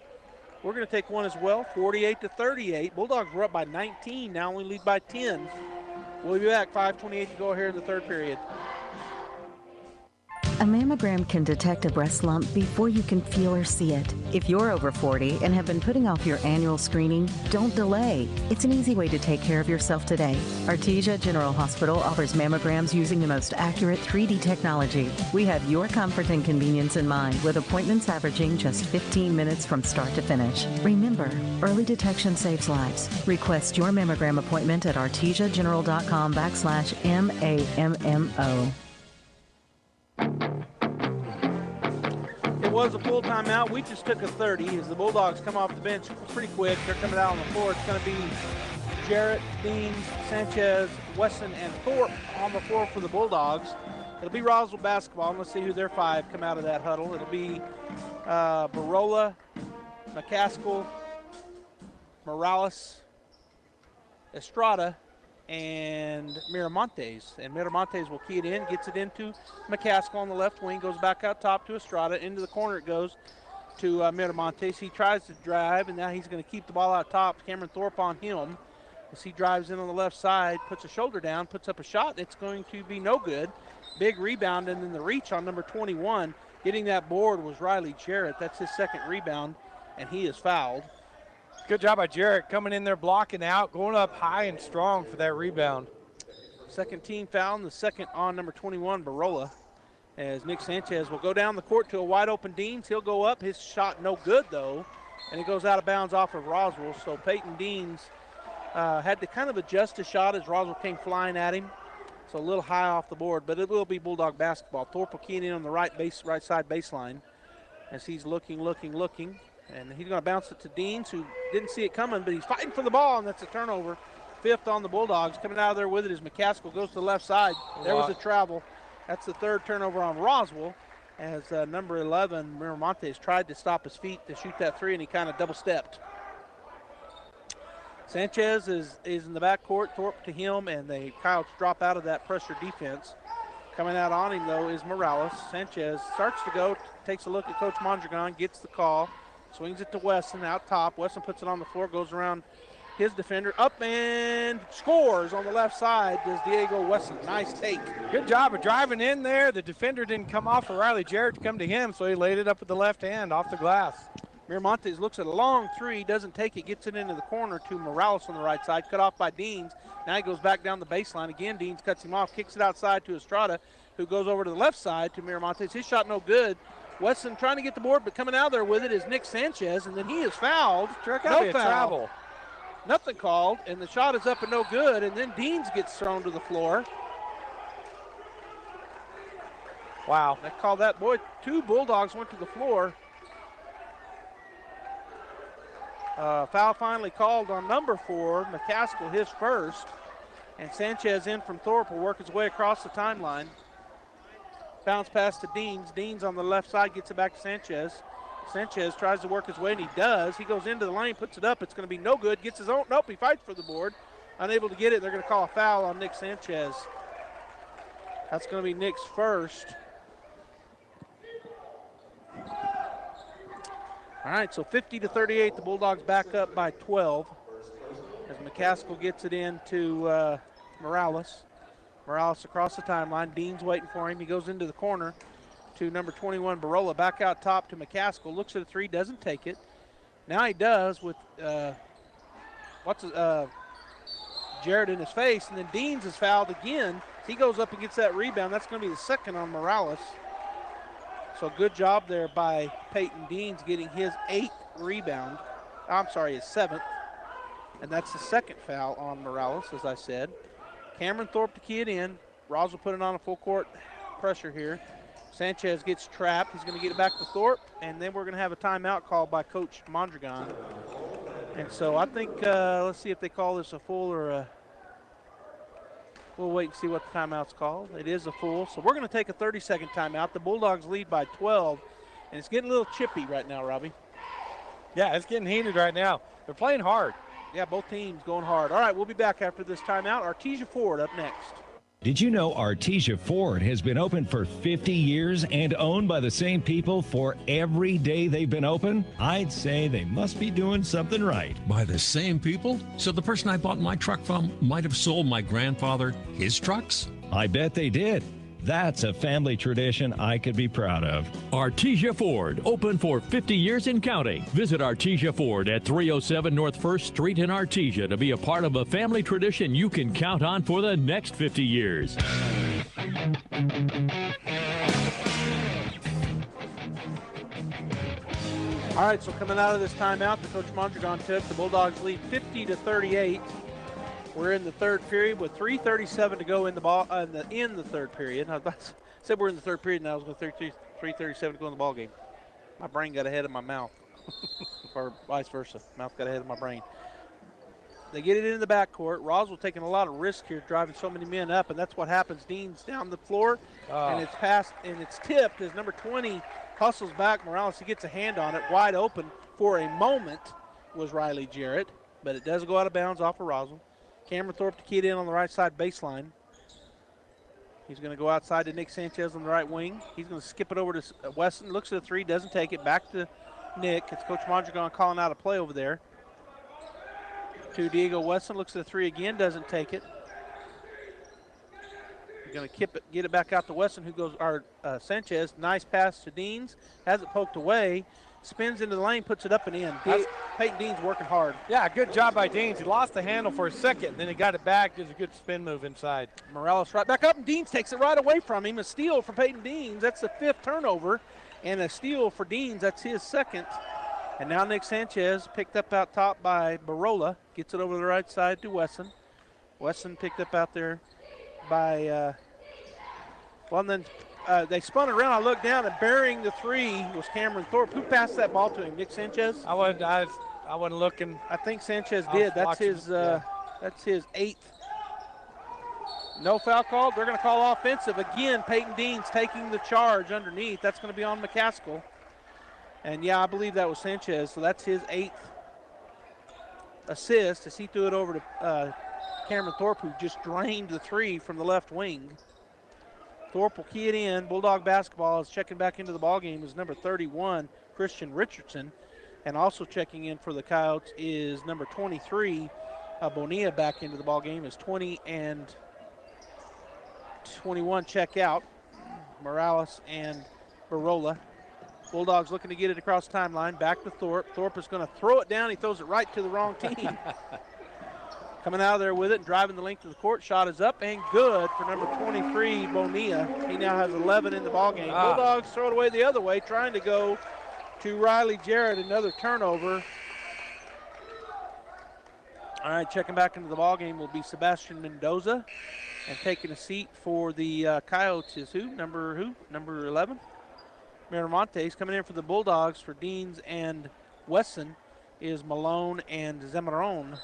[SPEAKER 14] We're going to take one as well, 48-38. Bulldogs were up by 19, now only lead by 10. We'll be back, 5:28 to go here in the third period.
[SPEAKER 9] A mammogram can detect a breast lump before you can feel or see it. If you're over 40 and have been putting off your annual screening, don't delay. It's an easy way to take care of yourself today. Artesia General Hospital offers mammograms using the most accurate 3D technology. We have your comfort and convenience in mind, with appointments averaging just 15 minutes from start to finish. Remember, early detection saves lives. Request your mammogram appointment at artesiageneral.com/MAMMO.
[SPEAKER 14] It was a full timeout. We just took a 30 as the Bulldogs come off the bench pretty quick. They're coming out on the floor. It's going to be Jarrett, Deans, Sanchez, Wesson, and Thorpe on the floor for the Bulldogs. It'll be Roswell basketball. Let's see who their 5 come out of that huddle. It'll be Barola, McCaskill, Morales, Estrada, and Miramontes. And Miramontes will key it in, gets it into McCaskill on the left wing, goes back out top to Estrada. Into the corner it goes to Miramontes. He tries to drive, and now he's going to keep the ball out top. Cameron Thorpe on him as he drives in on the left side, puts a shoulder down, puts up a shot. It's going to be no good. Big rebound, and then the reach on number 21. Getting that board was Riley Jarrett. That's his second rebound, and he is fouled.
[SPEAKER 12] Good job by Jarrett coming in there, blocking out, going up high and strong for that rebound.
[SPEAKER 14] Second team foul, and the second on number 21, Barola, as Nick Sanchez will go down the court to a wide open Deans. He'll go up. His shot no good, though, and it goes out of bounds off of Roswell. So Peyton Deans had to kind of adjust his shot as Roswell came flying at him. So a little high off the board, but it will be Bulldog basketball. Thorpe will key it in on the right side baseline as he's looking. And he's going to bounce it to Deans, who didn't see it coming, but he's fighting for the ball, and that's a turnover. 5th on the Bulldogs. Coming out of there with it is McCaskill. Goes to the left side. There was a travel. That's the 3rd turnover on Roswell, as number 11, Miramontes, tried to stop his feet to shoot that 3, and he kind of double-stepped. Sanchez is in the backcourt. Thorpe to him, and the Coyotes drop out of that pressure defense. Coming out on him, though, is Morales. Sanchez starts to go, takes a look at Coach Mondragon, gets the call, swings it to Wesson out top. Wesson puts it on the floor, goes around his defender, up and scores on the left side does Diego Wesson. Nice take.
[SPEAKER 12] Good job of driving in there. The defender didn't come off for Riley Jarrett to come to him, so he laid it up with the left hand off the glass.
[SPEAKER 14] Miramontes looks at a long three, doesn't take it, gets it into the corner to Morales on the right side, cut off by Deans. Now he goes back down the baseline. Again, Deans cuts him off, kicks it outside to Estrada, who goes over to the left side to Miramontes. His shot no good. Wesson trying to get the board, but coming out there with it is Nick Sanchez, and then he is fouled. No foul.
[SPEAKER 12] Travel.
[SPEAKER 14] Nothing called, and the shot is up and no good, and then Deans gets thrown to the floor.
[SPEAKER 12] Wow.
[SPEAKER 14] They called that. Boy, 2 Bulldogs went to the floor. Foul finally called on number 4, McCaskill, his first. And Sanchez in from Thorpe will work his way across the timeline. Bounce pass to Deans. Deans on the left side gets it back to Sanchez. Sanchez tries to work his way, and he does. He goes into the lane, puts it up. It's going to be no good. Gets his own. Nope, he fights for the board. Unable to get it. They're going to call a foul on Nick Sanchez. That's going to be Nick's first. All right, so 50-38, the Bulldogs back up by 12 as McCaskill gets it into Morales. Morales across the timeline. Dean's waiting for him. He goes into the corner to number 21, Barola. Back out top to McCaskill. Looks at a three, doesn't take it. Now he does with Jarrett in his face, and then Deans is fouled again. He goes up and gets that rebound. That's going to be the second on Morales. So good job there by Peyton Deans getting his 8th rebound. I'm sorry, his 7th. And that's the second foul on Morales, as I said. Cameron Thorpe to key it in. Roswell put it on a full court pressure here. Sanchez gets trapped. He's going to get it back to Thorpe, and then we're going to have a timeout called by Coach Mondragon. And so I think, let's see if they call this a full or a, we'll wait and see what the timeout's called. It is a full, so we're going to take a 30-second timeout. The Bulldogs lead by 12, and it's getting a little chippy right now, Robbie.
[SPEAKER 12] Yeah, it's getting heated right now. They're playing hard.
[SPEAKER 14] Yeah, both teams going hard. All right, we'll be back after this timeout. Artesia Ford up next.
[SPEAKER 6] Did you know Artesia Ford has been open for 50 years and owned by the same people for every day they've been open? I'd say they must be doing something right.
[SPEAKER 10] By the same people? So the person I bought my truck from might have sold my grandfather his trucks?
[SPEAKER 6] I bet they did. That's a family tradition I could be proud of.
[SPEAKER 11] Artesia Ford, open for 50 years and counting. Visit Artesia Ford at 307 North 1st Street in Artesia to be a part of a family tradition you can count on for the next 50 years.
[SPEAKER 14] All right, so coming out of this timeout that Coach Mondragon took, the Bulldogs lead 50-38. We're in the third period with 3:37 to go in the ball in the third period. I said we're in the third period, and I was going to 3:37 to go in the ball game. My brain got ahead of my mouth, or vice versa. Mouth got ahead of my brain. They get it into the backcourt. Roswell taking a lot of risk here, driving so many men up, and that's what happens. Dean's down the floor, and it's passed, and it's tipped as number 20 hustles back. Morales, he gets a hand on it, wide open for a moment was Riley Jarrett, but it does go out of bounds off of Roswell. Cameron Thorpe to key it in on the right side baseline. He's going to go outside to Nick Sanchez on the right wing. He's going to skip it over to Weston. Looks at the three, doesn't take it. Back to Nick. It's Coach Mondragon calling out a play over there. To Diego Weston. Looks at the three again, doesn't take it. He's going to get it back out to Weston, who goes, Sanchez. Nice pass to Deans. Has it poked away. Spins into the lane, puts it up and in. Peyton Dean's working hard.
[SPEAKER 12] Yeah, good job by Deans. He lost the handle for a second, then he got it back. There's a good spin move inside.
[SPEAKER 14] Morales right back up, and Deans takes it right away from him. A steal for Peyton Deans. That's the 5th turnover, and a steal for Deans. That's his 2nd. And now Nick Sanchez picked up out top by Barola. Gets it over to the right side to Wesson. Wesson picked up out there by, and then they spun it around. I looked down, and burying the three was Cameron Thorpe. Who passed that ball to him? Nick Sanchez?
[SPEAKER 12] I wasn't looking.
[SPEAKER 14] I think Sanchez did. That's his 8th. No foul called. They're going to call offensive. Again, Peyton Deans taking the charge underneath. That's going to be on McCaskill. And, yeah, I believe that was Sanchez. So that's his 8th assist as he threw it over to Cameron Thorpe, who just drained the three from the left wing. Thorpe will key it in. Bulldog basketball is checking back into the ballgame is number 31, Christian Richardson. And also checking in for the Coyotes is number 23, Bonilla back into the ballgame is 20 and 21 check out. Morales and Barola. Bulldogs looking to get it across the timeline. Back to Thorpe. Thorpe is going to throw it down. He throws it right to the wrong team. Coming out of there with it and driving the length of the court. Shot is up and good for number 23, Bonilla. He now has 11 in the ballgame. Bulldogs throw it away the other way, trying to go to Riley Jarrett. Another turnover. All right, checking back into the ballgame will be Sebastian Mendoza. And taking a seat for the Coyotes is who? Number 11? Miramontes. Coming in for the Bulldogs for Deans and Wesson is Malone and Zamaron.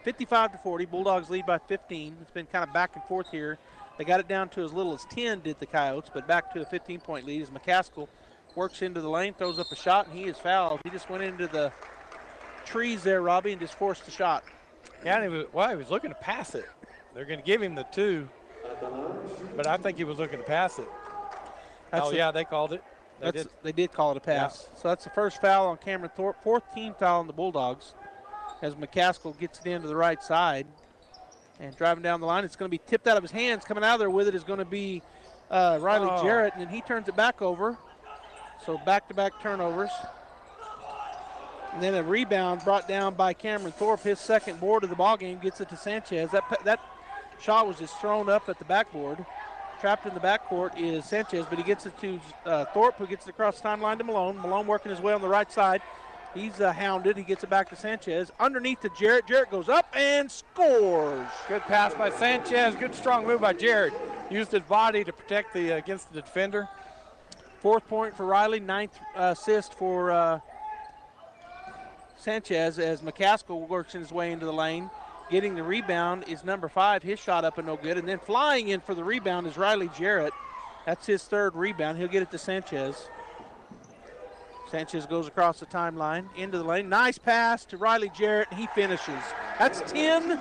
[SPEAKER 14] 55-40. Bulldogs lead by 15. It's been kind of back and forth here. They got it down to as little as 10, did the Coyotes, but back to a 15-point lead as McCaskill works into the lane, throws up a shot, and he is fouled. He just went into the trees there, Robbie, and just forced the shot.
[SPEAKER 12] Yeah, and he was looking to pass it. They're going to give him the 2, but I think he was looking to pass it. They called it.
[SPEAKER 14] They did call it a pass. Yeah. So that's the first foul on Cameron Thorpe, fourth team foul on the Bulldogs as McCaskill gets it into the right side. And driving down the line, it's going to be tipped out of his hands. Coming out of there with it is going to be Riley Jarrett, and then he turns it back over. So back-to-back turnovers. And then a rebound brought down by Cameron Thorpe. His second board of the ballgame gets it to Sanchez. That shot was just thrown up at the backboard. Trapped in the backcourt is Sanchez, but he gets it to Thorpe, who gets it across the timeline to Malone. Malone working his way on the right side. He's hounded. He gets it back to Sanchez. Underneath to Jarrett. Jarrett goes up and scores.
[SPEAKER 12] Good pass by Sanchez. Good strong move by Jarrett. Used his body to protect against the defender.
[SPEAKER 14] Fourth point for Riley. Ninth assist for Sanchez as McCaskill works his way into the lane. Getting the rebound is number 5. His shot up and no good. And then flying in for the rebound is Riley Jarrett. That's his third rebound. He'll get it to Sanchez. Sanchez goes across the timeline into the lane. Nice pass to Riley Jarrett, and he finishes. That's 10.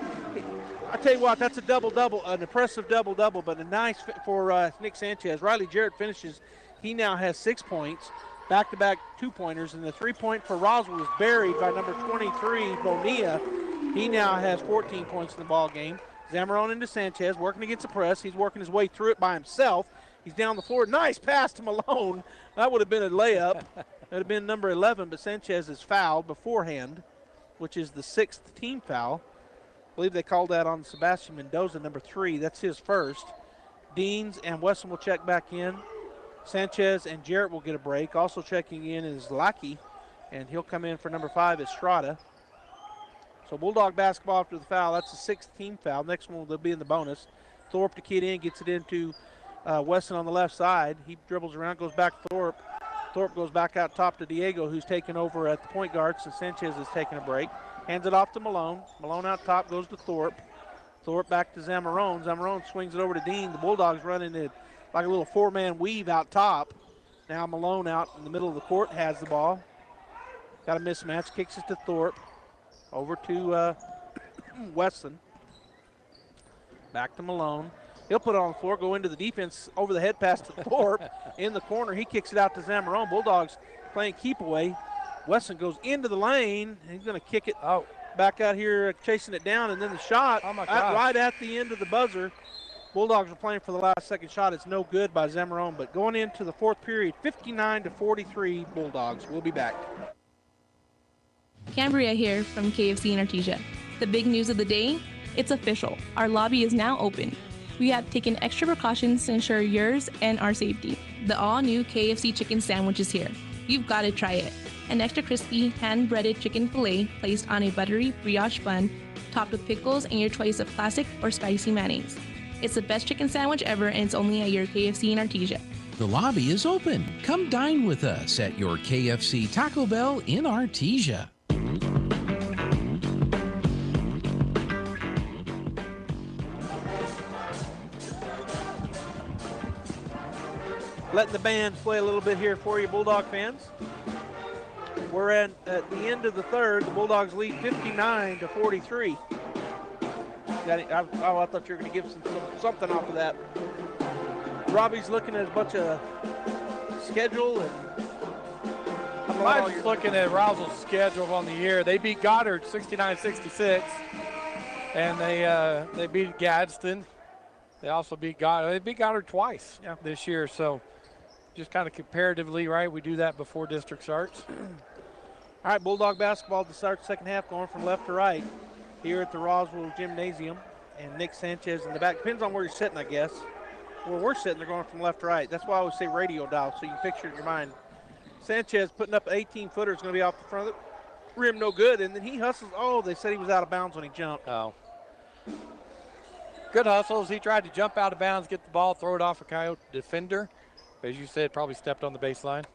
[SPEAKER 14] I tell you what, that's a double-double, an impressive double-double, but a nice for Nick Sanchez. Riley Jarrett finishes. He now has 6 points, back-to-back 2-pointers, and the 3-point for Roswell is buried by number 23, Bonilla. He now has 14 points in the ball game. Zamaron into Sanchez, working against the press. He's working his way through it by himself. He's down the floor. Nice pass to Malone. That would have been a layup. That would have been number 11, but Sanchez is fouled beforehand, which is the 6th team foul. I believe they called that on Sebastian Mendoza, number 3. That's his first. Deans and Wesson will check back in. Sanchez and Jarrett will get a break. Also checking in is Lackey, and he'll come in for number 5 is Strada. So Bulldog basketball after the foul. That's the 6th team foul. Next one will be in the bonus. Thorpe to kid in, gets it into Wesson on the left side. He dribbles around, goes back to Thorpe. Thorpe goes back out top to Diego, who's taken over at the point guard since Sanchez is taking a break. Hands it off to Malone. Malone out top, goes to Thorpe. Thorpe back to Zamaron. Zamaron swings it over to Dean. The Bulldogs running it like a little 4-man weave out top. Now Malone out in the middle of the court has the ball. Got a mismatch, kicks it to Thorpe. Over to Wesson. Back to Malone. He'll put it on the floor, go into the defense, over the head pass to Thorpe. In the corner, he kicks it out to Zamaron. Bulldogs playing keep away. Wesson goes into the lane. He's going to kick it back out here, chasing it down, and then the shot right at the end of the buzzer. Bulldogs are playing for the last second shot. It's no good by Zamaron, but going into the fourth period, 59-43 Bulldogs. We'll be back.
[SPEAKER 3] Cambria here from KFC in Artesia. The big news of the day, it's official. Our lobby is now open. We have taken extra precautions to ensure yours and our safety. The all-new KFC chicken sandwich is here. You've got to try it. An extra crispy, hand-breaded chicken fillet placed on a buttery brioche bun, topped with pickles and your choice of classic or spicy mayonnaise. It's the best chicken sandwich ever, and it's only at your KFC in Artesia.
[SPEAKER 13] The lobby is open. Come dine with us at your KFC Taco Bell in Artesia.
[SPEAKER 14] Letting the band play a little bit here for you, Bulldog fans. We're at the end of the third. The Bulldogs lead 59-43. I thought you were going to give something off of that. Robbie's looking at a bunch of schedule and
[SPEAKER 12] I'm just looking at Roswell's schedule on the year. They beat Goddard 69-66, and they beat Gadsden. They also beat Goddard. They beat Goddard twice this year. So just kind of comparatively, right? We do that before district starts.
[SPEAKER 14] All right, Bulldog basketball to start the second half, going from left to right here at the Roswell Gymnasium. And Nick Sanchez in the back. Depends on where you're sitting, I guess. Where we're sitting, they're going from left to right. That's why I always say radio dial, so you can picture it in your mind. Sanchez putting up an 18-footer is going to be off the front of the rim, no good. And then he hustles. Oh, they said he was out of bounds when he jumped.
[SPEAKER 12] Oh. Good hustles. He tried to jump out of bounds, get the ball, throw it off a Coyote defender. As you said, probably stepped on the baseline.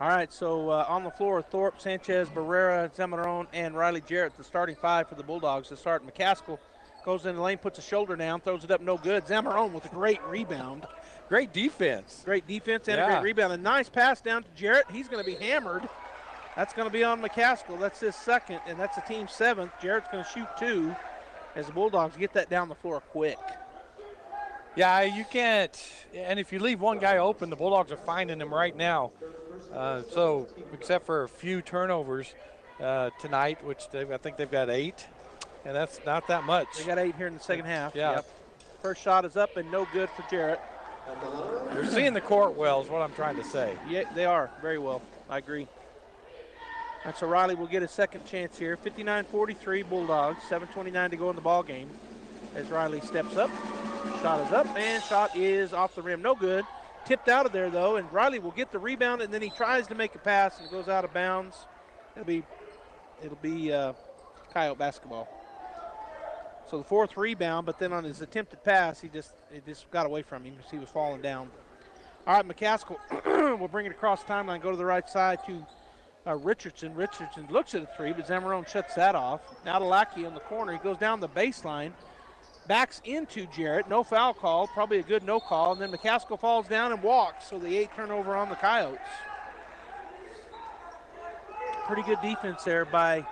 [SPEAKER 14] All right, so on the floor, Thorpe, Sanchez, Barrera, Zamarone, and Riley Jarrett, the starting five for the Bulldogs to start. McCaskill goes in the lane, puts a shoulder down, throws it up, no good. Zamarone with a great rebound.
[SPEAKER 12] Great defense.
[SPEAKER 14] Great defense and a great rebound. A nice pass down to Jarrett. He's going to be hammered. That's going to be on McCaskill. That's his second, and that's the team's seventh. Jarrett's going to shoot two as the Bulldogs get that down the floor quick.
[SPEAKER 12] Yeah, you can't. And if you leave one guy open, the Bulldogs are finding him right now. So except for a few turnovers tonight, which I think they've got 8. And that's not that much.
[SPEAKER 14] They got 8 here in the second half.
[SPEAKER 12] Yeah.
[SPEAKER 14] Yep. First shot is up and no good for Jarrett.
[SPEAKER 12] They're seeing the court well is what I'm trying to say.
[SPEAKER 14] Yeah, they are very well. I agree. And so Riley will get a second chance here. 59-43 Bulldogs. 7:29 to go in the ball game. As Riley steps up. Shot is up and shot is off the rim. No good. Tipped out of there though, and Riley will get the rebound, and then he tries to make a pass and it goes out of bounds. It'll be Coyote basketball. So the fourth rebound, but then on his attempted pass, it just got away from him as he was falling down. All right, McCaskill will bring it across the timeline, go to the right side to Richardson. Richardson looks at a three, but Zamarone shuts that off. Now to Lackey on the corner. He goes down the baseline, backs into Jarrett. No foul call, probably a good no call. And then McCaskill falls down and walks, so the 8th turnover on the Coyotes. Pretty good defense there by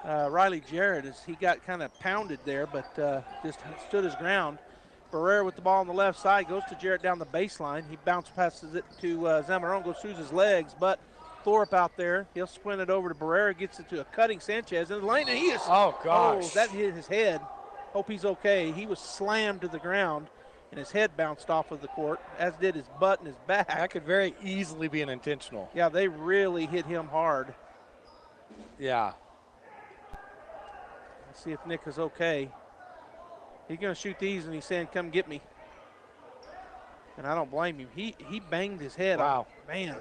[SPEAKER 14] Riley Jarrett as he got kind of pounded there, but just stood his ground. Barrera with the ball on the left side, goes to Jarrett down the baseline. He passes it to Zamarone, goes through his legs, but Thorpe out there. He'll sprint it over to Barrera, gets it to a cutting Sanchez in the lane, and he is,
[SPEAKER 12] oh gosh,
[SPEAKER 14] that hit his head. Hope he's okay. He was slammed to the ground, and his head bounced off of the court, as did his butt and his back.
[SPEAKER 12] That could very easily be an intentional.
[SPEAKER 14] Yeah, they really hit him hard.
[SPEAKER 12] Yeah.
[SPEAKER 14] Let's see if Nick is okay. He's going to shoot these, and he's saying, come get me. And I don't blame him. He banged his head.
[SPEAKER 12] Wow.
[SPEAKER 14] Man.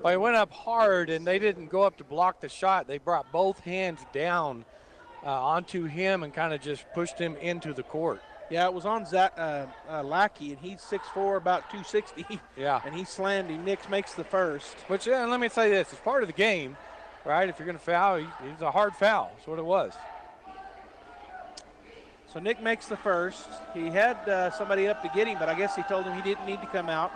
[SPEAKER 12] Well, he went up hard, and they didn't go up to block the shot. They brought both hands down onto him and kind of just pushed him into the court.
[SPEAKER 14] Yeah, it was on Lackey, and he's 6'4", about 260.
[SPEAKER 12] Yeah.
[SPEAKER 14] And he slammed him. Nick makes the first.
[SPEAKER 12] Which, let me say this. It's part of the game, right? If you're going to foul, it's a hard foul. That's what it was.
[SPEAKER 14] So Nick makes the first. He had somebody up to get him, but I guess he told him he didn't need to come out.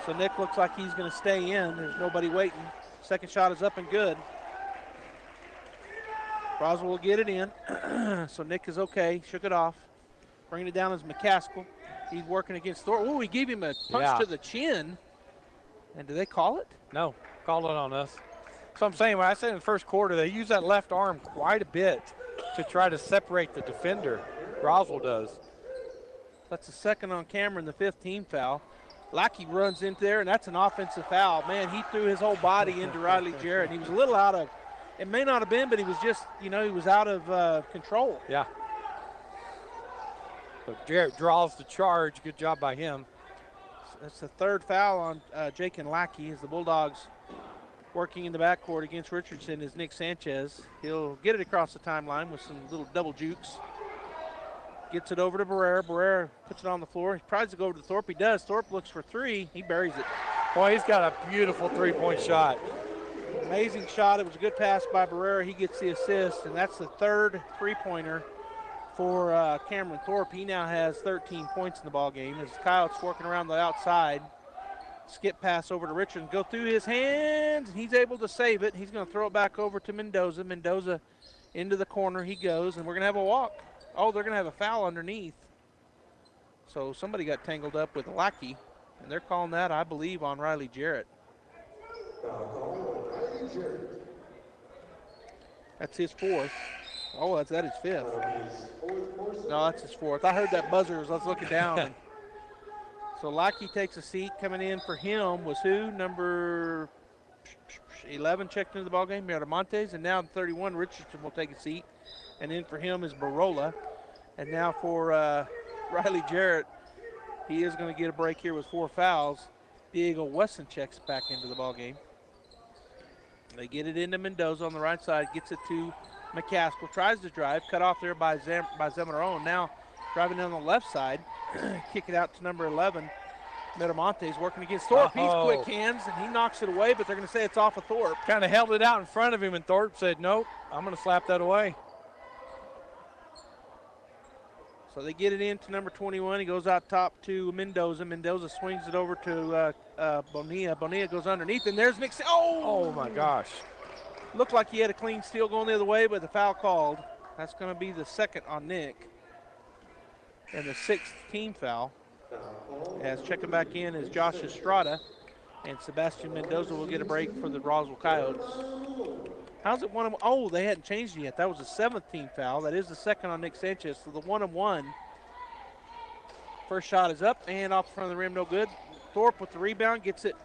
[SPEAKER 14] So Nick looks like he's going to stay in. There's nobody waiting. Second shot is up and good. Roswell will get it in. So Nick is okay. Shook it off. Bringing it down is McCaskill. He's working against Thorpe. Oh, he gave him a punch to the chin. And do they call it?
[SPEAKER 12] No, called it on us. So I'm saying, when I said in the first quarter, they use that left arm quite a bit to try to separate the defender. Roswell does.
[SPEAKER 14] That's the second on camera and the 5th team foul. Lackey runs into there, and that's an offensive foul. Man, he threw his whole body into Riley Jarrett. He was a little out of, it may not have been, but he was just, he was out of control.
[SPEAKER 12] Yeah. So Jarrett draws the charge. Good job by him.
[SPEAKER 14] That's the third foul on Jake and Lackey as the Bulldogs working in the backcourt against Richardson is Nick Sanchez. He'll get it across the timeline with some little double jukes. Gets it over to Barrera. Barrera puts it on the floor. He tries to go over to Thorpe. He does. Thorpe looks for three. He buries it.
[SPEAKER 12] Boy, he's got a beautiful three-point shot.
[SPEAKER 14] Amazing shot. It was a good pass by Barrera. He gets the assist, and that's the third three-pointer for Cameron Thorpe. He now has 13 points in the ball game as Coyote's working around the outside. Skip pass over to Richardson. Go through his hands. He's able to save it. He's going to throw it back over to Mendoza. Mendoza into the corner he goes, and we're going to have a walk. Oh, they're going to have a foul underneath. So somebody got tangled up with Lackey, and they're calling that, I believe, on Riley Jarrett. That's his fourth. Oh, that's his fifth. No, that's his fourth. I heard that buzzer as I was looking down. So Lackey takes a seat. Coming in for him was who? Number 11 checked into the ballgame, Miramontes. And now 31, Richardson will take a seat. And in for him is Barola. And now for Riley Jarrett, he is going to get a break here with 4 fouls. Diego Wesson checks back into the ballgame. They get it into Mendoza on the right side, gets it to McCaskill, tries to drive, cut off there by Zamorano. Now driving down the left side, kick it out to number 11, Miramontes, working against Thorpe. He's quick hands, and he knocks it away, but they're going to say it's off of Thorpe.
[SPEAKER 12] Kind of held it out in front of him, and Thorpe said, nope, I'm going to slap that away.
[SPEAKER 14] So they get it into number 21. He goes out top to Mendoza. Mendoza swings it over to Bonilla. Bonilla goes underneath, and there's Nick.
[SPEAKER 12] Oh, my gosh.
[SPEAKER 14] Looked like he had a clean steal going the other way, but the foul called. That's going to be the second on Nick. And the 6th team foul. As checking back in is Josh Estrada. And Sebastian Mendoza will get a break for the Roswell Coyotes. How's it 1-1? Oh, they hadn't changed it yet. That was the 7th team foul. That is the second on Nick Sanchez. So the 1-1. First shot is up and off the front of the rim, no good. Thorpe with the rebound gets it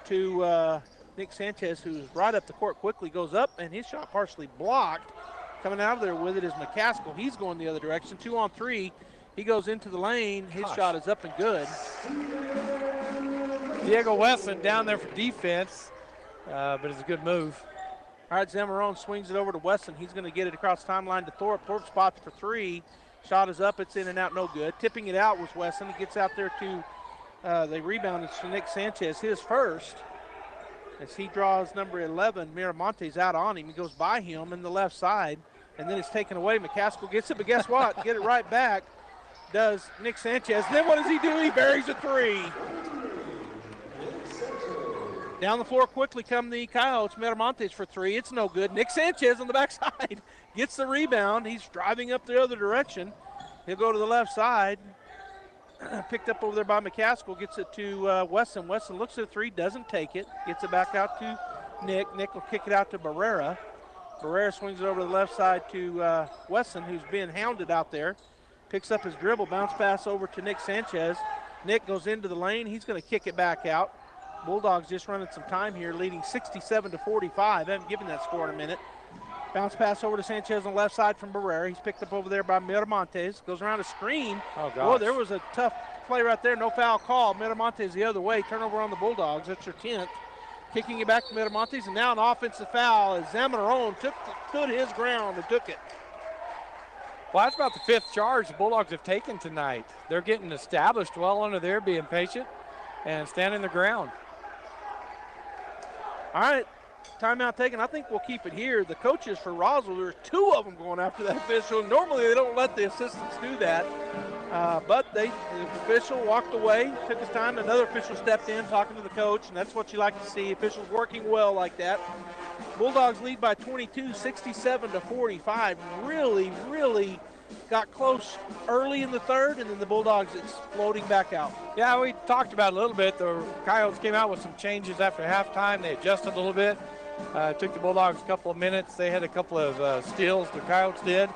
[SPEAKER 14] to Nick Sanchez, who's right up the court quickly, goes up, and his shot partially blocked. Coming out of there with it is McCaskill. He's going the other direction. 2-on-3. He goes into the lane. His shot is up and good.
[SPEAKER 12] Diego Wesson down there for defense, but it's a good move.
[SPEAKER 14] All right, Zamorano swings it over to Wesson. He's going to get it across the timeline to Thorpe. Thorpe spots for 3. Shot is up. It's in and out, no good. Tipping it out was Wesson. He gets out there to the rebound. It's to Nick Sanchez, his first. As he draws number 11, Miramontes out on him. He goes by him in the left side, and then it's taken away. McCaskill gets it, but guess what? Get it right back. Does Nick Sanchez. Then what does he do? He buries a 3. Down the floor quickly come the Coyotes. Miramontes for 3. It's no good. Nick Sanchez on the backside gets the rebound. He's driving up the other direction. He'll go to the left side. Picked up over there by McCaskill. Gets it to Wesson. Wesson looks at the 3, doesn't take it. Gets it back out to Nick. Nick will kick it out to Barrera. Barrera swings it over to the left side to Wesson, who's being hounded out there. Picks up his dribble. Bounce pass over to Nick Sanchez. Nick goes into the lane. He's going to kick it back out. Bulldogs just running some time here, leading 67-45. Haven't given that score in a minute. Bounce pass over to Sanchez on the left side from Barrera. He's picked up over there by Miramontes. Goes around a screen.
[SPEAKER 12] Oh, gosh.
[SPEAKER 14] Boy, there was a tough play right there. No foul call. Miramontes the other way. Turnover on the Bulldogs. That's their 10th. Kicking it back to Miramontes, and now an offensive foul as Zamorano stood his ground and took it.
[SPEAKER 12] Well, that's about the 5th charge the Bulldogs have taken tonight. They're getting established well under there, being patient and standing their ground.
[SPEAKER 14] All right, timeout taken. I think we'll keep it here. The coaches for Roswell, there's 2 of them going after that official. Normally they don't let the assistants do that, but the official walked away, took his time. Another official stepped in talking to the coach, and that's what you like to see, officials working well like that. Bulldogs lead by 22, 67-45. Really, really got close early in the third, and then the Bulldogs exploding back out.
[SPEAKER 12] Yeah, we talked about it a little bit. The Coyotes came out with some changes after halftime. They adjusted a little bit. Took the Bulldogs a couple of minutes. They had a couple of steals, the Coyotes did.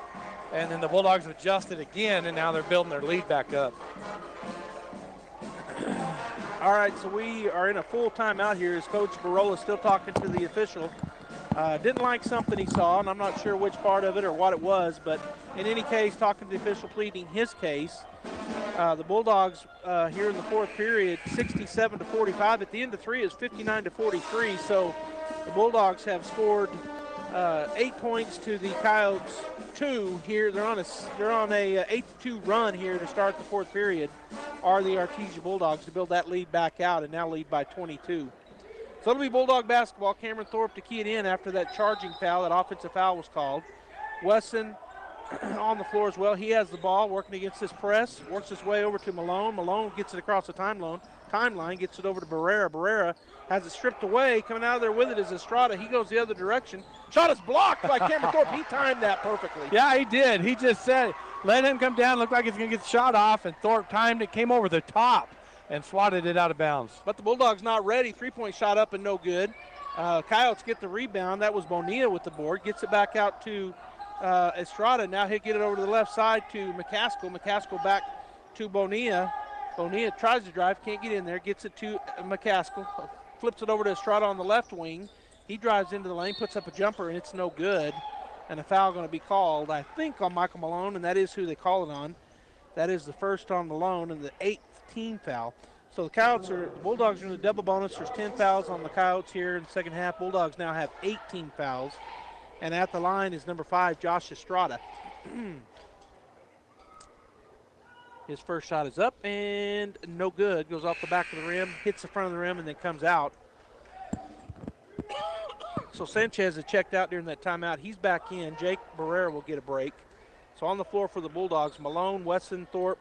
[SPEAKER 12] And then the Bulldogs adjusted again, and now they're building their lead back up.
[SPEAKER 14] All right, so we are in a full timeout here as Coach Barola is still talking to the official. Didn't like something he saw, and I'm not sure which part of it or what it was, but in any case, talking to the official pleading his case. The Bulldogs here in the 4th period, 67-45. At the end of 3 is 59-43, so the Bulldogs have scored 8 points to the Coyotes 2 here. They're on a 8-2 run here to start the 4th period, are the Artesia Bulldogs, to build that lead back out and now lead by 22. So it'll be Bulldog basketball. Cameron Thorpe to key it in after that charging foul. That offensive foul was called. Wesson on the floor as well. He has the ball working against this press. Works his way over to Malone. Malone gets it across the timeline. Gets it over to Barrera. Barrera has it stripped away. Coming out of there with it is Estrada. He goes the other direction. Shot is blocked by Cameron Thorpe. He timed that perfectly.
[SPEAKER 12] Yeah, he did. He just said let him come down. Looked like he's going to get the shot off, and Thorpe timed it, came over the top, and swatted it out of bounds.
[SPEAKER 14] But the Bulldogs not ready. Three-point shot up and no good. Coyotes get the rebound. That was Bonilla with the board. Gets it back out to Estrada. Now he'll get it over to the left side to McCaskill. McCaskill back to Bonilla. Bonilla tries to drive, can't get in there. Gets it to McCaskill. Flips it over to Estrada on the left wing. He drives into the lane, puts up a jumper, and it's no good. And a foul going to be called, I think, on Michael Malone, and that is who they call it on. That is the first on Malone and the 8th team foul. So the Bulldogs are in the double bonus. There's 10 fouls on the Coyotes here in the second half. Bulldogs now have 18 fouls. And at the line is number 5, Josh Estrada. His first shot is up and no good. Goes off the back of the rim, hits the front of the rim, and then comes out. So Sanchez had checked out during that timeout. He's back in. Jake Barrera will get a break. So on the floor for the Bulldogs, Malone, Wesson, Thorpe,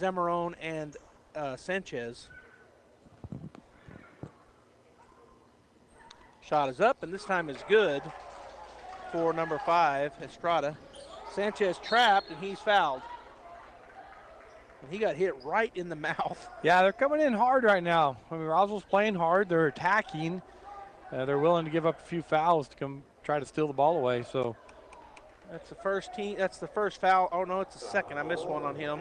[SPEAKER 14] Zamarone, and Sanchez. Shot is up, and this time is good for number 5, Estrada. Sanchez trapped, and he's fouled. And he got hit right in the mouth.
[SPEAKER 12] Yeah, they're coming in hard right now. I mean, Roswell's playing hard. They're attacking. They're willing to give up a few fouls to come try to steal the ball away. So
[SPEAKER 14] that's the first team. That's the first foul. Oh no, it's the second. I missed one on him,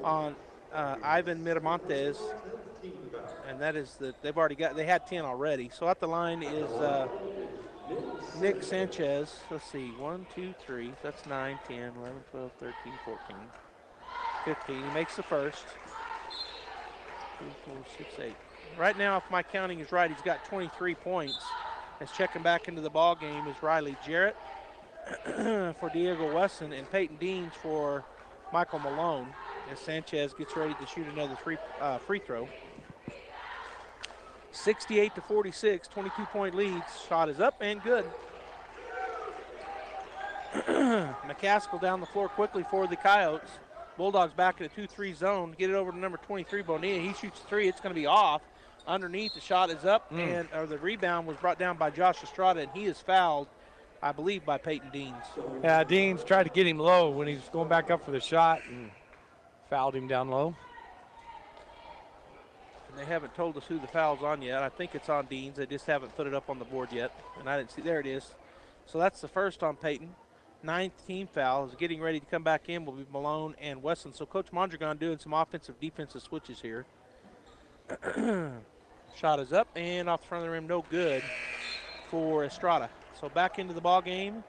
[SPEAKER 14] on Ivan Miramontes, and that is they've already got. They had 10 already. So at the line is Nick Sanchez. Let's see, 1, 2, 3. That's 9, 10, 11, 12, 13, 14, 15. He makes the first. 3, 4, 6, 8. Right now, if my counting is right, he's got 23 points. As checking back into the ball game is Riley Jarrett for Diego Wesson and Peyton Deans for Michael Malone as Sanchez gets ready to shoot another free throw. 68-46, 22-point lead. Shot is up and good. McCaskill down the floor quickly for the Coyotes. Bulldogs back in a 2-3 zone. Get it over to number 23, Bonilla. He shoots 3. It's going to be off. Underneath, the shot is up, and the rebound was brought down by Josh Estrada, and he is fouled, I believe, by Peyton Deans.
[SPEAKER 12] Yeah, Deans tried to get him low when he was going back up for the shot and fouled him down low.
[SPEAKER 14] And they haven't told us who the foul's on yet. I think it's on Deans. They just haven't put it up on the board yet, and I didn't see. There it is. So that's the first on Peyton. 9th team foul. Is getting ready to come back in will be Malone and Wesson. So Coach Mondragon doing some offensive defensive switches here. Shot is up and off the front of the rim, no good for Estrada. So back into the ball game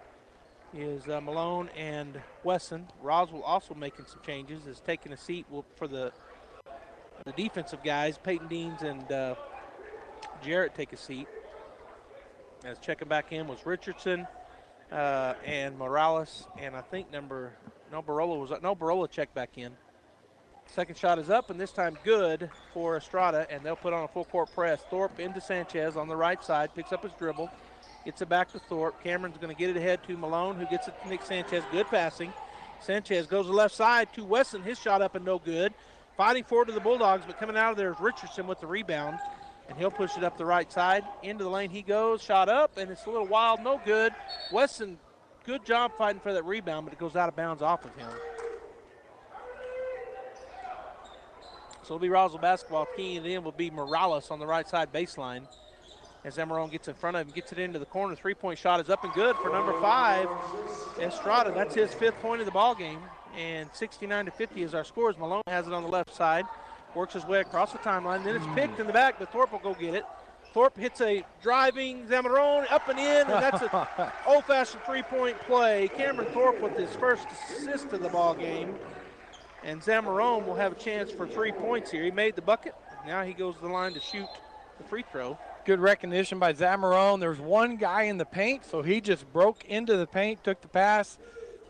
[SPEAKER 14] is Malone and Wesson. Roswell also making some changes, is taking a seat for the defensive guys. Peyton Deans and Jarrett take a seat. As checking back in was Richardson and Morales, and I think Barola checked back in. Second shot is up, and this time good for Estrada, and they'll put on a full-court press. Thorpe into Sanchez on the right side, picks up his dribble, gets it back to Thorpe. Cameron's going to get it ahead to Malone, who gets it to Nick Sanchez. Good passing. Sanchez goes to the left side to Wesson. His shot up and no good. Fighting forward to the Bulldogs, but coming out of there is Richardson with the rebound, and he'll push it up the right side. Into the lane he goes. Shot up, and it's a little wild, no good. Wesson, good job fighting for that rebound, but it goes out of bounds off of him. So it'll be Roswell basketball. Keying it in will be Morales on the right side baseline. As Zamarone gets in front of him, gets it into the corner. Three-point shot is up and good for number 5, Estrada. That's his 5th point of the ball game. And 69-50 is our scores. Malone has it on the left side. Works his way across the timeline. Then it's picked in the back, but Thorpe will go get it. Thorpe hits a driving Zamarone up and in, and that's an old-fashioned three-point play. Cameron Thorpe with his first assist of the ball game. And Zamarone will have a chance for 3 points here. He made the bucket. Now he goes to the line to shoot the free throw.
[SPEAKER 12] Good recognition by Zamarone. There's one guy in the paint, so he just broke into the paint, took the pass,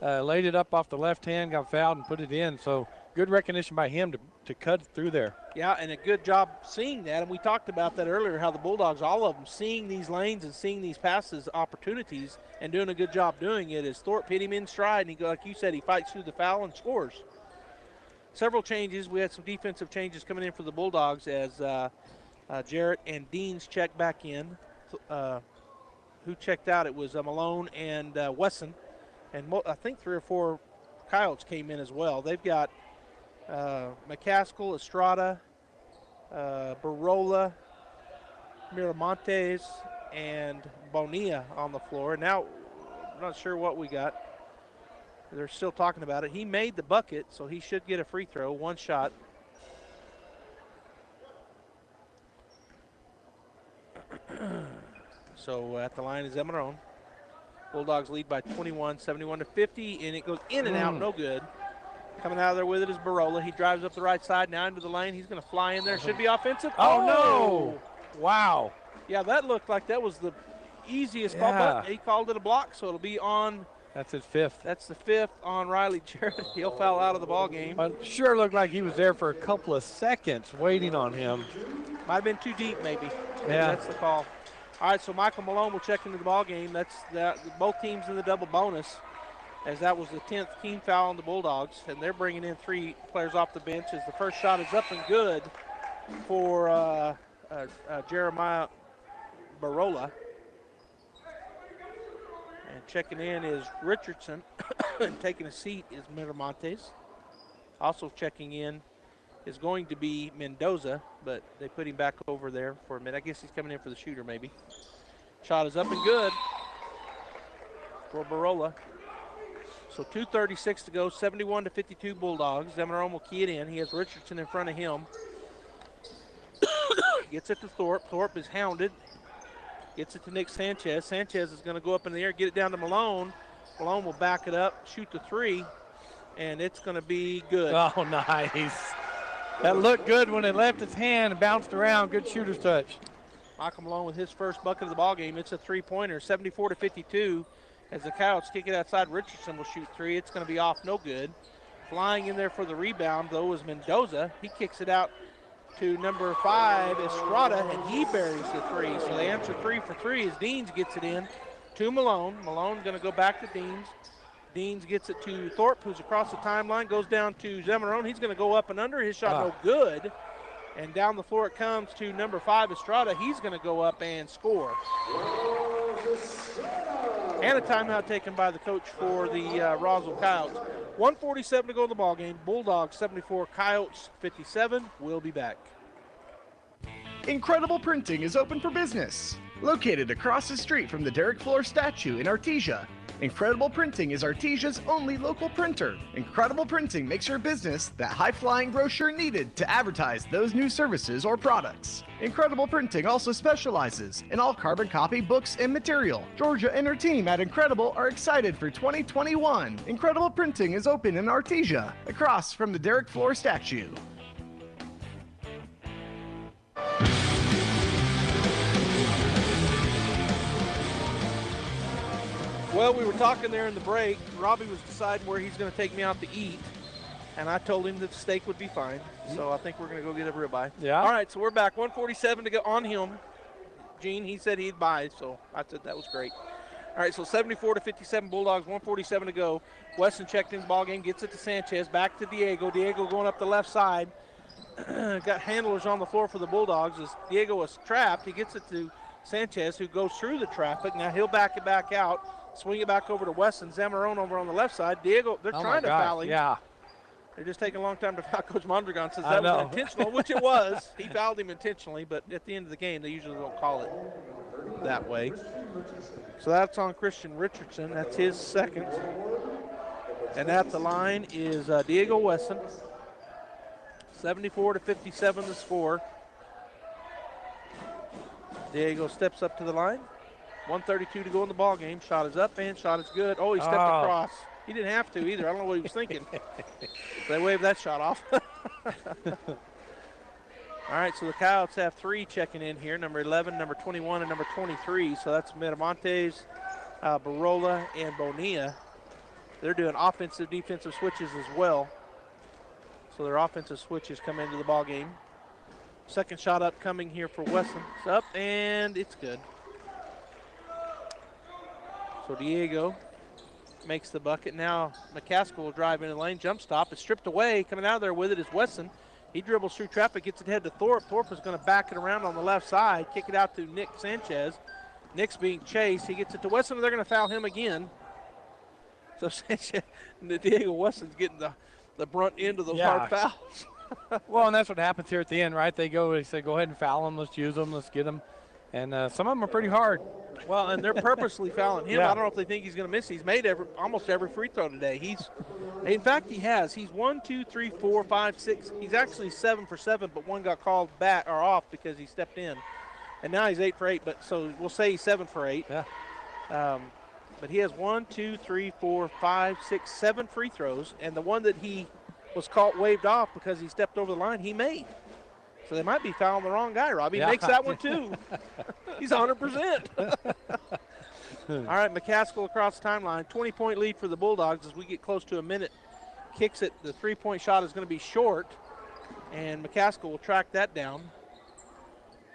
[SPEAKER 12] laid it up off the left hand, got fouled, and put it in. So good recognition by him to cut through there.
[SPEAKER 14] Yeah, and a good job seeing that. And we talked about that earlier, how the Bulldogs, all of them, seeing these lanes and seeing these passes, opportunities, and doing a good job doing it. As Thorpe hit him in stride, and he, like you said, he fights through the foul and scores. Several changes. We had some defensive changes coming in for the Bulldogs as Jarrett and Deans checked back in. Who checked out? It was Malone and Wesson. And I think 3 or 4 Coyotes came in as well. They've got McCaskill, Estrada, Barola, Miramontes, and Bonilla on the floor. Now, I'm not sure what we got. They're still talking about it. He made the bucket, so he should get a free throw, one shot. So at the line is Emerone. Bulldogs lead by 21, 71-50, and it goes in and out, no good. Coming out of there with it is Barola. He drives up the right side, now into the lane. He's going to fly in there. Should be offensive.
[SPEAKER 12] Oh, no. Wow.
[SPEAKER 14] Yeah, that looked like that was the easiest call, but he called it a block, so it'll be on.
[SPEAKER 12] That's his fifth.
[SPEAKER 14] That's the fifth on Riley Jarrett. He'll foul out of the ball game.
[SPEAKER 12] It sure looked like he was there for a couple of seconds waiting on him.
[SPEAKER 14] Might have been too deep, maybe.
[SPEAKER 12] Yeah.
[SPEAKER 14] That's the call. All right, so Michael Malone will check into the ball game. That's both teams in the double bonus, as that was the 10th team foul on the Bulldogs, and they're bringing in 3 players off the bench as the first shot is up and good for Jeremiah Barola. And checking in is Richardson, and taking a seat is Miramontes. Also checking in is going to be Mendoza, but they put him back over there for a minute. I guess he's coming in for the shooter maybe. Shot is up and good for Barola. So 2:36 to go, 71-52 Bulldogs. Demerone will key it in. He has Richardson in front of him. Gets it to Thorpe. Thorpe is hounded. Gets it to Nick Sanchez. Sanchez is going to go up in the air, get it down to Malone. Malone will back it up, shoot the 3, and it's going to be good.
[SPEAKER 12] Oh, nice. That looked good when it left his hand and bounced around. Good shooter's touch.
[SPEAKER 14] Michael Malone with his first bucket of the ball game. It's a 3-pointer, 74-52. As the Coyotes kick it outside, Richardson will shoot 3. It's going to be off, no good. Flying in there for the rebound, though, is Mendoza. He kicks it out to number 5, Estrada, and he buries the 3. So they answer 3 for 3 as Deans gets it in to Malone. Malone going to go back to Deans. Deans gets it to Thorpe, who's across the timeline, goes down to Zemarone. He's going to go up and under. His shot no good. And down the floor it comes to number 5, Estrada. He's going to go up and score. And a timeout taken by the coach for the Roswell Coyotes. 1:47 to go in the ballgame. Bulldogs 74, Coyotes 57. We'll be back.
[SPEAKER 15] Incredible Printing is open for business. Located across the street from the Derek Floor statue in Artesia, Incredible Printing is Artesia's only local printer. Incredible Printing makes your business that high-flying brochure needed to advertise those new services or products. Incredible Printing also specializes in all carbon copy books and material. Georgia and her team at Incredible are excited for 2021. Incredible Printing is open in Artesia, across from the Derek Floor statue.
[SPEAKER 14] Well, we were talking there in the break. Robbie was deciding where he's going to take me out to eat, and I told him that steak would be fine. So I think we're going to go get a ribeye.
[SPEAKER 12] Yeah.
[SPEAKER 14] All right, so we're back. 1:47 to go on him. Gene, he said he'd buy, so I said that was great. All right, so 74-57 Bulldogs, 1:47 to go. Weston checked in the ball game, gets it to Sanchez, back to Diego. Diego going up the left side. Got handlers on the floor for the Bulldogs as Diego was trapped. He gets it to Sanchez, who goes through the traffic. Now he'll back it back out. Swing it back over to Weston. Zamarone over on the left side. Diego, they're trying to foul him.
[SPEAKER 12] Yeah.
[SPEAKER 14] They're just taking a long time to foul. Coach Mondragon says that was intentional, which it was. He fouled him intentionally, but at the end of the game, they usually don't call it that way. So that's on Christian Richardson. That's his second. And at the line is Diego Weston. 74-57 the score. Diego steps up to the line. 1:32 to go in the ball game. Shot is up and shot is good. Oh, he stepped across. He didn't have to either. I don't know what he was thinking. They waved that shot off. All right, so the Coyotes have 3 checking in here, number 11, number 21, and number 23. So that's Miramontes, Barola, and Bonilla. They're doing offensive, defensive switches as well. So their offensive switches come into the ball game. Second shot up coming here for Weston. It's up, and it's good. So Diego makes the bucket. Now McCaskill will drive into the lane. Jump stop. It's stripped away. Coming out of there with it is Weston. He dribbles through traffic, gets it head to Thorpe. Thorpe is going to back it around on the left side, kick it out to Nick Sanchez. Nick's being chased. He gets it to Weston, and they're going to foul him again. So Diego Weston's getting the brunt end of those hard fouls.
[SPEAKER 12] Well, and that's what happens here at the end, right? They say, go ahead and foul them. Let's use them. Let's get them. And some of them are pretty hard.
[SPEAKER 14] Well, and they're purposely fouling him.
[SPEAKER 12] Yeah.
[SPEAKER 14] I don't know if they think he's going to miss. He's made almost every free throw today. In fact, he has. He's 1, 2, 3, 4, 5, 6. He's actually 7 for 7, but one got called back or off because he stepped in. And now he's 8 for 8. But so we'll say he's 7 for 8.
[SPEAKER 12] Yeah.
[SPEAKER 14] But he has 1, 2, 3, 4, 5, 6, 7 free throws, and the one that he was caught waved off because he stepped over the line, he made. So they might be fouling the wrong guy, Robbie. He makes that one too. He's 100%. All right, McCaskill across the timeline. 20-point lead for the Bulldogs as we get close to a minute. Kicks it. The three-point shot is going to be short, and McCaskill will track that down.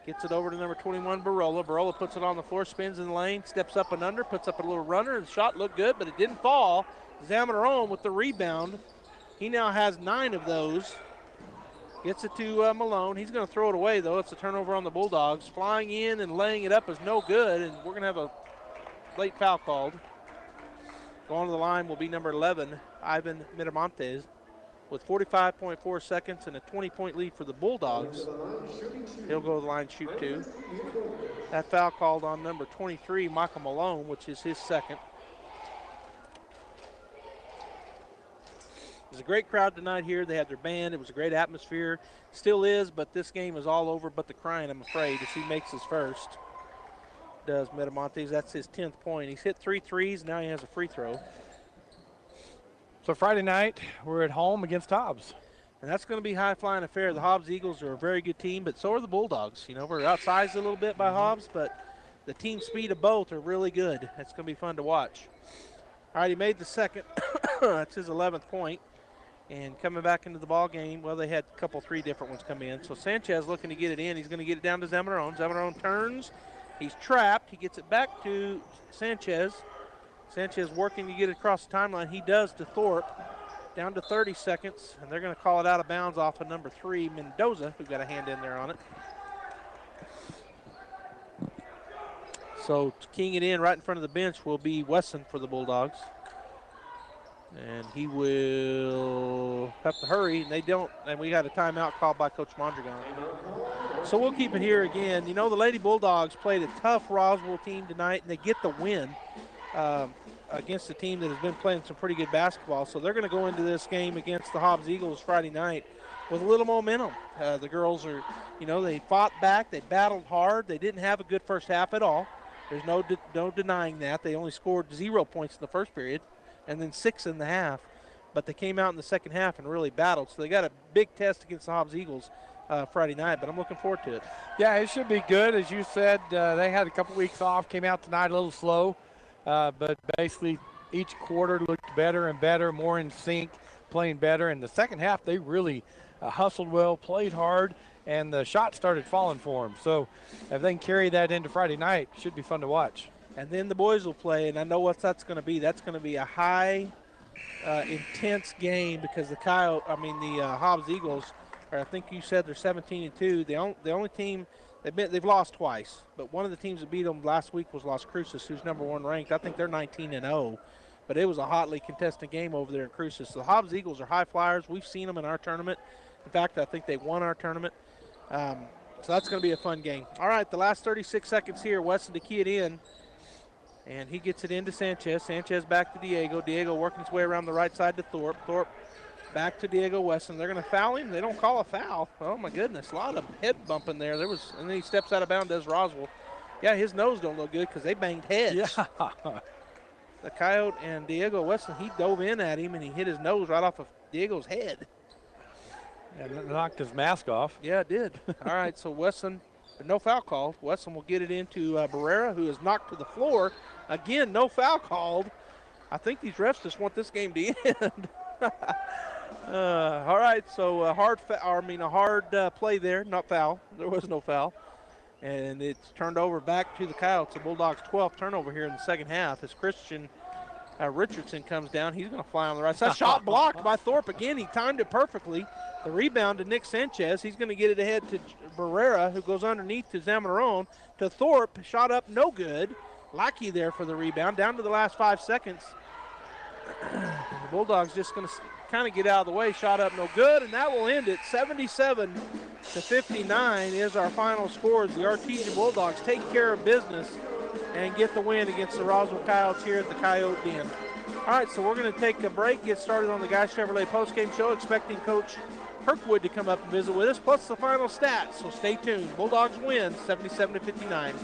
[SPEAKER 14] Gets it over to number 21, Barola. Barola puts it on the floor, spins in the lane, steps up and under, puts up a little runner. The shot looked good, but it didn't fall. Zamaron with the rebound. He now has 9 of those. Gets it to Malone. He's going to throw it away, though. It's a turnover on the Bulldogs. Flying in and laying it up is no good, and we're going to have a late foul called. Going to the line will be number 11, Ivan Miramontes, with 45.4 seconds and a 20-point lead for the Bulldogs. He'll go to the line, shoot 2. That foul called on number 23, Michael Malone, which is his second. It was a great crowd tonight here. They had their band. It was a great atmosphere. Still is, but this game is all over but the crying, I'm afraid, as he makes his first. Does Miramontes. That's his 10th point. He's hit 3 threes. Now he has a free throw.
[SPEAKER 12] So Friday night, we're at home against Hobbs.
[SPEAKER 14] And that's going to be a high-flying affair. The Hobbs Eagles are a very good team, but so are the Bulldogs. You know, we're outsized a little bit by Hobbs, but the team speed of both are really good. It's going to be fun to watch. All right, he made the second. That's his 11th point. And coming back into the ball game, well, they had a couple, 3 different ones come in. So Sanchez looking to get it in. He's going to get it down to Zamaron. Zamaron turns. He's trapped. He gets it back to Sanchez. Sanchez working to get it across the timeline. He does to Thorpe. Down to 30 seconds, and they're going to call it out of bounds off of number 3, Mendoza, who got a hand in there on it. So keying it in right in front of the bench will be Wesson for the Bulldogs. And he will have to hurry, and they don't, and we got a timeout called by Coach Mondragon. So we'll keep it here again. You know, the Lady Bulldogs played a tough Roswell team tonight, and they get the win against a team that has been playing some pretty good basketball. So they're going to go into this game against the Hobbs Eagles Friday night with a little momentum. The girls are, you know, they fought back. They battled hard. They didn't have a good first half at all. There's no denying that. They only scored 0 points in the first period and then 6 in the half. But they came out in the second half and really battled. So they got a big test against the Hobbs Eagles Friday night, but I'm looking forward to it.
[SPEAKER 12] Yeah, it should be good. As you said, they had a couple weeks off, came out tonight a little slow. But basically each quarter looked better and better, more in sync, playing better. In the second half, they really hustled well, played hard, and the shots started falling for them. So if they can carry that into Friday night, it should be fun to watch.
[SPEAKER 14] And then the boys will play, and I know what that's going to be. That's going to be a high, intense game because the Hobbs Eagles, or I think you said they're 17-2. The only team. They've lost twice, but one of the teams that beat them last week was Las Cruces, who's number 1 ranked. I think they're 19-0, but it was a hotly contested game over there in Cruces. So the Hobbs Eagles are high flyers. We've seen them in our tournament. In fact, I think they won our tournament. So that's going to be a fun game. All right, the last 36 seconds here. Weston to key it in, and he gets it into Sanchez. Sanchez back to Diego. Diego working his way around the right side to Thorpe. Thorpe back to Diego Weston. They're going to foul him. They don't call a foul. Oh, my goodness. A lot of head bumping there. And then he steps out of bounds, does Roswell. Yeah, his nose don't look good because they banged heads.
[SPEAKER 12] Yeah.
[SPEAKER 14] The Coyote and Diego Weston, he dove in at him, and he hit his nose right off of Diego's head.
[SPEAKER 12] And knocked his mask off.
[SPEAKER 14] Yeah, it did. All right, so Weston, no foul called. Weston will get it into Barrera, who is knocked to the floor. Again, no foul called. I think these refs just want this game to end. All right, so a hard play there, not foul. There was no foul. And it's turned over back to the Coyotes. The Bulldogs' 12th turnover here in the second half as Christian Richardson comes down. He's going to fly on the right side. Shot blocked by Thorpe again. He timed it perfectly. The rebound to Nick Sanchez. He's going to get it ahead to Barrera, who goes underneath to Zamaron. To Thorpe, shot up, no good. Lackey there for the rebound. Down to the last 5 seconds. The Bulldogs just going to kind of get out of the way. Shot up, no good, and that will end it. 77-59 is our final score as the Artesia Bulldogs take care of business and get the win against the Roswell Coyotes here at the Coyote Den. All right, so we're going to take a break, get started on the Guy Chevrolet postgame show, expecting Coach Kirkwood to come up and visit with us, plus the final stats. So stay tuned. Bulldogs win 77-59.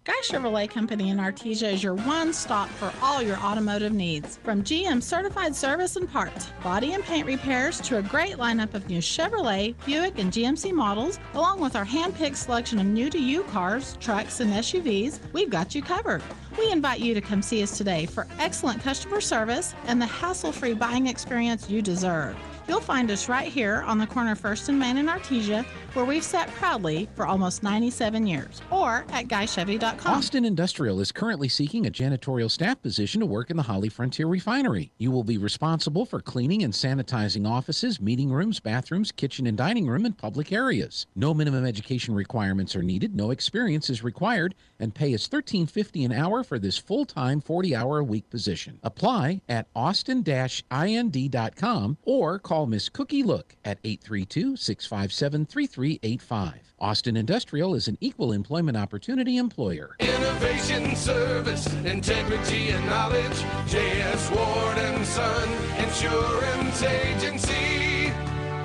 [SPEAKER 16] Guy Chevrolet Company in Artesia is your one-stop for all your automotive needs. From GM certified service and parts, body and paint repairs, to a great lineup of new Chevrolet, Buick, and GMC models, along with our hand-picked selection of new-to-you cars, trucks, and SUVs, we've got you covered. We invite you to come see us today for excellent customer service and the hassle-free buying experience you deserve. You'll find us right here on the corner of 1st and Main in Artesia, where we've sat proudly for almost 97 years, or at GuyChevy.com.
[SPEAKER 13] Austin Industrial is currently seeking a janitorial staff position to work in the Holly Frontier Refinery. You will be responsible for cleaning and sanitizing offices, meeting rooms, bathrooms, kitchen and dining room, and public areas. No minimum education requirements are needed, no experience is required, and pay is $13.50 an hour for this full-time 40-hour-a-week position. Apply at austin-ind.com or call Miss Cookie Look at 832-657-3385. Austin Industrial is an equal employment opportunity employer.
[SPEAKER 19] Innovation, service, integrity, and knowledge. J.S. Ward and Son Insurance Agency.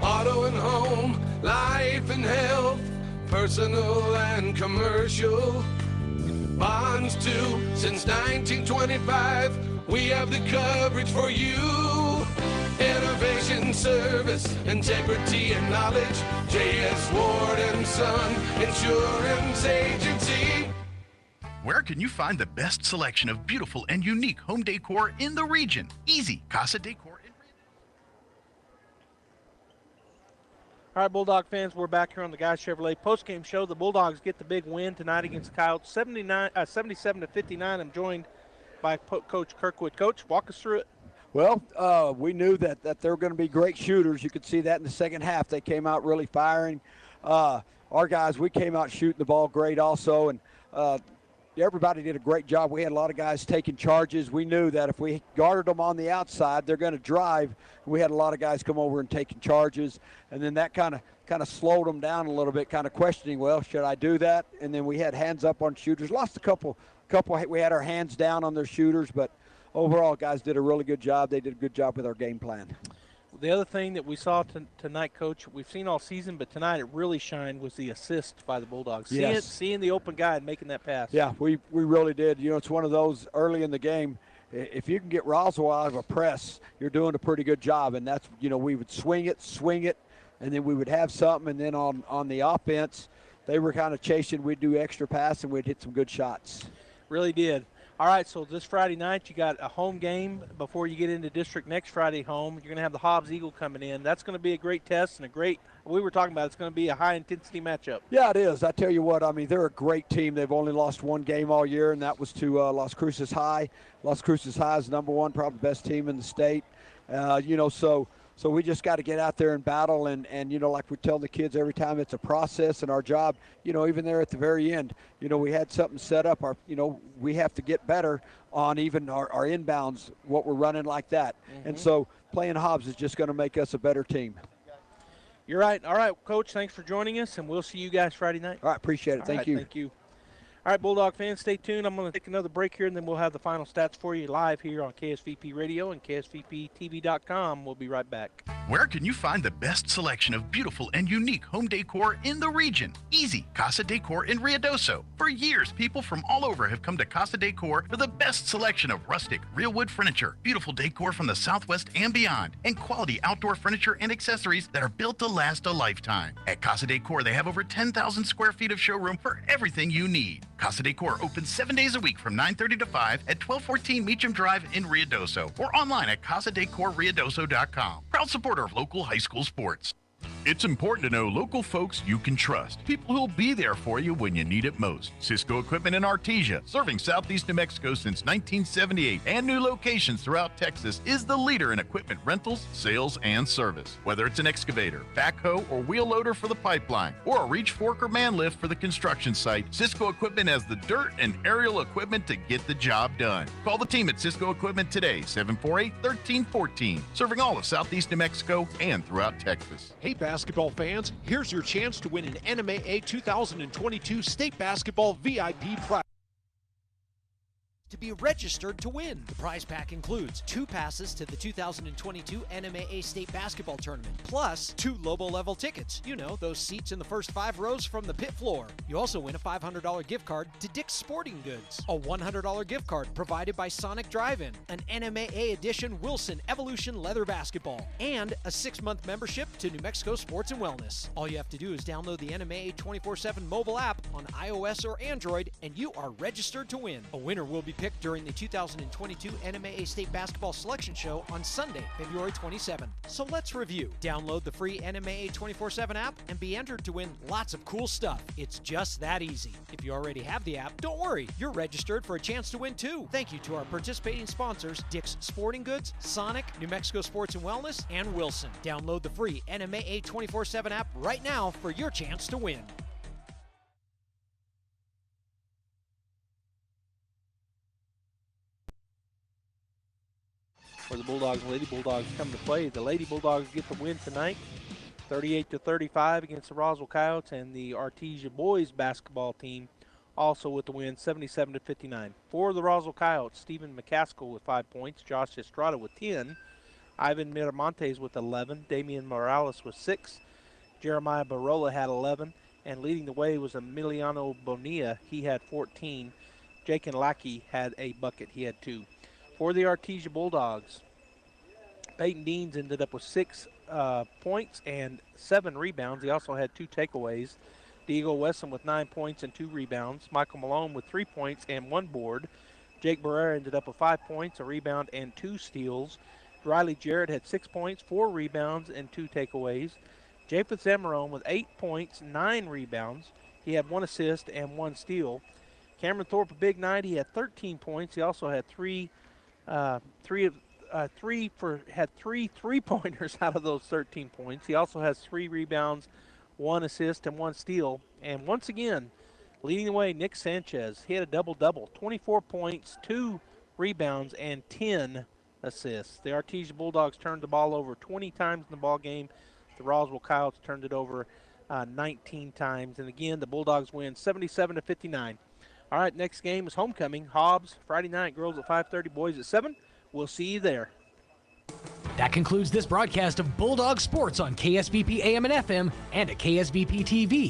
[SPEAKER 19] Auto and home, life and health, personal and commercial. Bonds too, since 1925. We have the coverage for you. Innovation, service, integrity, and knowledge. J.S. Ward and Son Insurance Agency.
[SPEAKER 22] Where can you find the best selection of beautiful and unique home decor in the region? Easy. Casa Decor.
[SPEAKER 14] All right, Bulldog fans, we're back here on the Guy Chevrolet postgame show. The Bulldogs get the big win tonight against the Coyotes, 77-59. I'm joined by Coach Kirkwood. Coach, walk us through it.
[SPEAKER 20] Well, we knew that they were going to be great shooters. You could see that in the second half. They came out really firing. Our guys, we came out shooting the ball great also, and everybody did a great job. We had a lot of guys taking charges. We knew that if we guarded them on the outside, they're going to drive. We had a lot of guys come over and taking charges, and then that kind of slowed them down a little bit, kind of questioning, well, should I do that? And then we had hands up on shooters. Lost a couple. We had our hands down on their shooters, but overall, guys did a really good job. They did a good job with our game plan.
[SPEAKER 14] The other thing that we saw tonight, Coach, we've seen all season, but tonight it really shined, was the assist by the Bulldogs.
[SPEAKER 20] Yes.
[SPEAKER 14] Seeing the open guy and making that pass.
[SPEAKER 20] Yeah, we really did. You know, it's one of those early in the game. If you can get Roswell out of a press, you're doing a pretty good job. And that's, you know, we would swing it, and then we would have something. And then on the offense, they were kind of chasing. We'd do extra pass, and we'd hit some good shots.
[SPEAKER 14] Really did. All right, so this Friday night you got a home game before you get into district next Friday home. You're going to have the Hobbs Eagle coming in. That's going to be a great test and we were talking about it's going to be a high-intensity matchup.
[SPEAKER 20] Yeah, it is. I tell you what, I mean, they're a great team. They've only lost one game all year, and that was to Las Cruces High. Las Cruces High is number one, probably the best team in the state. So we just got to get out there and battle, and you know, like we tell the kids every time, it's a process, and our job, you know, even there at the very end, you know, we had something set up. We have to get better on even our inbounds, what we're running like that. Mm-hmm. And so playing Hobbs is just going to make us a better team.
[SPEAKER 14] You're right. All right, Coach, thanks for joining us, and we'll see you guys Friday night.
[SPEAKER 20] All right, appreciate it. Thank you.
[SPEAKER 14] Thank you. All right, Bulldog fans, stay tuned. I'm going to take another break here, and then we'll have the final stats for you live here on KSVP Radio and KSVPTV.com. We'll be right back.
[SPEAKER 22] Where can you find the best selection of beautiful and unique home decor in the region? Easy. Casa Decor in Ruidoso. For years, people from all over have come to Casa Decor for the best selection of rustic, real wood furniture, beautiful decor from the Southwest and beyond, and quality outdoor furniture and accessories that are built to last a lifetime. At Casa Decor, they have over 10,000 square feet of showroom for everything you need. Casa Decor opens 7 days a week from 9:30 to 5 at 1214 Meacham Drive in Ruidoso, or online at casadecorruidoso.com. Proud supporter of local high school sports. It's important to know local folks you can trust. People who'll be there for you when you need it most. Cisco Equipment in Artesia, serving southeast New Mexico since 1978 and new locations throughout Texas, is the leader in equipment rentals, sales, and service. Whether it's an excavator, backhoe, or wheel loader for the pipeline, or a reach fork or man lift for the construction site, Cisco Equipment has the dirt and aerial equipment to get the job done. Call the team at Cisco Equipment today, 748-1314, serving all of southeast New Mexico and throughout Texas.
[SPEAKER 2] Hey basketball fans, here's your chance to win an NMAA 2022 State Basketball VIP prize. To be registered to win. The prize pack includes 2 passes to the 2022 NMAA State Basketball Tournament, plus 2 Lobo level tickets. You know, those seats in the first 5 rows from the pit floor. You also win a $500 gift card to Dick's Sporting Goods, a $100 gift card provided by Sonic Drive-In, an NMAA Edition Wilson Evolution Leather Basketball, and a 6-month membership to New Mexico Sports and Wellness. All you have to do is download the NMAA 24/7 mobile app on iOS or Android, and you are registered to win. A winner will be picked during the 2022 NMAA State Basketball Selection Show on Sunday, February 27th. So let's review. Download the free NMAA 24/7 app and be entered to win lots of cool stuff. It's just that easy. If you already have the app, don't worry. You're registered for a chance to win too. Thank you to our participating sponsors, Dick's Sporting Goods, Sonic, New Mexico Sports and Wellness, and Wilson. Download the free NMAA 24/7 app right now for your chance to win.
[SPEAKER 14] Where the Bulldogs and Lady Bulldogs come to play. The Lady Bulldogs get the win tonight, 38-35 against the Roswell Coyotes, and the Artesia boys basketball team also with the win, 77-59. For the Roswell Coyotes, Stephen McCaskill with 5 points, Josh Estrada with 10, Ivan Miramontes with 11, Damien Morales with 6, Jeremiah Barola had 11, and leading the way was Emiliano Bonilla. He had 14. Jake Lackey had a bucket. He had 2. For the Artesia Bulldogs, Peyton Deans ended up with 6 points and 7 rebounds. He also had 2 takeaways. Diego Wesson with 9 points and 2 rebounds. Michael Malone with 3 points and 1 board. Jake Barrera ended up with 5 points, a rebound, and 2 steals. Riley Jarrett had 6 points, 4 rebounds, and 2 takeaways. Japheth Zamarone with 8 points, 9 rebounds. He had 1 assist and 1 steal. Cameron Thorpe, a big night. He had 13 points. He also had 3 3-pointers out of those 13 points. He also has 3 rebounds, 1 assist, and 1 steal. And once again, leading the way, Nick Sanchez. He had a double-double, 24 points, 2 rebounds, and 10 assists. The Artesia Bulldogs turned the ball over 20 times in the ball game. The Roswell Coyotes turned it over 19 times. And again, the Bulldogs win 77-59. All right, next game is homecoming. Hobbs, Friday night, girls at 5:30, boys at 7. We'll see you there.
[SPEAKER 17] That concludes this broadcast of Bulldog Sports on KSVP AM and FM and at KSVP TV.